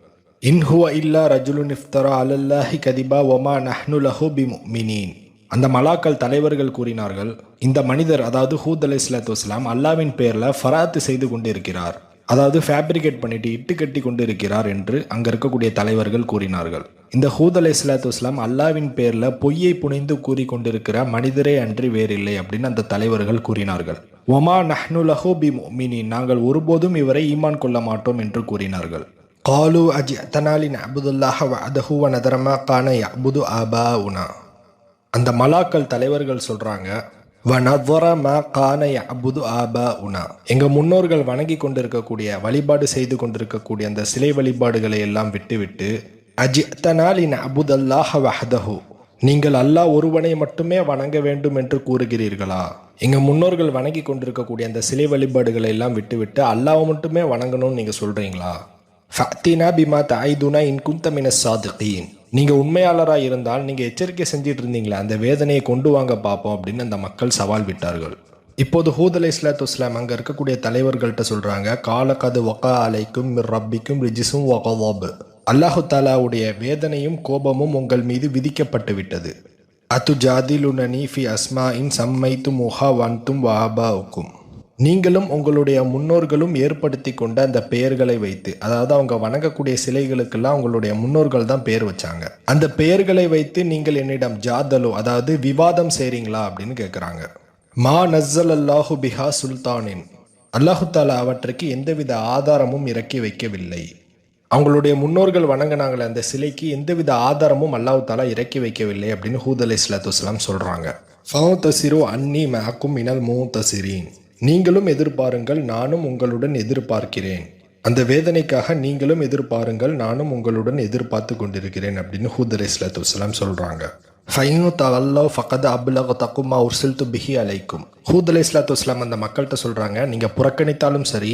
இன்ஹுவ இல்லா ரஜுலுன் இஃப்தரா அலல்லாஹி கதிபா வமா நஹ்னு லஹு பிமுமினீன். அந்த மலாக்கள் தலைவர்கள் கூறினார்கள், இந்த மனிதர் அதாவது ஹூத் அலைஹிஸ்ஸலாத்து வஸ்ஸலாம் அல்லாவின் பெயர்ல ஃபராத்து செய்து கொண்டிருக்கிறார், அதாவது ஃபேப்ரிகேட் பண்ணிட்டு இட்டு கட்டி கொண்டு இருக்கிறார் என்று அங்க இருக்கக்கூடிய தலைவர்கள் கூறினார்கள். இந்த ஹூத் அலைஹிஸ்ஸலாத்து வஸ்ஸலாம் அல்லாவின் பேர்ல பொய்யை புனைந்து கூறி கொண்டிருக்கிற மனிதரே அன்றி வேறில்லை அப்படின்னு அந்த தலைவர்கள் கூறினார்கள். ஒமா நஹ்னு லஹு பிமுமினீன். நாங்கள் ஒருபோதும் இவரை ஈமான் கொள்ள மாட்டோம் என்று கூறினார்கள். காலு அஜிஅதனா லினஅபுதுல்லாஹ வஅதஹு வ நதரமா கான யஅபுது ஆபாஉனா. அந்த மலாக்கள் தலைவர்கள் சொல்றாங்க, எங்க முன்னோர்கள் வணங்கி கொண்டிருக்கக்கூடிய வழிபாடு செய்து கொண்டிருக்கக்கூடிய அந்த சிலை வழிபாடுகளை எல்லாம் விட்டுவிட்டு நீங்கள் அல்லாஹ் ஒருவனை மட்டுமே வணங்க வேண்டும் என்று கூறுகிறீர்களா? எங்க முன்னோர்கள் வணங்கி கொண்டிருக்கக்கூடிய அந்த சிலை வழிபாடுகளை எல்லாம் விட்டுவிட்டு அல்லாஹ் மட்டுமே வணங்கணும்னு நீங்க சொல்றீங்களா? ஃபஅத்தினா பிமா தஐதுனா இன் குன்த மினஸ் சாதிகீன். நீங்கள் உண்மையாளராக இருந்தால் நீங்கள் எச்சரிக்கை செஞ்சிட்டு இருந்தீங்களா, அந்த வேதனையை கொண்டு வாங்க பார்ப்போம் அப்படின்னு அந்த மக்கள் சவால் விட்டார்கள். இப்போது ஹூத் அலைஹிஸ்ஸலாத்து வஸ்ஸலாம் அங்கே இருக்கக்கூடிய தலைவர்கள்ட்ட சொல்கிறாங்க, காலகது வகா அலைக்கும் மிர் ரப்பிக்கும் ரிஜிசும் வகதாப். அல்லாஹு தாலாவுடைய வேதனையும் கோபமும் உங்கள் மீது விதிக்கப்பட்டு விட்டது. அத்து ஜாதிலுனனி ஃபி அஸ்மாஇன் சம்மைத்து முஹா வன்தும் வாபாவுக்கும். நீங்களும் உங்களுடைய முன்னோர்களும் ஏற்படுத்தி கொண்ட அந்த பெயர்களை வைத்து, அதாவது அவங்க வணங்கக்கூடிய சிலைகளுக்கெல்லாம் உங்களுடைய முன்னோர்கள் தான் பெயர் வச்சாங்க, அந்த பெயர்களை வைத்து நீங்கள் என்னிடம் ஜாதலோ அதாவது விவாதம் செய்றீங்களா அப்படின்னு கேட்குறாங்க. மா நஸ்ஸல் அல்லாஹு பிஹா சுல்தானின், அல்லாஹு தாலா அவற்றுக்கு எந்தவித ஆதாரமும் இறக்கி வைக்கவில்லை. அவங்களுடைய முன்னோர்கள் வணங்கினாங்களே அந்த சிலைக்கு எந்தவித ஆதாரமும் அல்லாஹு தாலா இறக்கி வைக்கவில்லை அப்படின்னு ஹூத் அலைஹிஸ்ஸலாத்து வஸ்ஸலாம் சொல்றாங்க. ஃபௌதசிரு அன்னி மஅக்கும் மினல் முதசிரீன், நீங்களும் எதிர்பாருங்கள் நானும் உங்களுடன் எதிர்பார்க்கிறேன், அந்த வேதனைக்காக நீங்களும் எதிர்பாருங்கள் நானும் உங்களுடன் எதிர்பார்த்து கொண்டிருக்கிறேன் அப்படின்னு ஹூத் அலைஹிஸ்ஸலாத்து வஸ்ஸலாம் சொல்றாங்க. ஃபைனு தவல்லவ் ஃபகத் அப்லகதக்கும் மா உர்சில்து பிஹி அலைக்கும், ஹூத் அலைஹிஸ்ஸலாத்து வஸ்ஸலாம் அந்த மக்கள்கிட்ட சொல்றாங்க, நீங்க புறக்கணித்தாலும் சரி,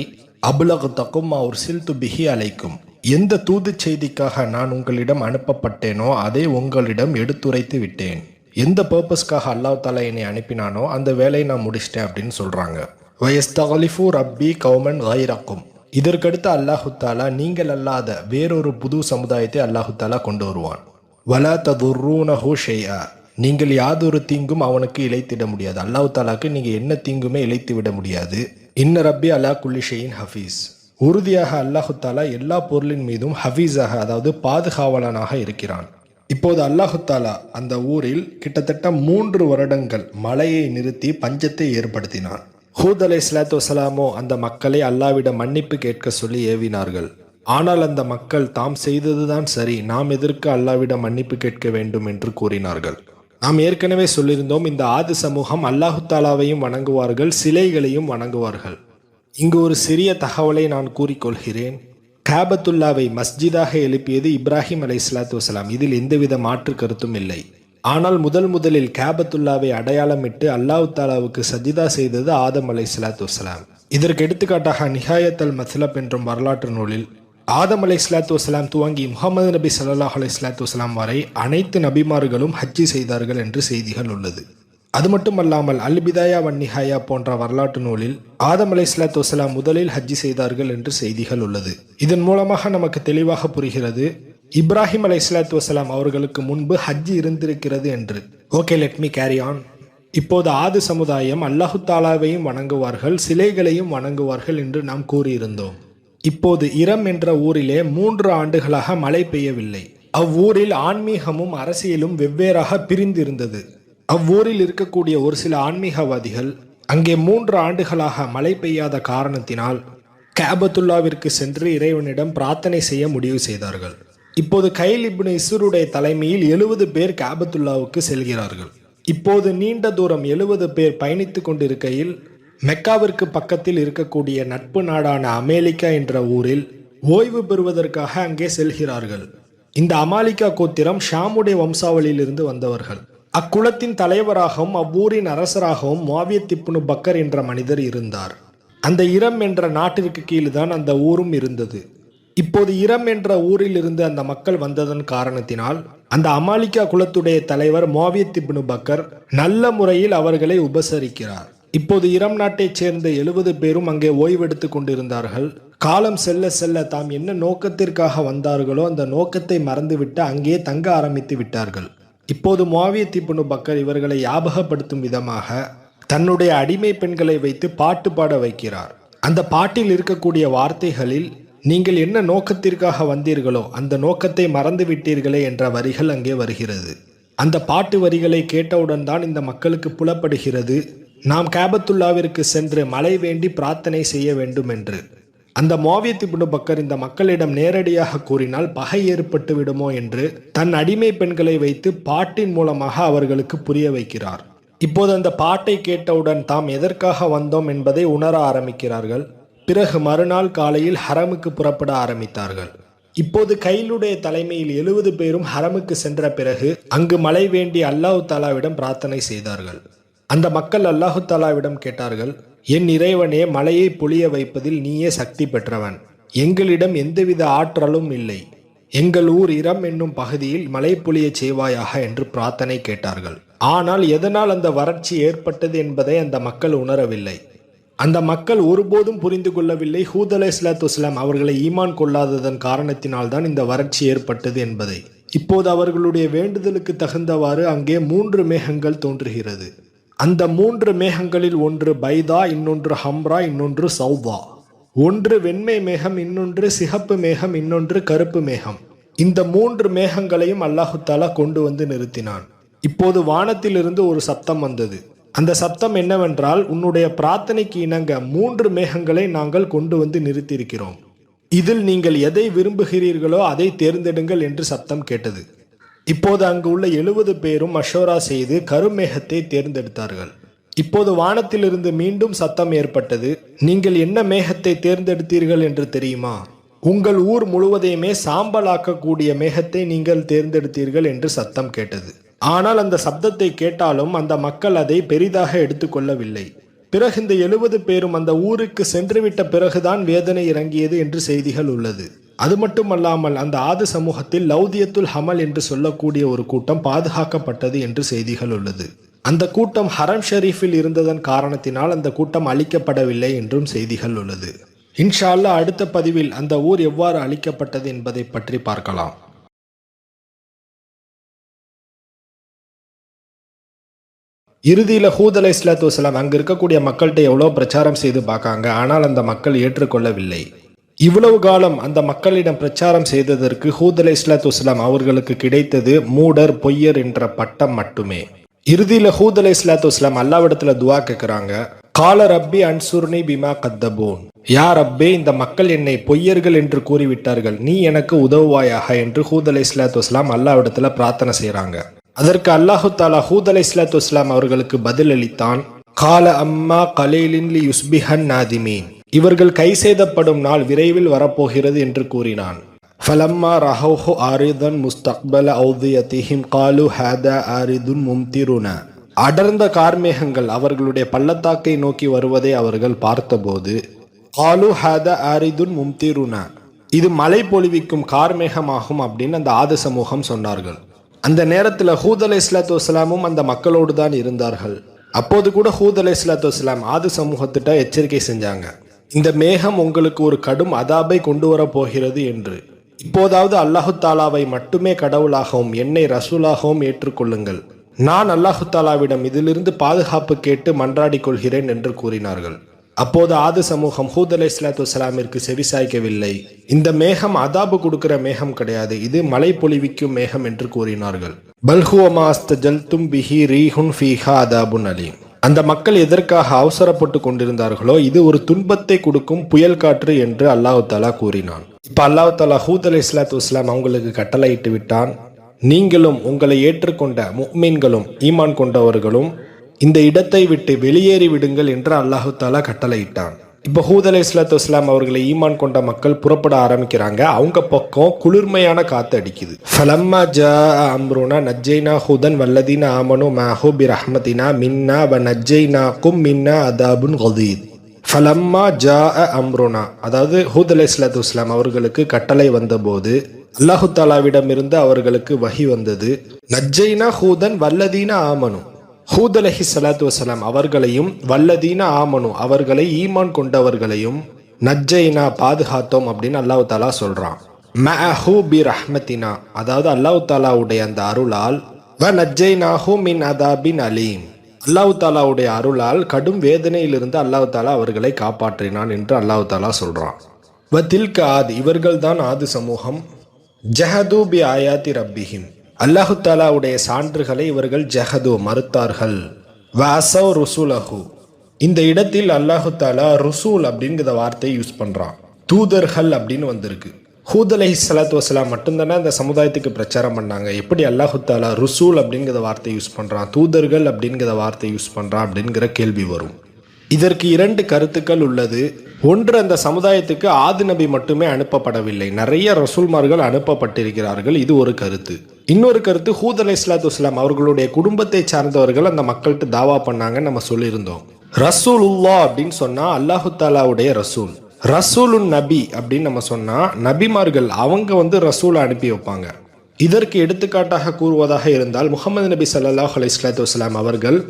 அப்லகதக்கும் மா உர்சில்து பிஹி அலைக்கும், எந்த தூது செய்திக்காக நான் உங்களிடம் அனுப்பப்பட்டேனோ அதை உங்களிடம் எடுத்துரைத்து விட்டேன், எந்த பர்பஸ்க்காக அல்லாஹ் தாலா என்னை அனுப்பினானோ அந்த வேலையை நான் முடிச்சிட்டேன் அப்படின்னு சொல்றாங்க. வயஸ்தகலிஃபு ரப்பி கௌமன் கைரக்கும், இதற்கடுத்து அல்லாஹு தாலா நீங்கள் அல்லாத வேறொரு புது சமுதாயத்தை அல்லாஹு தாலா கொண்டு வருவான். வலா ததுர்ரூனஹு ஷைஆ, நீங்கள் யாதொரு தீங்கும் அவனுக்கு இழைத்திட முடியாது, அல்லாஹு தாலாக்கு நீங்க என்ன தீங்குமே இழைத்து விட முடியாது. இன்ன ரப்பி அலா குல்லி ஷைஇன் ஹஃபீஸ், உறுதியாக அல்லாஹு தாலா எல்லா பொருளின் மீதும் ஹஃபீஸாக அதாவது பாதுகாவலனாக இருக்கிறான். இப்போது அல்லாஹு தாலா அந்த ஊரில் கிட்டத்தட்ட 3 வருடங்கள் மழையை நிறுத்தி பஞ்சத்தை ஏற்படுத்தினான். ஹூத் அலைஹிஸ்ஸலாத்து வஸ்ஸலாமோ அந்த மக்களை அல்லாஹ்விடம் மன்னிப்பு கேட்க சொல்லி ஏவினார்கள். ஆனால் அந்த மக்கள் தாம் செய்ததுதான் சரி, நாம் எதற்கு அல்லாஹ்விடம் மன்னிப்பு கேட்க வேண்டும் என்று கூறினார்கள். நாம் ஏற்கனவே சொல்லியிருந்தோம், இந்த ஆது சமூகம் அல்லாஹு தாலாவையும் வணங்குவார்கள், சிலைகளையும் வணங்குவார்கள். இங்கு ஒரு சிறிய தகவலை நான் கூறிக்கொள்கிறேன். காபத்துல்லாவை மஸ்ஜிதாக எழுப்பியது இப்ராஹிம் அலைஹிஸ்ஸலாத்து வஸ்ஸலாம், இதில் எந்தவித மாற்று கருத்தும் இல்லை. ஆனால் முதலில் காபத்துல்லாவை அடையாளமிட்டு அல்லாஹ் தாலாவுக்கு சஜிதா செய்தது ஆதம் அலைஹிஸ்ஸலாத்து வஸ்ஸலாம். இதற்கு எடுத்துக்காட்டாக நிஹாயத் அல் மத்லப் என்றும் வரலாற்று நூலில் ஆதம் அலைஹிஸ்ஸலாத்து வஸ்ஸலாம் துவங்கி முஹம்மது நபி ஸல்லல்லாஹு அலைஹிஸ்ஸலாத்து வஸ்ஸலாம் வரை அனைத்து நபிமார்களும் ஹஜ்ஜி செய்தார்கள் என்று செய்திகள் உள்ளது. அது மட்டுமல்லாமல் அல் பிதாயா வன் நிஹாயா போன்ற வரலாற்று நூலில் ஆதம் அலைஹிஸ்ஸலாத்து வஸ்ஸலாம் முதலில் ஹஜ்ஜி செய்தார்கள் என்று செய்திகள் உள்ளது. இதன் மூலமாக நமக்கு தெளிவாக புரிகிறது இப்ராஹிம் அலைஹிஸ்ஸலாத்து வஸ்ஸலாம் அவர்களுக்கு முன்பு ஹஜ்ஜி இருந்திருக்கிறது என்று. Okay, let me carry on. இப்போது ஆது சமுதாயம் அல்லாஹு தாலாவையும் வணங்குவார்கள், சிலைகளையும் வணங்குவார்கள் என்று நாம் கூறியிருந்தோம். இப்போது இரம் என்ற ஊரிலே 3 ஆண்டுகளாக மழை பெய்யவில்லை. அவ்வூரில் ஆன்மீகமும் அரசியலும் வெவ்வேறாக பிரிந்திருந்தது. அவ்வூரில் இருக்கக்கூடிய ஒரு சில ஆன்மீகவாதிகள் அங்கே 3 ஆண்டுகளாக மழை பெய்யாத காரணத்தினால் காபத்துல்லாவிற்கு சென்று இறைவனிடம் பிரார்த்தனை செய்ய முடிவு செய்தார்கள். இப்போது கைல் இப்னு இஸ்ருடைய தலைமையில் 70 பேர் காபத்துல்லாவுக்கு செல்கிறார்கள். இப்போது நீண்ட தூரம் 70 பேர் பயணித்து கொண்டிருக்கையில் மெக்காவிற்கு பக்கத்தில் இருக்கக்கூடிய நட்பு நாடான அமேலிக்கா என்ற ஊரில் ஓய்வு பெறுவதற்காக அங்கே செல்கிறார்கள். இந்த அமாலிகா கோத்திரம் ஷாமுடைய வம்சாவளியிலிருந்து வந்தவர்கள். அக்குலத்தின் தலைவராகவும் அவ்வூரின் அரசராகவும் முஆவியத் இப்னு பக்கர் என்ற மனிதர் இருந்தார். அந்த இரம் என்ற நாட்டிற்கு கீழ்தான் அந்த ஊரும் இருந்தது. இப்போது இரம் என்ற ஊரில் இருந்து அந்த மக்கள் வந்ததன் காரணத்தினால் அந்த அமாலிகா குலத்துடைய தலைவர் முஆவியத் இப்னு பக்கர் நல்ல முறையில் அவர்களை உபசரிக்கிறார். இப்போது இரம் நாட்டைச் சேர்ந்த 70 பேரும் அங்கே ஓய்வெடுத்து கொண்டிருந்தார்கள். காலம் செல்ல செல்ல தாம் என்ன நோக்கத்திற்காக வந்தார்களோ அந்த நோக்கத்தை மறந்துவிட்டு அங்கே தங்க ஆரம்பித்து விட்டார்கள். இப்போது முஆவியத் இப்னு பக்கர் இவர்களை ஞாபகப்படுத்தும் விதமாக தன்னுடைய அடிமை பெண்களை வைத்து பாட்டு பாட வைக்கிறார். அந்த பாட்டில் இருக்கக்கூடிய வார்த்தைகளில் நீங்கள் என்ன நோக்கத்திற்காக வந்தீர்களோ அந்த நோக்கத்தை மறந்து விட்டீர்களே என்ற வரிகள் அங்கே வருகிறது. அந்த பாட்டு வரிகளை கேட்டவுடன் தான் இந்த மக்களுக்கு புலப்படுகிறது நாம் காபத்துல்லாவிற்கு சென்று மழை வேண்டி பிரார்த்தனை செய்ய வேண்டும் என்று. அந்த முஆவியத் இப்னு பக்கர் இந்த மக்களிடம் நேரடியாக கூறினால் பகை ஏற்பட்டு விடுமோ என்று தன் அடிமை பெண்களை வைத்து பாட்டின் மூலமாக அவர்களுக்கு புரிய வைக்கிறார். இப்போது அந்த பாட்டை கேட்டவுடன் தாம் எதற்காக வந்தோம் என்பதை உணர ஆரம்பிக்கிறார்கள். பிறகு மறுநாள் காலையில் ஹரமுக்கு புறப்பட ஆரம்பித்தார்கள். இப்போது கைலுடைய தலைமையில் 70 பேரும் ஹரமுக்கு சென்ற பிறகு அங்கு மழை வேண்டி அல்லாஹு தாலாவிடம் பிரார்த்தனை செய்தார்கள். அந்த மக்கள் அல்லாஹு தாலாவிடம் கேட்டார்கள், என் இறைவனே, மழையை பொழிய வைப்பதில் நீயே சக்தி பெற்றவன், எங்களிடம் எந்தவித ஆற்றலும் இல்லை, எங்கள் ஊர் இரம் என்னும் பகுதியில் மழை பொழிய செய்வாயாக என்று பிரார்த்தனை கேட்டார்கள். ஆனால் எதனால் அந்த வறட்சி ஏற்பட்டது என்பதை அந்த மக்கள் உணரவில்லை. அந்த மக்கள் ஒருபோதும் புரிந்து கொள்ளவில்லை ஹூத் அலைஹிஸ்ஸலாத்து வஸ்ஸலாம் அவர்களை ஈமான் கொள்ளாததன் காரணத்தினால்தான் இந்த வறட்சி ஏற்பட்டது என்பதை. இப்போது அவர்களுடைய வேண்டுதலுக்கு தகுந்தவாறு அங்கே 3 மேகங்கள் தோன்றுகிறது. அந்த 3 மேகங்களில் ஒன்று பைதா, இன்னொன்று ஹம்ரா, இன்னொன்று சௌவா. ஒன்று வெண்மை மேகம், இன்னொன்று சிகப்பு மேகம், இன்னொன்று கருப்பு மேகம். இந்த 3 மேகங்களையும் அல்லாஹு தாலா கொண்டு வந்து நிறுத்தினான். இப்போது வானத்திலிருந்து ஒரு சத்தம் வந்தது. அந்த சப்தம் என்னவென்றால், உன்னுடைய பிரார்த்தனைக்கு இணங்க 3 மேகங்களை நாங்கள் கொண்டு வந்து நிறுத்தியிருக்கிறோம். இதில் நீங்கள் எதை விரும்புகிறீர்களோ அதை தேர்ந்தெடுங்கள் என்று சப்தம் கேட்டது. இப்போது அங்கு உள்ள 70 பேரும் மஷோரா செய்து கருமேகத்தை தேர்ந்தெடுத்தார்கள். இப்போது வானத்திலிருந்து மீண்டும் சத்தம் ஏற்பட்டது. நீங்கள் என்ன மேகத்தை தேர்ந்தெடுத்தீர்கள் என்று தெரியுமா? உங்கள் ஊர் முழுவதையுமே சாம்பலாக்கக்கூடிய மேகத்தை நீங்கள் தேர்ந்தெடுத்தீர்கள் என்று சத்தம் கேட்டது. ஆனால் அந்த சப்தத்தை கேட்டாலும் அந்த மக்கள் அதை பெரிதாக எடுத்துக்கொள்ளவில்லை. பிறகு இந்த 70 பேரும் அந்த ஊருக்கு சென்றுவிட்ட பிறகுதான் வேதனை இறங்கியது என்று செய்திகள் உள்ளது. அது மட்டுமல்லாமல் அந்த ஆது சமூகத்தில் லௌதியத்துல் ஹமல் என்று சொல்லக்கூடிய ஒரு கூட்டம் பாதுகாக்கப்பட்டது என்று செய்திகள் உள்ளது. அந்த கூட்டம் ஹரம் ஷரீஃபில் இருந்ததன் காரணத்தினால் அந்த கூட்டம் அழிக்கப்படவில்லை என்றும் செய்திகள் உள்ளது. இன்ஷா அல்லாஹ் அடுத்த பதிவில் அந்த ஊர் எவ்வாறு அழிக்கப்பட்டது என்பதை பற்றி பார்க்கலாம். இறுதியில் ஹூத் அலைஹிஸ்ஸலாத்து வஸ்ஸலாம் அங்கு இருக்கக்கூடிய மக்கள்கிட்ட எவ்வளோ பிரச்சாரம் செய்து பார்க்காங்க. ஆனால் அந்த மக்கள் ஏற்றுக்கொள்ளவில்லை. இவ்வளவு காலம் அந்த மக்களிடம் பிரச்சாரம் செய்ததற்கு ஹூத் அலைஹிஸ்ஸலாத்து வஸ்ஸலாம் அவர்களுக்கு கிடைத்தது மூடர், பொய்யர் என்ற பட்டம் மட்டுமே. இறுதியில் ஹூத் அலைஹிஸ்ஸலாத்து வஸ்ஸலாம் அல்லாஹ்விடத்துல துஆ கேட்கிறாங்க. கால ரப்பி அன்சுர்னி பிமா கத்தபூன். யா ரப்பே, இந்த மக்கள் என்னை பொய்யர்கள் என்று கூறிவிட்டார்கள், நீ எனக்கு உதவுவாயாக என்று ஹூத் அலைஹிஸ்ஸலாத்து வஸ்ஸலாம் அல்லாஹ்விடத்துல பிரார்த்தனை செய்கிறாங்க. அதற்கு அல்லாஹு தாலா ஹூத் அலைஹிஸ்ஸலாத்து வஸ்ஸலாம் அவர்களுக்கு பதில் அளித்தான். கால அம்மா கலீலின் லி யுஸ்பிஹன் நாதிமீன். இவர்கள் கை செய்தப்படும் நாள் விரைவில் வரப்போகிறது என்று கூறினான். ஃபலம்மா ரஹௌஹு ஆரிதன் முஸ்தக்பல ஔதியதிஹிம் காலு ஹாதா ஆரிதுன் மும்திருனா. அடர்ந்த கார்மேகங்கள் அவர்களுடைய பள்ளத்தாக்கை நோக்கி வருவதை அவர்கள் பார்த்தபோது காலு ஹாதா ஆரிதுன் மும்திருனா, இது மழை பொழிவிக்கும் கார்மேகமாகும் அப்படின்னு அந்த ஆது சமூகம் சொன்னார்கள். அந்த நேரத்தில் ஹூத் அலைஹிஸ்ஸலாத்து வஸ்ஸலாமும் அந்த மக்களோடு தான் இருந்தார்கள். அப்போது கூட ஹூத் அலைஹிஸ்ஸலாத்து வஸ்ஸலாம் ஆது சமூகத்திட்ட எச்சரிக்கை செஞ்சாங்க, இந்த மேகம் உங்களுக்கு ஒரு கடும் அதாபை கொண்டு வரப் போகிறது என்று. இப்போதாவது அல்லாஹு தாலாவை மட்டுமே கடவுளாகவும் என்னை ரசூலாகவும் ஏற்றுக்கொள்ளுங்கள். நான் அல்லாஹு தாலாவிடம் இதிலிருந்து பாதுகாப்பு கேட்டு மன்றாடி கொள்கிறேன் என்று கூறினார்கள். அப்போது ஆது சமூகம் ஹூத் அலைஹிஸ்ஸலாத்து வஸ்ஸலாமிற்கு செவிசாய்க்கவில்லை. இந்த மேகம் அதாபு கொடுக்கிற மேகம் கிடையாது, இது மழை பொழிவிக்கும் மேகம் என்று கூறினார்கள். பல்ஹுவமா அஸ்தஜல்தும் பிஹி ரீஹுன் ஃபீஹா அதாபுன் அலீம். அந்த மக்கள் எதற்காக அவசரப்பட்டு கொண்டிருந்தார்களோ இது ஒரு துன்பத்தை கொடுக்கும் புயல் காற்று என்று அல்லாஹு தாலா கூறினான். இப்ப அல்லாஹு தாலா ஹூத் அலைஹிஸ்ஸலாத்து வஸ்ஸலாம் அவங்களுக்கு கட்டளையிட்டு விட்டான், நீங்களும் உங்களை ஏற்றுக்கொண்ட முஃமின்களும் ஈமான் கொண்டவர்களும் இந்த இடத்தை விட்டு வெளியேறி விடுங்கள் என்று அல்லாஹு தாலா கட்டளையிட்டான். இப்போ ஹூத் அலைஹிஸ்ஸலாத்து வஸ்ஸலாம் அவர்களை ஈமான் கொண்ட மக்கள் புறப்பட ஆரம்பிக்கிறாங்க. அவங்க பக்கம் குளிர்மையான காத்து அடிக்குது. ஃபலம்மா ஜாஅ அம்ருனா நஜ்ஜைனா ஹூதன் வல்லதீன ஆமனு மஅஹு பிரஹ்மத்தினா மின்னா வ நஜ்ஜைனாகும் மின்னா அதாபுன் கதீத். ஃபலம்மா ஜாஅ அம்ருனா, அதாவது ஹூத் அலைஹிஸ்ஸலாத்து வஸ்ஸலாம் அவர்களுக்கு கட்டளை வந்தபோது அல்லாஹு தாலாவிடமிருந்து அவர்களுக்கு வஹி வந்தது. நஜ்ஜைனா ஹூதன் வல்லதீன ஆமனு, ஹூத் அலைஹிஸ்ஸலாத்து வஸ்ஸலாம் அவர்களையும் வல்லதீன ஆமனு அவர்களை ஈமான் கொண்டவர்களையும் நஜ்ஜைனா பாதுகாத்தோம் அப்படின்னு அல்லாஹு தாலா சொல்றான். மஅஹு பி ரஹ்மத்தினா, அதாவது அல்லாஹு தாலாவுடைய அந்த அருளால், வ நஜ்ஜைனாஹு மின் அதாபின் அலீம், அல்லாஹு தாலாவுடைய அருளால் கடும் வேதனையிலிருந்து அல்லாஹு தாலா அவர்களை காப்பாற்றினான் என்று அல்லாஹு தாலா சொல்றான். வ தில்க ஆத், இவர்கள் தான் ஆது சமூகம். ஜஹது பி ஆயாத்தி ரப்பிஹிம், அல்லாஹு தாலாவுடைய சான்றுகளை இவர்கள் ஜஹது மறுத்தார்கள். வஅஸவ் ருசூலஹு, இந்த இடத்தில் அல்லாஹு தாலா ருசூல் அப்படிங்கிற வார்த்தையை யூஸ் பண்றான். தூதர்கள் அப்படின்னு வந்திருக்கு. ஹூத் அலைஹிஸ்ஸலாத்து வஸ்ஸலாம் மட்டும்தானே அந்த சமுதாயத்துக்கு பிரச்சாரம் பண்ணாங்க. எப்படி அல்லாஹு தாலா ருசூல் அப்படிங்கிற வார்த்தை யூஸ் பண்றான், தூதர்கள் அப்படிங்கிற வார்த்தை யூஸ் பண்றான் அப்படிங்கிற கேள்வி வரும். இதற்கு 2 கருத்துக்கள் உள்ளது. ஒன்று, அந்த சமுதாயத்துக்கு ஆது நபி மட்டுமே அனுப்பப்படவில்லை, நிறைய ரசூல்மார்கள் அனுப்பப்பட்டிருக்கிறார்கள், இது ஒரு கருத்து. இன்னொரு கருத்து, ஹூத் அலைஹிஸ்ஸலாத்து வஸ்ஸலாம் அவர்களுடைய குடும்பத்தை சார்ந்தவர்கள் அந்த மக்கள்கிட்ட தாவா பண்ணாங்கன்னு நம்ம சொல்லியிருந்தோம். ரசூலுல்லா அப்படின்னு சொன்னா அல்லாஹு தாலாவுடைய ரசூல். ரசூலுன் நபி அப்படின்னு நம்ம சொன்னா நபிமார்கள் அவங்க ரசூலை அனுப்பி வைப்பாங்க. இதற்கு எடுத்துக்காட்டாக கூறுவதாக இருந்தால் முஹம்மது நபி ஸல்லல்லாஹு அலைஹி வஸல்லம் அவர்கள்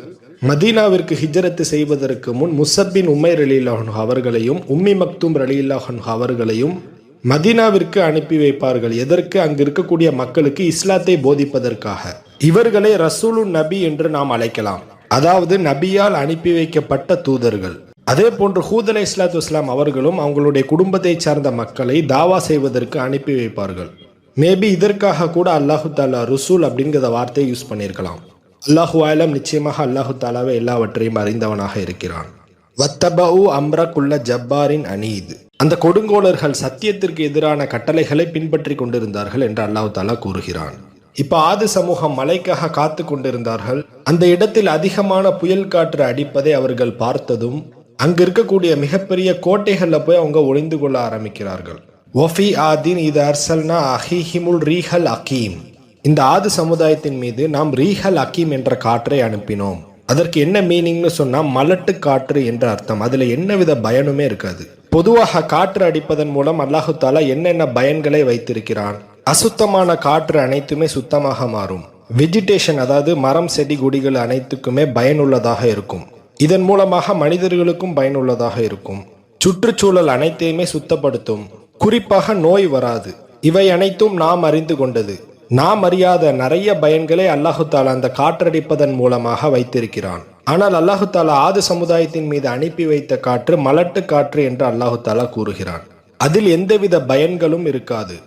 மதீனாவிற்கு ஹிஜ்ரத் செய்வதற்கு முன் முஸப் பின் உமைர் ரலியல்லாஹு அன்ஹு அவர்களையும் உம்மி மக்தூம் ரலியல்லாஹு அன்ஹா அவர்களையும் மதீனாவிற்கு அனுப்பி வைப்பார்கள். எதற்கு? அங்கு இருக்கக்கூடிய மக்களுக்கு இஸ்லாத்தை போதிப்பதற்காக. இவர்களை ரசூலுன் நபி என்று நாம் அழைக்கலாம், அதாவது நபியால் அனுப்பி வைக்கப்பட்ட தூதர்கள். அதே போன்று ஹூத் அலைஹிஸ்ஸலாத்து வஸ்ஸலாம் அவர்களும் அவங்களுடைய குடும்பத்தை சார்ந்த மக்களை தாவா செய்வதற்கு அனுப்பி வைப்பார்கள். மேபி இதற்காக கூட அல்லாஹு தாலா ருசூல் அப்படிங்கிற வார்த்தையை யூஸ் பண்ணியிருக்கலாம். அல்லாஹு ஆலம், நிச்சயமாக அல்லாஹு தாலாவே எல்லாவற்றையும் அறிந்தவனாக இருக்கிறான். வத்தபஉ அம்ரகுல்ல ஜப்பாரின் அனீத், அந்த கொடுங்கோலர்கள் சத்தியத்திற்கு எதிரான கட்டளைகளை பின்பற்றி கொண்டிருந்தார்கள் என்று அல்லாஹு தாலா கூறுகிறான். இப்ப ஆது சமூகம் மலைக்காக காத்து கொண்டிருந்தார்கள். அந்த இடத்தில் அதிகமான புயல் காற்று அடிப்பதை அவர்கள் பார்த்ததும் அங்கு இருக்கக்கூடிய மிகப்பெரிய கோட்டைகள்ல போய் அவங்க ஒளிந்து கொள்ள ஆரம்பிக்கிறார்கள். ஒஃபி ஆதின் இது அர்சல்னா அஹிஹிமுல் ரீஹல் அகீம், இந்த ஆது சமுதாயத்தின் மீது நாம் ரீஹல் அகீம் என்ற காற்றை அனுப்பினோம். அதற்கு என்ன மீனிங்னு சொன்னா மலட்டு காற்று என்ற அர்த்தம். அதுல என்னவித பயனுமே இருக்காது. பொதுவாக காற்று அடிப்பதன் மூலம் அல்லாஹு தாலா என்னென்ன பயன்களை வைத்திருக்கிறான். அசுத்தமான காற்று அனைத்துமே சுத்தமாக மாறும். வெஜிடேஷன், அதாவது மரம் செடி கொடிகள் அனைத்துக்குமே பயனுள்ளதாக இருக்கும். இதன் மூலமாக மனிதர்களுக்கும் பயனுள்ளதாக இருக்கும். சுற்றுச்சூழல் அனைத்தையுமே சுத்தப்படுத்தும். குறிப்பாக நோய் வராது. இவை அனைத்தும் நாம் அறிந்து கொண்டது. நாம் அறியாத நிறைய பயன்களை அல்லாஹு தாலா அந்த காற்றடிப்பதன் மூலமாக வைத்திருக்கிறான். ஆனால் அல்லாஹு தாலா ஆது சமுதாயத்தின் மீது அனுப்பி வைத்த காற்று மலட்டு காற்று என்று அல்லாஹு தாலா கூறுகிறான். அதில் எந்தவித பயன்களும் இருக்காது.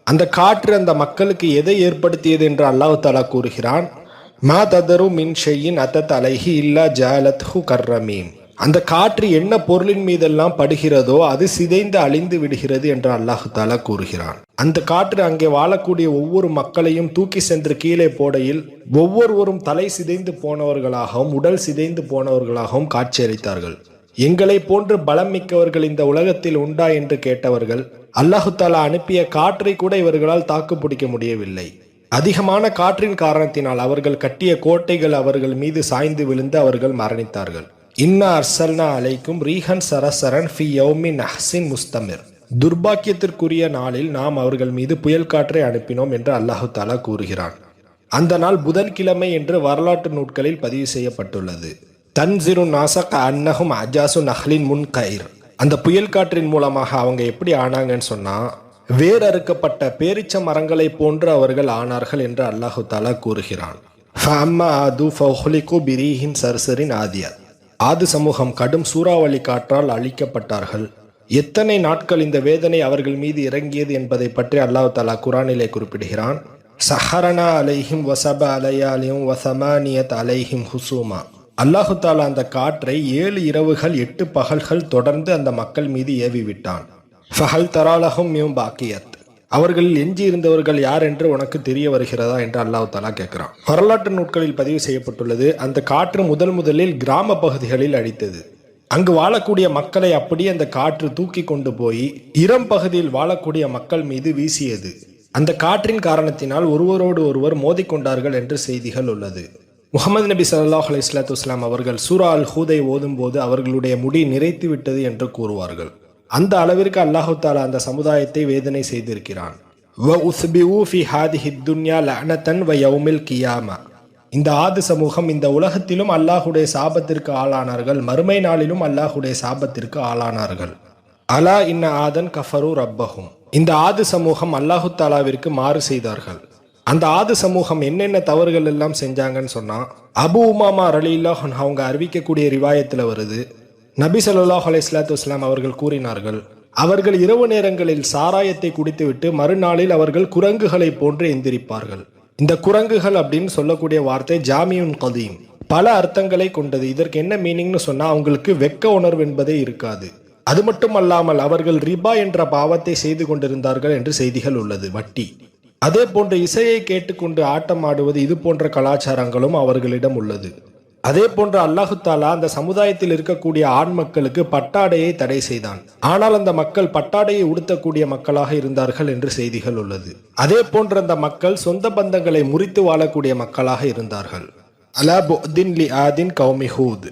அந்த காற்று அந்த மக்களுக்கு எதை ஏற்படுத்தியது என்று அல்லாஹு தாலா கூறுகிறான். மா ததரு மின் ஷையின் அத்தத் அலைஹி இல்லா ஜாலத்ஹு கர்ரமீம், அந்த காற்று என்ன பொருளின் மீதெல்லாம் படுகிறதோ அது சிதைந்து அழிந்து விடுகிறது என்று அல்லாஹு தாலா கூறுகிறான். அந்த காற்று அங்கே வாழக்கூடிய ஒவ்வொரு மக்களையும் தூக்கி சென்று கீழே போடையில் ஒவ்வொருவரும் தலை சிதைந்து போனவர்களாகவும் உடல் சிதைந்து போனவர்களாகவும் காட்சியளித்தார்கள். எங்களை போன்று பலம் மிக்கவர்கள் இந்த உலகத்தில் உண்டா என்று கேட்டவர்கள் அல்லாஹு தாலா அனுப்பிய காற்றை கூட இவர்களால் தாக்கு பிடிக்க முடியவில்லை. அதிகமான காற்றின் காரணத்தினால் அவர்கள் கட்டிய கோட்டைகள் அவர்கள் மீது சாய்ந்து விழுந்து அவர்கள் மரணித்தார்கள். இன்னா அர்சல்னா அலைக்கும் ரீஹன் சரசரன் ஃபி யௌமின் அஹ்சின் முஸ்தமிர், துர்பாக்கியத்திற்குரிய நாளில் நாம் அவர்கள் மீது புயல் காற்றை அனுப்பினோம் என்று அல்லாஹு தாலா கூறுகிறான். அந்த நாள் புதன்கிழமை என்று வரலாற்று நூட்களில் பதிவு செய்யப்பட்டுள்ளது. தன்சிரு நாசக அன்னஹும் அஜாசு நஹ்லின் முன் கயிர், அந்த புயல் காற்றின் மூலமாக அவங்க எப்படி ஆனாங்கன்னு சொன்னா வேறறுக்கப்பட்ட பேரிச்ச மரங்களை போன்று அவர்கள் ஆனார்கள் என்று அல்லாஹு தாலா கூறுகிறான். ஆது சமூகம் கடும் சூறாவளி காற்றால் அழிக்கப்பட்டார்கள். எத்தனை நாட்கள் இந்த வேதனை அவர்கள் மீது இறங்கியது என்பதை பற்றி அல்லாஹு தாலா குரானிலே குறிப்பிடுகிறான். சஹரனா அலைஹிம் வசப அலையாலியும் வசமானியத் அலைஹிம் ஹுசூமா, அல்லாஹு தாலா அந்த காற்றை 7 இரவுகள் 8 பகல்கள் தொடர்ந்து அந்த மக்கள் மீது ஏவி விட்டான். ஃபஹல் தராலஹும் மியும் பாக்கியத், அவர்களில் எஞ்சி இருந்தவர்கள் யார் என்று உனக்கு தெரிய வருகிறதா என்று அல்லாஹ் தஆலா கேட்கிறான். வரலாற்று நூட்களில் பதிவு செய்யப்பட்டுள்ளது, அந்த காற்று முதலில் கிராம பகுதிகளில் அடித்தது. அங்கு வாழக்கூடிய மக்களை அப்படியே அந்த காற்று தூக்கி கொண்டு போய் இரம் பகுதியில் வாழக்கூடிய மக்கள் மீது வீசியது. அந்த காற்றின் காரணத்தினால் ஒருவரோடு ஒருவர் மோதிக்கொண்டார்கள் என்று செய்திகள் உள்ளது. முகமது நபி ஸல்லல்லாஹு அலைஹி வஸல்லம் அவர்கள் சூரா அல் ஹூதை ஓதும் போது அவர்களுடைய முடி நிறைத்து விட்டது என்று கூறுவார்கள். அந்த அளவிற்கு அல்லாஹு தஆலா அந்த சமுதாயத்தை வேதனை செய்திருக்கிறான். இந்த ஆது சமூகம் இந்த உலகத்திலும் அல்லாஹுடைய சாபத்திற்கு ஆளானார்கள், மறுமை நாளிலும் அல்லாஹுடைய சாபத்திற்கு ஆளானார்கள். அலா இன்ன ஆதன் கஃபரு ரப்பஹும், இந்த ஆது சமூகம் அல்லாஹு தாலாவிற்கு மாறு செய்தார்கள். அந்த ஆது சமூகம் என்னென்ன தவறுகள் எல்லாம் செஞ்சாங்கன்னு சொன்னா, அபு உமாமா ரலியல்லாஹு அன்ஹு அவங்க அறிவிக்கக்கூடிய ரிவாயத்துல வருது, நபி ஸல்லல்லாஹு அலைஹி வஸல்லம் அவர்கள் கூறினார்கள், அவர்கள் இரவு நேரங்களில் சாராயத்தை குடித்துவிட்டு மறுநாளில் அவர்கள் குரங்குகளை போன்று எந்திரிப்பார்கள். இந்த குரங்குகள் அப்படின்னு சொல்லக்கூடிய வார்த்தை ஜாமியுன் கதீம், பல அர்த்தங்களை கொண்டது. இதற்கு என்ன மீனிங்னு சொன்னா, அவங்களுக்கு வெக்க உணர்வு என்பதே இருக்காது. அது மட்டுமல்லாமல் அவர்கள் ரிபா என்ற பாவத்தை செய்து கொண்டிருந்தார்கள் என்று செய்திகள் உள்ளது, வட்டி. அதே போன்ற இசையை கேட்டுக்கொண்டு ஆட்டம் ஆடுவது, இது போன்ற கலாச்சாரங்களும் அவர்களிடம் உள்ளது. அதே போன்று அல்லாஹு தாலா அந்த சமுதாயத்தில் இருக்கக்கூடிய ஆண் மக்களுக்கு பட்டாடையை தடை செய்தான். ஆனால் அந்த மக்கள் பட்டாடையை உடுத்தக்கூடிய மக்களாக இருந்தார்கள் என்று செய்திகள் உள்ளது. அதே போன்று அந்த மக்கள் சொந்த பந்தங்களை முறித்து வாழக்கூடிய மக்களாக இருந்தார்கள். அலா புஅதின் லி ஆதின் கௌமி ஹூத்,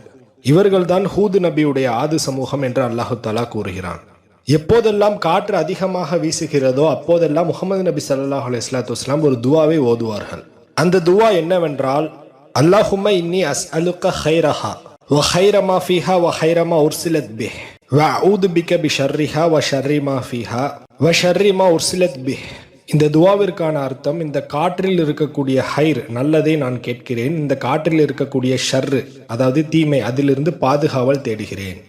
இவர்கள்தான் ஹூத் நபியுடைய ஆது சமூகம் என்று அல்லாஹு தாலா கூறுகிறான். எப்போதெல்லாம் காற்று அதிகமாக வீசுகிறதோ அப்போதெல்லாம் முகமது நபி ஸல்லல்லாஹு அலைஹி வஸல்லம் ஒரு துவாவை ஓதுவார்கள். அந்த துவா என்னவென்றால், அல்லாஹும்ம இன்னி அஸ்அலுக கைரஹா வ கைர மா ஃபீஹா வ கைர மா உர்சிலத் பிஹ் வ அஊது பிக பி ஷர்ரிஹா வ ஷர்ரி மா ஃபீஹா வ ஷர்ரி மா உர்சிலத் பிஹ். இந்த துவாவிற்கான அர்த்தம், இந்த காற்றில் இருக்கக்கூடிய ஹைர் நல்லதை நான் கேட்கிறேன், இந்த காற்றில் இருக்கக்கூடிய ஷர்ரு அதாவது தீமை அதிலிருந்து பாதுகாவல் தேடுகிறேன்.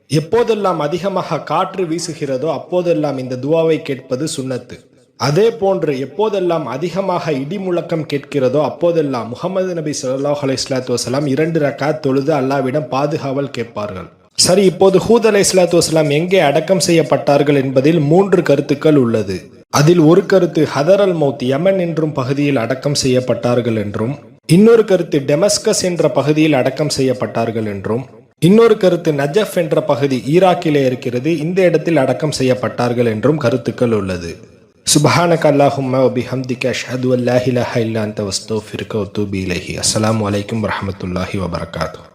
எப்போதெல்லாம் அதிகமாக காற்று வீசுகிறதோ அப்போதெல்லாம் இந்த துவாவை கேட்பது சுன்னத்து. அதே போன்று எப்போதெல்லாம் அதிகமாக இடி முழக்கம் கேட்கிறதோ அப்போதெல்லாம் முகமது நபி ஸல்லல்லாஹு அலைஹி வஸல்லத்து வஸலாம் 2 ரக்காத் தொழுது அல்லாஹ்விடம் பாதுகாவல் கேட்பார்கள். சரி, இப்போது ஹூத் அலைஹிஸ்ஸலாத்து வஸலாம் எங்கே அடக்கம் செய்யப்பட்டார்கள் என்பதில் 3 கருத்துக்கள் உள்ளது. அதில் ஒரு கருத்து ஹதர் அல் மௌத் யமன் என்றும் பகுதியில் அடக்கம் செய்யப்பட்டார்கள் என்றும், இன்னொரு கருத்து டெமஸ்கஸ் என்ற பகுதியில் அடக்கம் செய்யப்பட்டார்கள் என்றும், இன்னொரு கருத்து நஜஃப் என்ற பகுதி ஈராக்கிலே இருக்கிறது, இந்த இடத்தில் அடக்கம் செய்யப்பட்டார்கள் என்றும் கருத்துக்கள் உள்ளது. சுப்ஹானக அல்லாஹும்ம வ பிஹம்திக அஷ்ஹது அன் லா இலாஹா இல்லா அன்த வஸ்தக்ஃபிருக வ அத்தூபு இலைஹி. அஸ்ஸலாமு அலைக்கும் வரஹ்மத்துல்லாஹி வ பரகாத்துஹு.